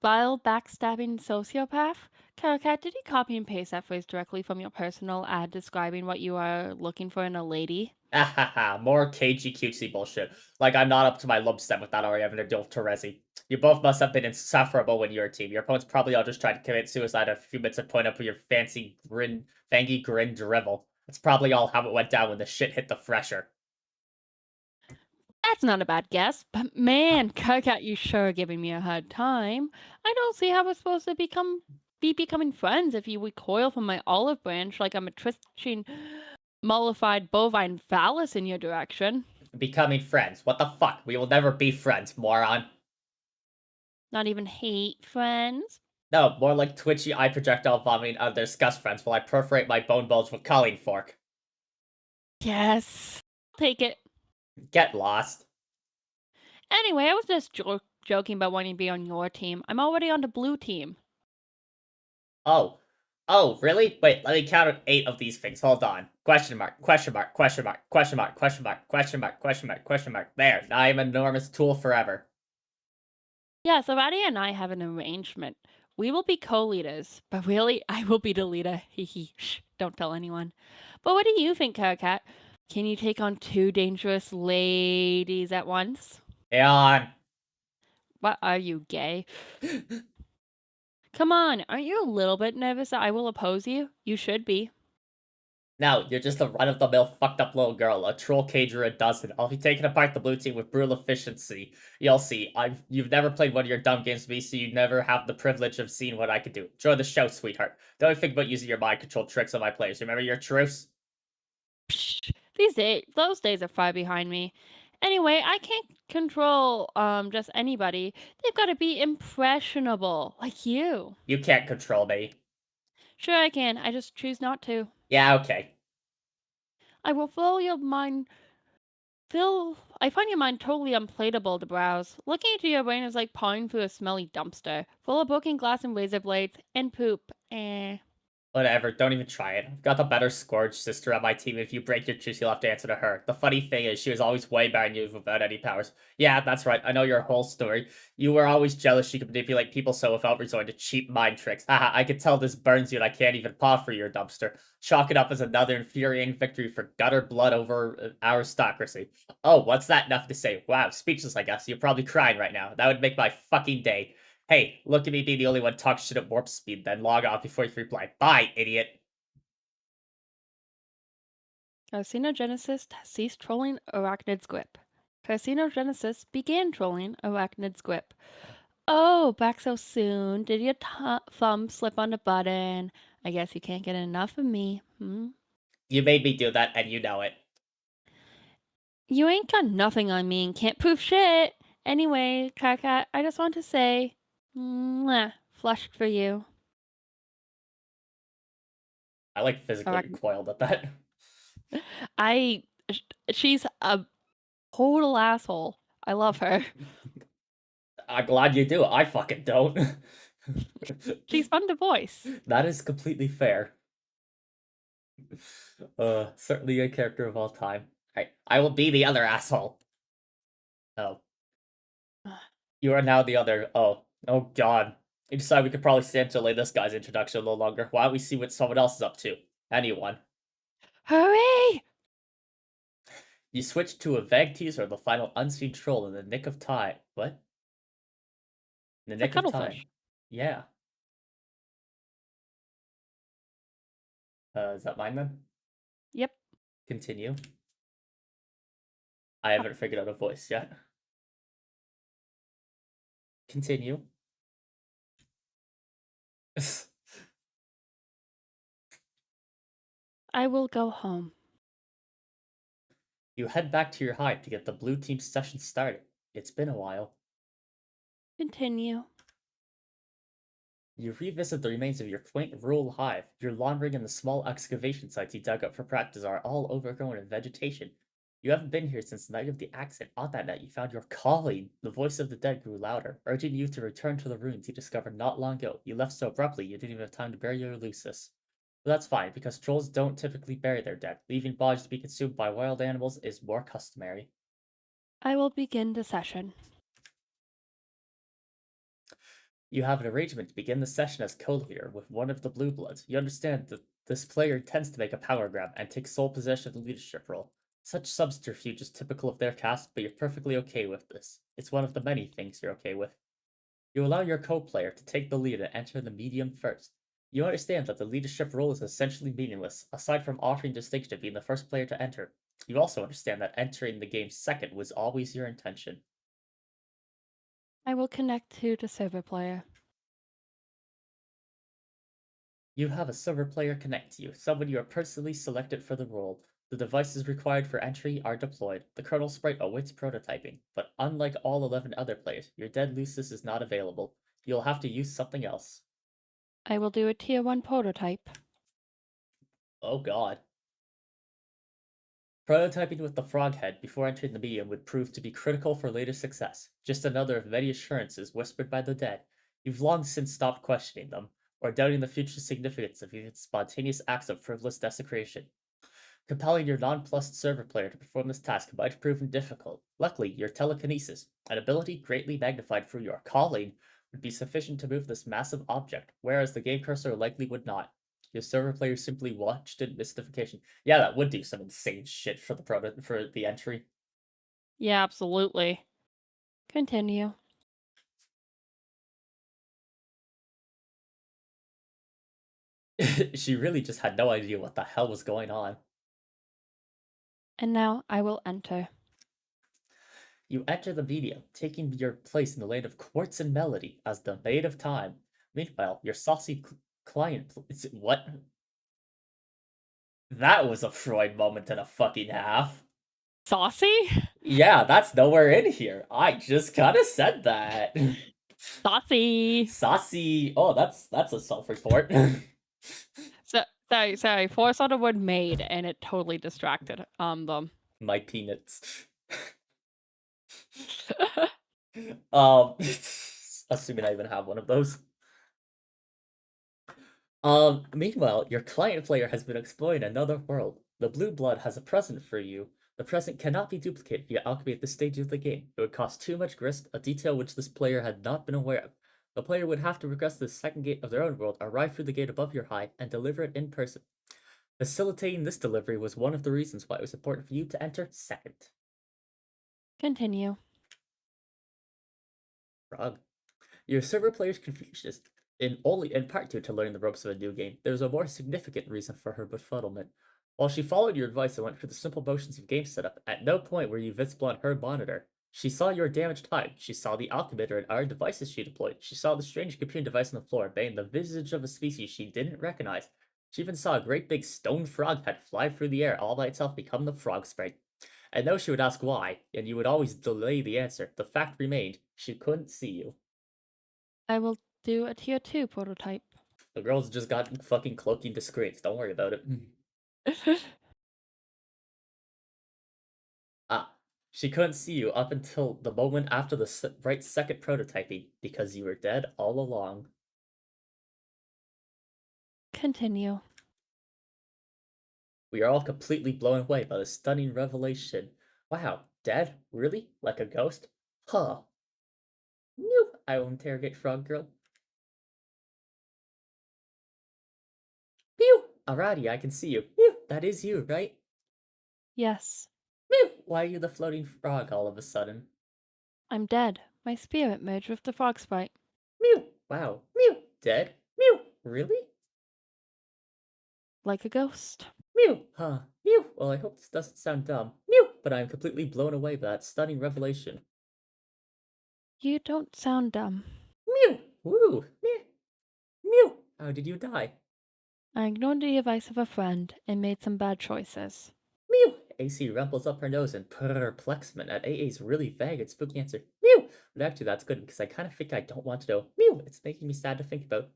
Vile, backstabbing sociopath? Caracat, did you copy and paste that phrase directly from your personal ad describing what you are looking for in a lady? Ahaha, more cagey cutesy bullshit. Like I'm not up to my lump stem with that already having to deal with Terezi. You both must have been insufferable when you were a team. Your opponents probably all just tried to commit suicide a few minutes to point up with your fangy grin drivel. That's probably all how it went down when the shit hit the fresher. That's not a bad guess, but man, Caracat, you sure are giving me a hard time. I don't see how we're supposed to be becoming friends if you recoil from my olive branch like I'm a twitching, mollified bovine phallus in your direction. Becoming friends. What the fuck? We will never be friends, moron. Not even hate friends. No, more like twitchy eye projectile vomiting out of their disgust friends while I perforate my bone bulge with culling fork. Yes. Take it. Get lost. Anyway, I was just joking about wanting to be on your team. I'm already on the blue team. Oh. Oh, really? Wait, let me count 8 of these things. Hold on. Question mark, question mark, question mark, question mark, question mark, question mark, question mark, question mark. There. I am an enormous tool forever. Yeah, so Addie and I have an arrangement. We will be co-leaders, but really, I will be the leader. Hee hee. Shh, don't tell anyone. But what do you think, Cat? Can you take on 2 dangerous ladies at once? Yawn. What, are you gay? Come on, aren't you a little bit nervous that I will oppose you? You should be. No, you're just a run-of-the-mill fucked up little girl, a troll cager a dozen. I'll be taking apart the blue team with brutal efficiency. You'll see. You've never played one of your dumb games with me, so you never have the privilege of seeing what I can do. Enjoy the show, sweetheart. Don't think about using your mind control tricks on my players. Remember your truce? Psh, those days are far behind me. Anyway, I can't control just anybody. They've got to be impressionable, like you. You can't control me. Sure I can. I just choose not to. Yeah, okay. I will fill your mind. I find your mind totally unplayable to browse. Looking into your brain is like pawing through a smelly dumpster, full of broken glass and razor blades and poop. Eh. Whatever, don't even try it. I've got the better Scourge sister on my team. If you break your truce, you'll have to answer to her. The funny thing is, she was always way better than you without any powers. Yeah, that's right, I know your whole story. You were always jealous she could manipulate people so without resorting to cheap mind tricks. Haha, I can tell this burns you and I can't even paw for your dumpster. Chalk it up as another infuriating victory for gutter blood over aristocracy. Oh, what's that enough to say? Wow, speechless I guess. You're probably crying right now. That would make my fucking day. Hey, look at me being the only one talk shit at warp speed, then log off before you reply. Bye, idiot. Carcinogenesis ceased trolling Arachnid's grip. Carcinogenesis began trolling Arachnid's grip. Oh, back so soon. Did your thumb slip on the button? I guess you can't get enough of me. Hmm? You made me do that, and you know it. You ain't got nothing on me and can't prove shit. Anyway, Cat, I just want to say, mwah, flushed for you. I like physically Arachn- recoiled at that. I, she's a total asshole. I love her. I'm glad you do. I fucking don't. She's fun to voice. That is completely fair. Certainly a character of all time. I will be the other asshole. Oh. You are now the other. Oh god. You decide we could probably stand to delay this guy's introduction a little longer. Why don't we see what someone else is up to? Anyone. Hurry! You switch to a vague teaser of the final unseen troll in the nick of time. What? In the It's a nick of time. cuttlefish. Yeah. Is that mine then? Yep. Continue. I haven't figured out a voice yet. Continue. I will go home. You head back to your hive to get the blue team session started. It's been a while. Continue. You revisit the remains of your quaint rural hive. Your laundering and the small excavation sites you dug up for practice are all overgrown in vegetation. You haven't been here since the night of the accident. On that night, you found your calling. The voice of the dead grew louder, urging you to return to the ruins you discovered not long ago. You left so abruptly you didn't even have time to bury your Lucis. But that's fine, because trolls don't typically bury their dead. Leaving bodies to be consumed by wild animals is more customary. I will begin the session. You have an arrangement to begin the session as co-leader with one of the Blue Bloods. You understand that this player tends to make a power grab and take sole possession of the leadership role. Such subterfuge is typical of their cast, but you're perfectly okay with this. It's one of the many things you're okay with. You allow your co-player to take the lead and enter the medium first. You understand that the leadership role is essentially meaningless, aside from offering distinction being the first player to enter. You also understand that entering the game second was always your intention. I will connect to the server player. You have a server player connect to you, someone you are personally selected for the role. The devices required for entry are deployed. The kernel sprite awaits prototyping, but unlike all 11 other players, your dead Lucis is not available. You'll have to use something else. I will do a tier 1 prototype. Oh god. Prototyping with the frog head before entering the medium would prove to be critical for later success. Just another of many assurances whispered by the dead. You've long since stopped questioning them, or doubting the future significance of even spontaneous acts of frivolous desecration. Compelling your nonplussed server player to perform this task might have proven difficult. Luckily, your telekinesis, an ability greatly magnified through your calling, would be sufficient to move this massive object, whereas the game cursor likely would not. Your server player simply watched in mystification. Yeah, that would do some insane shit for for the entry. Yeah, absolutely. Continue. She really just had no idea what the hell was going on. And now I will enter. You enter the medium, taking your place in the land of quartz and melody as the maid of time. Meanwhile, your saucy client. What? That was a Freud moment and a fucking half. Saucy? Yeah, that's nowhere in here. I just kind of said that. Saucy. Saucy. Oh, that's a self-report. Sorry. Force on the word made, and it totally distracted them. My peanuts. Um, assuming I even have one of those. Meanwhile, your client player has been exploring another world. The blue blood has a present for you. The present cannot be duplicated via alchemy at this stage of the game. It would cost too much grist, a detail which this player had not been aware of. The player would have to regress to the second gate of their own world, arrive through the gate above your hive, and deliver it in person. Facilitating this delivery was one of the reasons why it was important for you to enter second. Continue. Frog. Your server player's confusion is only in part due to learning the ropes of a new game. There's a more significant reason for her befuddlement. While she followed your advice and went through the simple motions of game setup, at no point were you visible on her monitor. She saw your damaged hive. She saw the alchemitter and our devices she deployed. She saw the strange computer device on the floor, bearing the visage of a species she didn't recognize. She even saw a great big stone frog head fly through the air all by itself, become the frog sprite. And though she would ask why, and you would always delay the answer, the fact remained she couldn't see you. I will do a tier 2 prototype. The girl's just got fucking cloaking disgrace. Don't worry about it. Ah, she couldn't see you up until the moment after the right second prototyping because you were dead all along. Continue. We are all completely blown away by the stunning revelation. Wow, dead? Really? Like a ghost? Huh. Nope. I will interrogate Frog Girl. Pew! Alrighty, I can see you. Pew! That is you, right? Yes. Mew! Why are you the floating frog all of a sudden? I'm dead. My spirit merged with the frog sprite. Mew! Wow. Mew! Dead? Mew! Really? Like a ghost. Mew! Huh. Mew! Well, I hope this doesn't sound dumb. Mew! But I'm completely blown away by that stunning revelation. You don't sound dumb. Mew! Woo! Mew! Mew! How did you die? I ignored the advice of a friend and made some bad choices. Mew! AC rumples up her nose in perplexment at AA's really vague and spooky answer. Mew! But actually, that's good because I kind of think I don't want to know. Mew! It's making me sad to think about.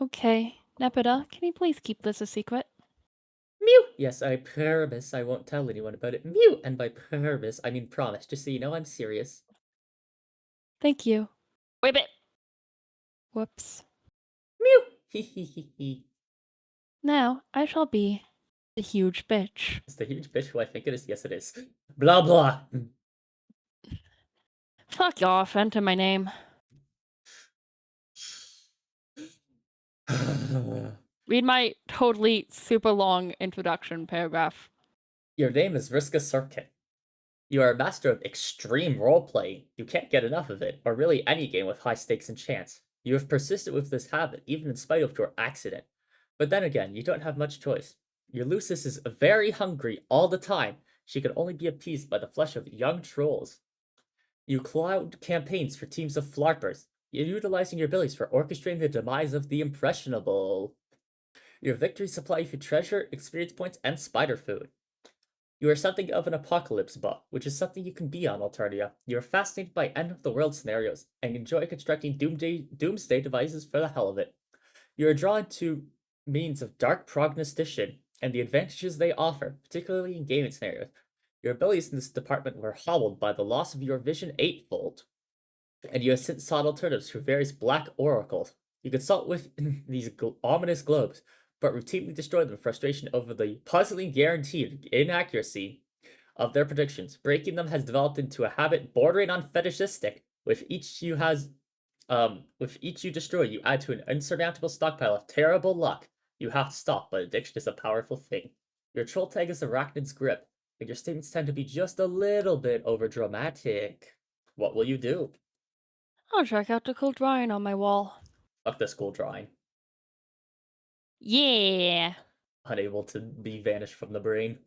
Okay. Nepeta, can you please keep this a secret? Mew! Yes, I promise I won't tell anyone about it. Mew! And by promise, I mean promise, just so you know I'm serious. Thank you. Wait. Whoops. Mew! Hee hee hee hee. Now I shall be the huge bitch. Is the huge bitch who I think it is? Yes, it is. Blah blah. Fuck off, enter my name. Read my totally super long introduction paragraph. Your name is Vriska Sorkin. You are a master of extreme role-playing. You can't get enough of it, or really any game with high stakes and chance. You have persisted with this habit, even in spite of your accident. But then again, you don't have much choice. Your Lucis is very hungry all the time. She can only be appeased by the flesh of young trolls. You cloud campaigns for teams of flarpers. You're utilizing your abilities for orchestrating the demise of the impressionable. Your victories supply you with treasure, experience points, and spider food. You are something of an apocalypse buff, which is something you can be on Alternia. You are fascinated by end-of-the-world scenarios, and enjoy constructing doomsday devices for the hell of it. You are drawn to means of dark prognostication and the advantages they offer, particularly in gaming scenarios. Your abilities in this department were hobbled by the loss of your vision eightfold, and you have since sought alternatives through various black oracles. You consult with these ominous globes, but routinely destroy them in frustration over the puzzling guaranteed inaccuracy of their predictions. Breaking them has developed into a habit bordering on fetishistic. With each you destroy, you add to an insurmountable stockpile of terrible luck. You have to stop, but addiction is a powerful thing. Your troll tag is Arachnid's grip, and your statements tend to be just a little bit overdramatic. What will you do? I'll check out the cool drawing on my wall. Fuck this cool drawing. Yeah. Unable to be vanished from the brain.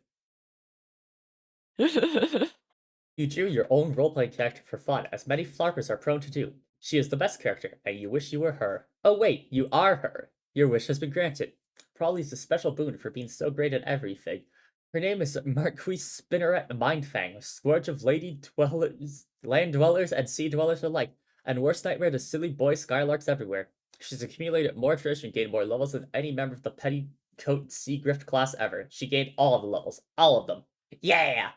You drew your own role-playing character for fun, as many flarpers are prone to do. She is the best character, and you wish you were her. Oh wait, you are her! Your wish has been granted. Probably is a special boon for being so great at everything. Her name is Marquise Spinneret Mindfang, scourge of land dwellers and sea dwellers alike, and worst nightmare to silly boy skylarks everywhere. She's accumulated more tradition and gained more levels than any member of the Petticoat Sea Grift class ever. She gained all of the levels. All of them. Yeah!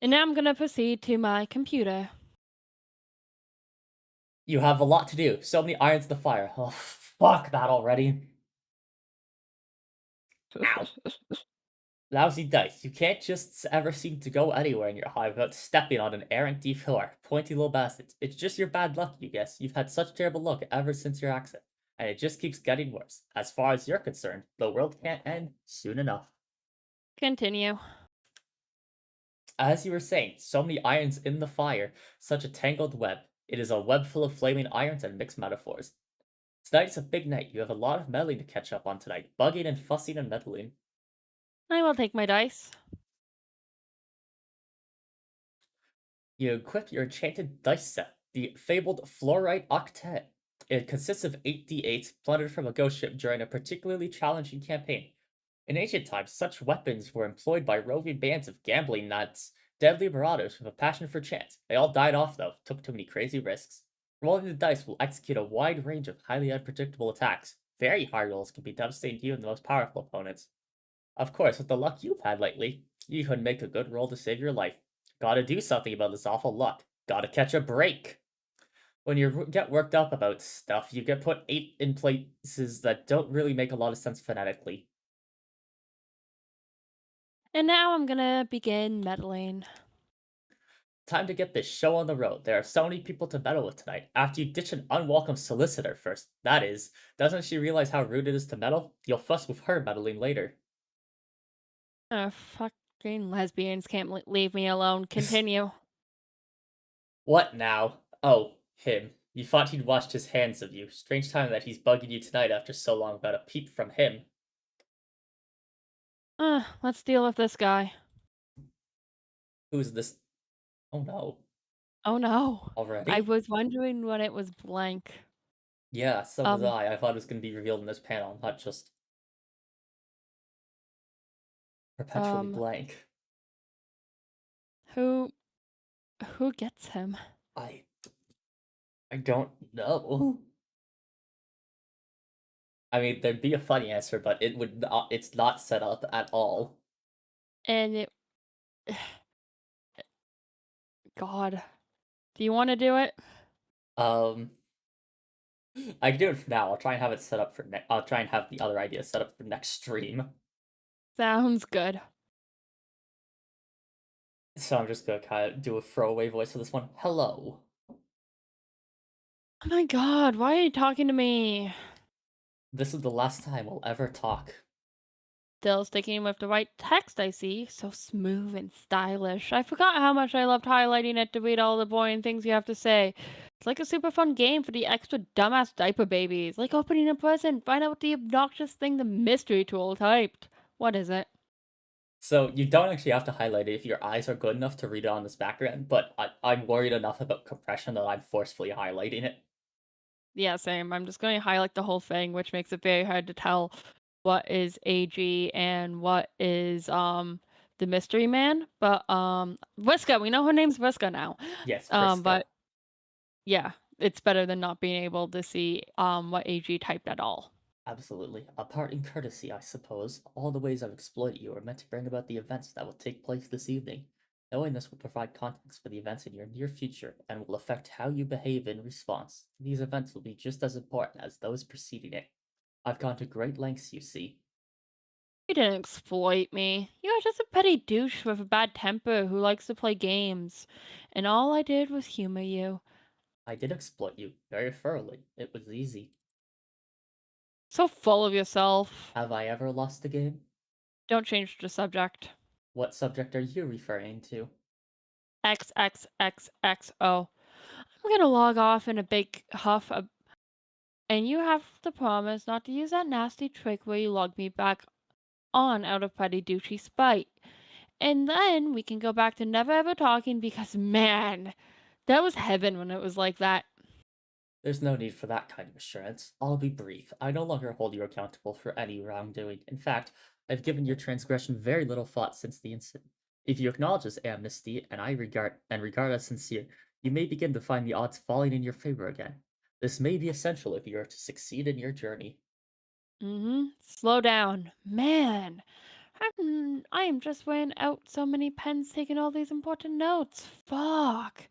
And now I'm gonna proceed to my computer. You have a lot to do. So many irons in the fire. Oh, fuck that already. Ow. Lousy dice. You can't just ever seem to go anywhere in your hive without stepping on an errant D4. Pointy little bastards. It's just your bad luck, you guess. You've had such terrible luck ever since your accident. And it just keeps getting worse. As far as you're concerned, the world can't end soon enough. Continue. As you were saying, so many irons in the fire, such a tangled web. It is a web full of flaming irons and mixed metaphors. Tonight's a big night. You have a lot of meddling to catch up on tonight. Bugging and fussing and meddling. I will take my dice. You equip your enchanted dice set, the fabled Fluorite Octet. It consists of 8d8s plundered from a ghost ship during a particularly challenging campaign. In ancient times, such weapons were employed by roving bands of gambling nuts, deadly marauders with a passion for chance. They all died off, though, took too many crazy risks. Rolling the dice will execute a wide range of highly unpredictable attacks. Very high rolls can be devastating to you and the most powerful opponents. Of course, with the luck you've had lately, you could make a good roll to save your life. Gotta do something about this awful luck. Gotta catch a break. When you get worked up about stuff, you get put in places that don't really make a lot of sense phonetically. And now I'm gonna begin meddling. Time to get this show on the road. There are so many people to meddle with tonight. After you ditch an unwelcome solicitor first, that is, doesn't she realize how rude it is to meddle? You'll fuss with her meddling later. Fucking lesbians can't leave me alone. Continue. What now? Oh, him. You thought he'd washed his hands of you. Strange time that he's bugging you tonight after so long without a peep from him. Let's deal with this guy. Who's this? Oh no. Oh no. Already? I was wondering when it was blank. Yeah, so was I. I thought it was going to be revealed in this panel, not just perpetually Um, blank. who gets him? I don't know. I mean, there'd be a funny answer, but it would not, it's not set up at all. And it God. Do you want to do it? Um, I can do it for now. I'll try and have it set up for I'll try and have the other idea set up for next stream. Sounds good. So I'm just gonna kind of do a throwaway voice for this one. Hello. Oh my god, why are you talking to me? This is the last time we'll ever talk. Still sticking with the right text, I see. So smooth and stylish. I forgot how much I loved highlighting it to read all the boring things you have to say. It's like a super fun game for the extra dumbass diaper babies. Like opening a present, find out what the obnoxious thing the mystery tool typed. What is it? So you don't actually have to highlight it if your eyes are good enough to read it on this background, but I'm worried enough about compression that I'm forcefully highlighting it. Yeah, same. I'm just going to highlight the whole thing, which makes it very hard to tell what is AG and what is the mystery man. But Vriska, we know her name's Vriska now. Yes, Friska. But yeah, it's better than not being able to see what AG typed at all. Absolutely. A part in courtesy, I suppose. All the ways I've exploited you are meant to bring about the events that will take place this evening. Knowing this will provide context for the events in your near future and will affect how you behave in response. These events will be just as important as those preceding it. I've gone to great lengths, you see. You didn't exploit me. You're just a petty douche with a bad temper who likes to play games. And all I did was humor you. I did exploit you very thoroughly. It was easy. So full of yourself. Have I ever lost a game? Don't change the subject. What subject are you referring to? XXXXO. I'm gonna log off in a big huff, and you have to promise not to use that nasty trick where you log me back on out of petty douchey spite. And then we can go back to never ever talking because, man, that was heaven when it was like that. There's no need for that kind of assurance. I'll be brief. I no longer hold you accountable for any wrongdoing. In fact, I've given your transgression very little thought since the incident. If you acknowledge this amnesty, and I regard as sincere, you may begin to find the odds falling in your favor again. This may be essential if you are to succeed in your journey. Slow down. Man, I am just wearing out so many pens taking all these important notes. Fuck.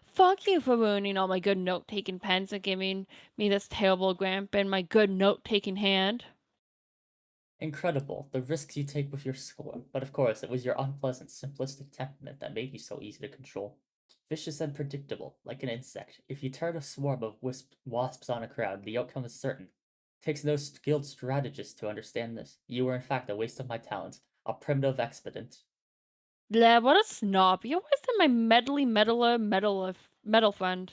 Fuck you for ruining all my good note taking pens and giving me this terrible gramp in my good note taking hand. Incredible, the risks you take with your score, but of course it was your unpleasant, simplistic temperament that made you so easy to control. Vicious and predictable, like an insect. If you turn a swarm of wasps on a crowd, the outcome is certain. Takes no skilled strategist to understand this. You were in fact a waste of my talents, a primitive expedient. Blah, what a snob. You're worse than my metal friend.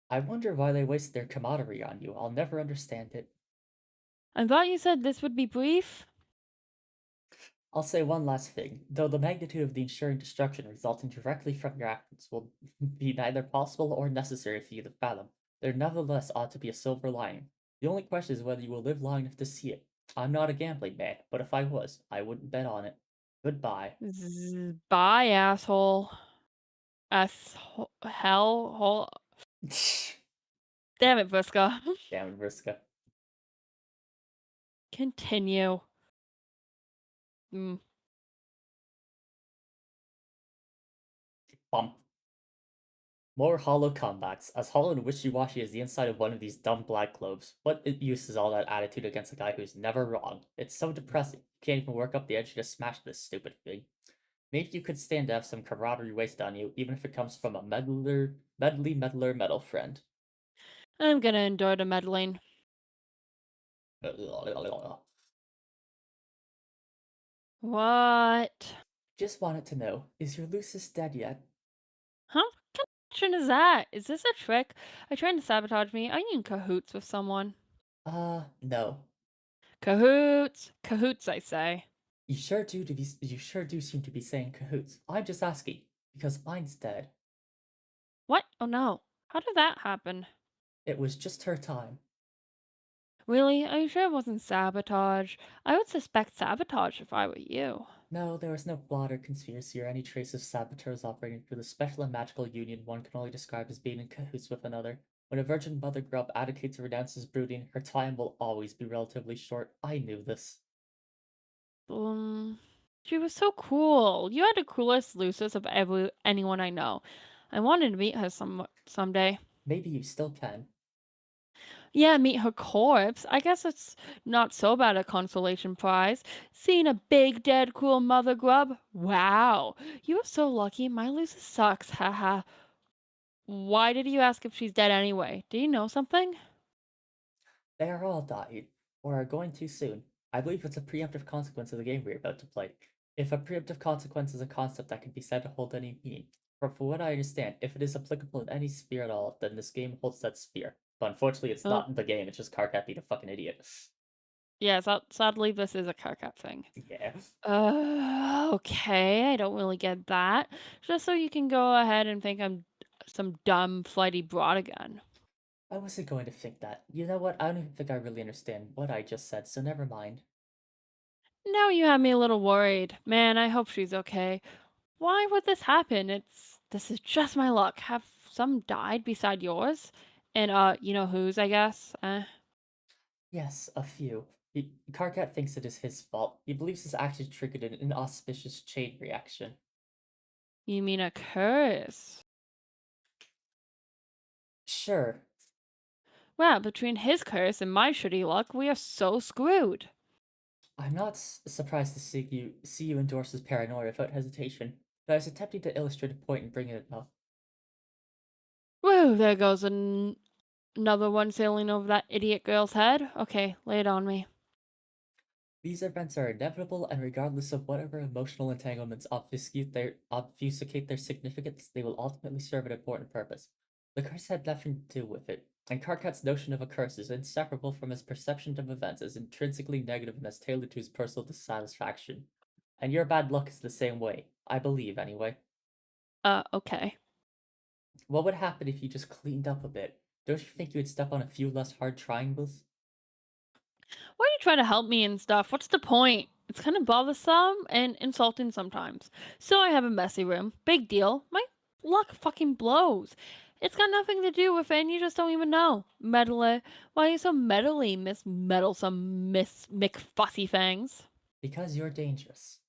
I wonder why they waste their camaraderie on you. I'll never understand it. I thought you said this would be brief. I'll say one last thing. Though the magnitude of the ensuring destruction resulting directly from your actions will be neither possible or necessary for you to fathom, there nevertheless ought to be a silver lining. The only question is whether you will live long enough to see it. I'm not a gambling man, but if I was, I wouldn't bet on it. Goodbye. Bye, asshole. Hell hole. Damn it, Vriska. Damn it, Vriska. Continue. Bump. More hollow comebacks. As hollow and wishy-washy as the inside of one of these dumb black globes. What use is all that attitude against a guy who's never wrong? It's so depressing. You can't even work up the edge to smash this stupid thing. Maybe you could stand to have some camaraderie wasted on you, even if it comes from a meddler metal friend. I'm gonna endure the meddling. What? Just wanted to know, is your Lucis dead yet? Huh? What kind of question is that? Is this a trick? Are you trying to sabotage me? Are you in cahoots with someone? No. Cahoots! Cahoots, I say. You sure do seem to be saying cahoots. I'm just asking, because mine's dead. What? Oh no. How did that happen? It was just her time. Really? Are you sure it wasn't sabotage? I would suspect sabotage if I were you. No, there was no plot or conspiracy or any trace of saboteurs operating through the special and magical union one can only describe as being in cahoots with another. When a virgin mother grub advocates or renounces brooding, her time will always be relatively short. I knew this. Um, she was so cool. You had the coolest Lucis of anyone I know. I wanted to meet her someday. Maybe you still can. Yeah, meet her corpse. I guess it's not so bad a consolation prize. Seeing a big dead cool mother grub. Wow, you are so lucky. My Lucis sucks. Haha. Why did you ask if she's dead anyway? Do you know something? They are all dying, or are going to soon. I believe it's a preemptive consequence of the game we're about to play. If a preemptive consequence is a concept that can be said to hold any meaning, for what I understand, if it is applicable in any sphere at all, then this game holds that sphere. But unfortunately, it's Oh, not in the game, it's just Karkat being a fucking idiot. yeah, sadly, this is a Karkat thing. Yeah. Okay, I don't really get that. Just so you can go ahead and think I'm some dumb, flighty broad again. I wasn't going to think that. You know what? I don't even think I really understand what I just said, so never mind. Now you have me a little worried. Man, I hope she's okay. Why would this happen? This is just my luck. Have some died beside yours? And you know whose, I guess? Yes, a few. Karkat thinks it is his fault. He believes his actions triggered an inauspicious chain reaction. You mean a curse? Sure. Well, between his curse and my shitty luck, we are so screwed. I'm not surprised to see you endorse his paranoia without hesitation, but I was attempting to illustrate a point in bringing it up. Woo, there goes another one sailing over that idiot girl's head. Okay, lay it on me. These events are inevitable, and regardless of whatever emotional entanglements obfuscate their significance, they will ultimately serve an important purpose. The curse had nothing to do with it, and Karkat's notion of a curse is inseparable from his perception of events as intrinsically negative and as tailored to his personal dissatisfaction. And your bad luck is the same way, I believe, anyway. Okay. What would happen if you just cleaned up a bit? Don't you think you would step on a few less hard triangles? Why do you try to help me and stuff? What's the point? It's kind of bothersome and insulting sometimes. So I have a messy room. Big deal. My luck fucking blows. It's got nothing to do with it, and you just don't even know. Meddler. Why are you so meddly, Miss Meddlesome Miss McFussy Fangs? Because you're dangerous.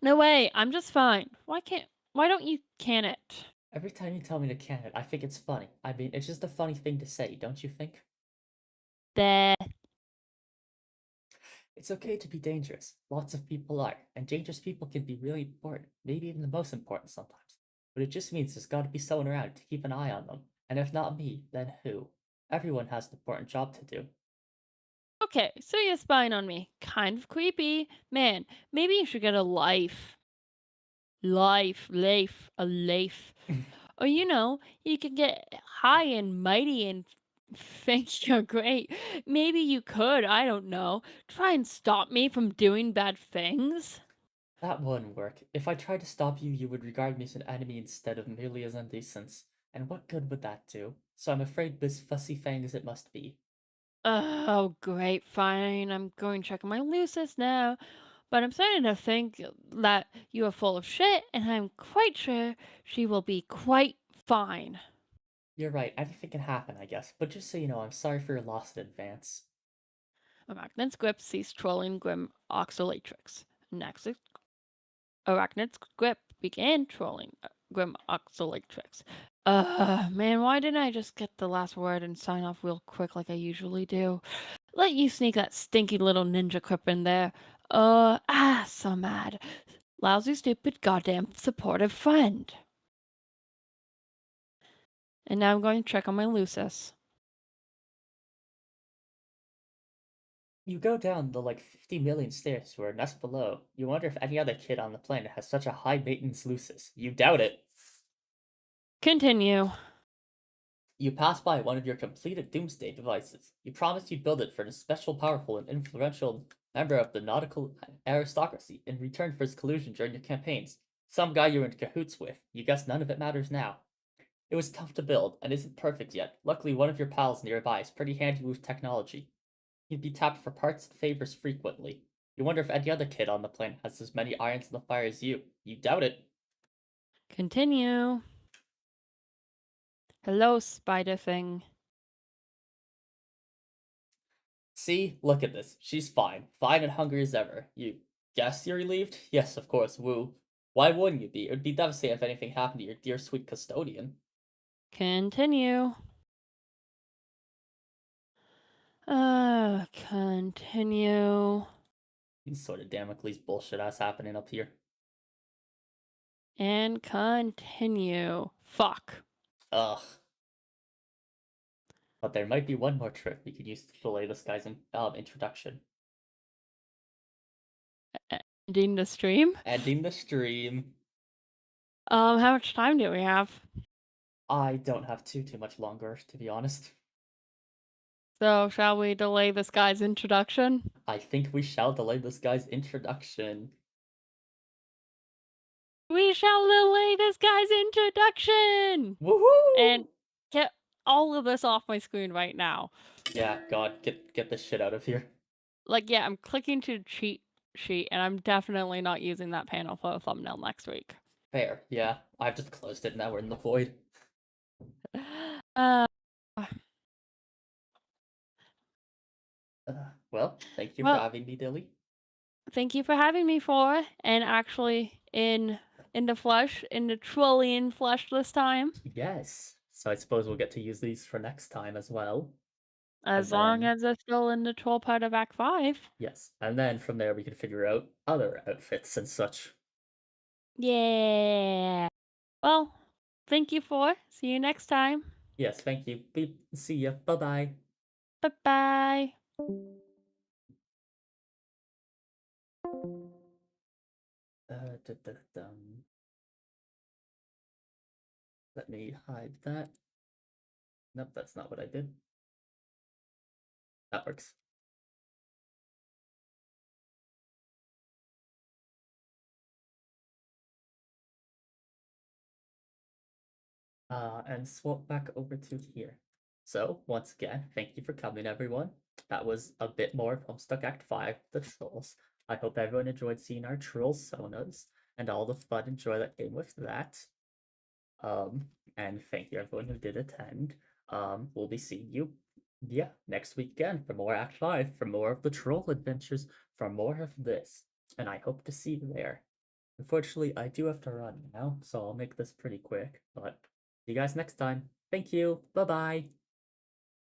No way, I'm just fine. Why don't you can it? Every time you tell me to can it, I think it's funny. I mean, it's just a funny thing to say, don't you think? There. It's okay to be dangerous. Lots of people are, and dangerous people can be really important, maybe even the most important sometimes. But it just means there's gotta be someone around to keep an eye on them. And if not me, then who? Everyone has an important job to do. Okay, so you're spying on me. Kind of creepy. Man, maybe you should get a life. A life. Or, you could get high and mighty and think you're great. Maybe you could, I don't know. Try and stop me from doing bad things. That wouldn't work. If I tried to stop you, you would regard me as an enemy instead of merely as indecent. And what good would that do? So I'm afraid Miss Fussy Fangs it must be. Oh, great, fine. I'm going to check on my Lucis now. But I'm starting to think that you are full of shit, and I'm quite sure she will be quite fine. You're right, anything can happen, I guess. But just so you know, I'm sorry for your loss in advance. Arachnid's grip ceased trolling Grim Oxalatrix. Next, Arachnid's grip began trolling Grim Oxalatrix. Man, why didn't I just get the last word and sign off real quick like I usually do? Let you sneak that stinky little ninja quip in there. So mad. Lousy, stupid, goddamn supportive friend. And now I'm going to check on my Lucis. You go down the like 50 million stairs to a nest below. You wonder if any other kid on the planet has such a high maintenance lucis. You doubt it. Continue. You pass by one of your completed doomsday devices. You promised you'd build it for the special, powerful, and influential member of the nautical aristocracy in return for his collusion during your campaigns. Some guy you're in cahoots with. You guess none of it matters now. It was tough to build, and isn't perfect yet. Luckily, one of your pals nearby is pretty handy with technology. He'd be tapped for parts and favors frequently. You wonder if any other kid on the planet has as many irons in the fire as you. You doubt it. Continue. Hello, spider thing. See, look at this. She's fine. Fine and hungry as ever. You guess you're relieved? Yes, of course, woo. Why wouldn't you be? It would be devastating if anything happened to your dear sweet custodian. Continue. Continue. These sort of Damocles bullshit ass happening up here. And continue. Fuck. Ugh. But there might be one more trick we could use to delay this guy's introduction. Ending the stream. Ending the stream. How much time do we have? I don't have too much longer, to be honest. So, shall we delay this guy's introduction? I think we shall delay this guy's introduction. We shall delay this guy's introduction! Woohoo! And get all of this off my screen right now. Yeah, God, get this shit out of here. Like, yeah, I'm clicking to cheat sheet, and I'm definitely not using that panel for a thumbnail next week. Fair, yeah. I've just closed it, now we're in the void. Uh, Well, thank you for well, having me, Dilly. thank you for having me for, and actually, in in the flesh, in the Trollian flesh this time. Yes. So I suppose we'll get to use these for next time as well. And As long then, as it's still in the troll part of Act 5. yes. And then from there we can figure out other outfits and such. Yeah. Well, thank you for. See you next time. Yes, thank you. See ya. Bye bye. Bye bye. Da-da-dum. Let me hide that. Nope, that's not what I did. That works. And swap back over to here. So, once again, thank you for coming, everyone. That was a bit more of Homestuck Act 5, The Trolls. I hope everyone enjoyed seeing our troll sonas and all the fun and joy that came with that. And thank you everyone who did attend. We'll be seeing you, yeah, next week again for more Act 5, for more of the troll adventures, for more of this. And I hope to see you there. Unfortunately, I do have to run now, so I'll make this pretty quick, but see you guys next time. Thank you. Bye bye.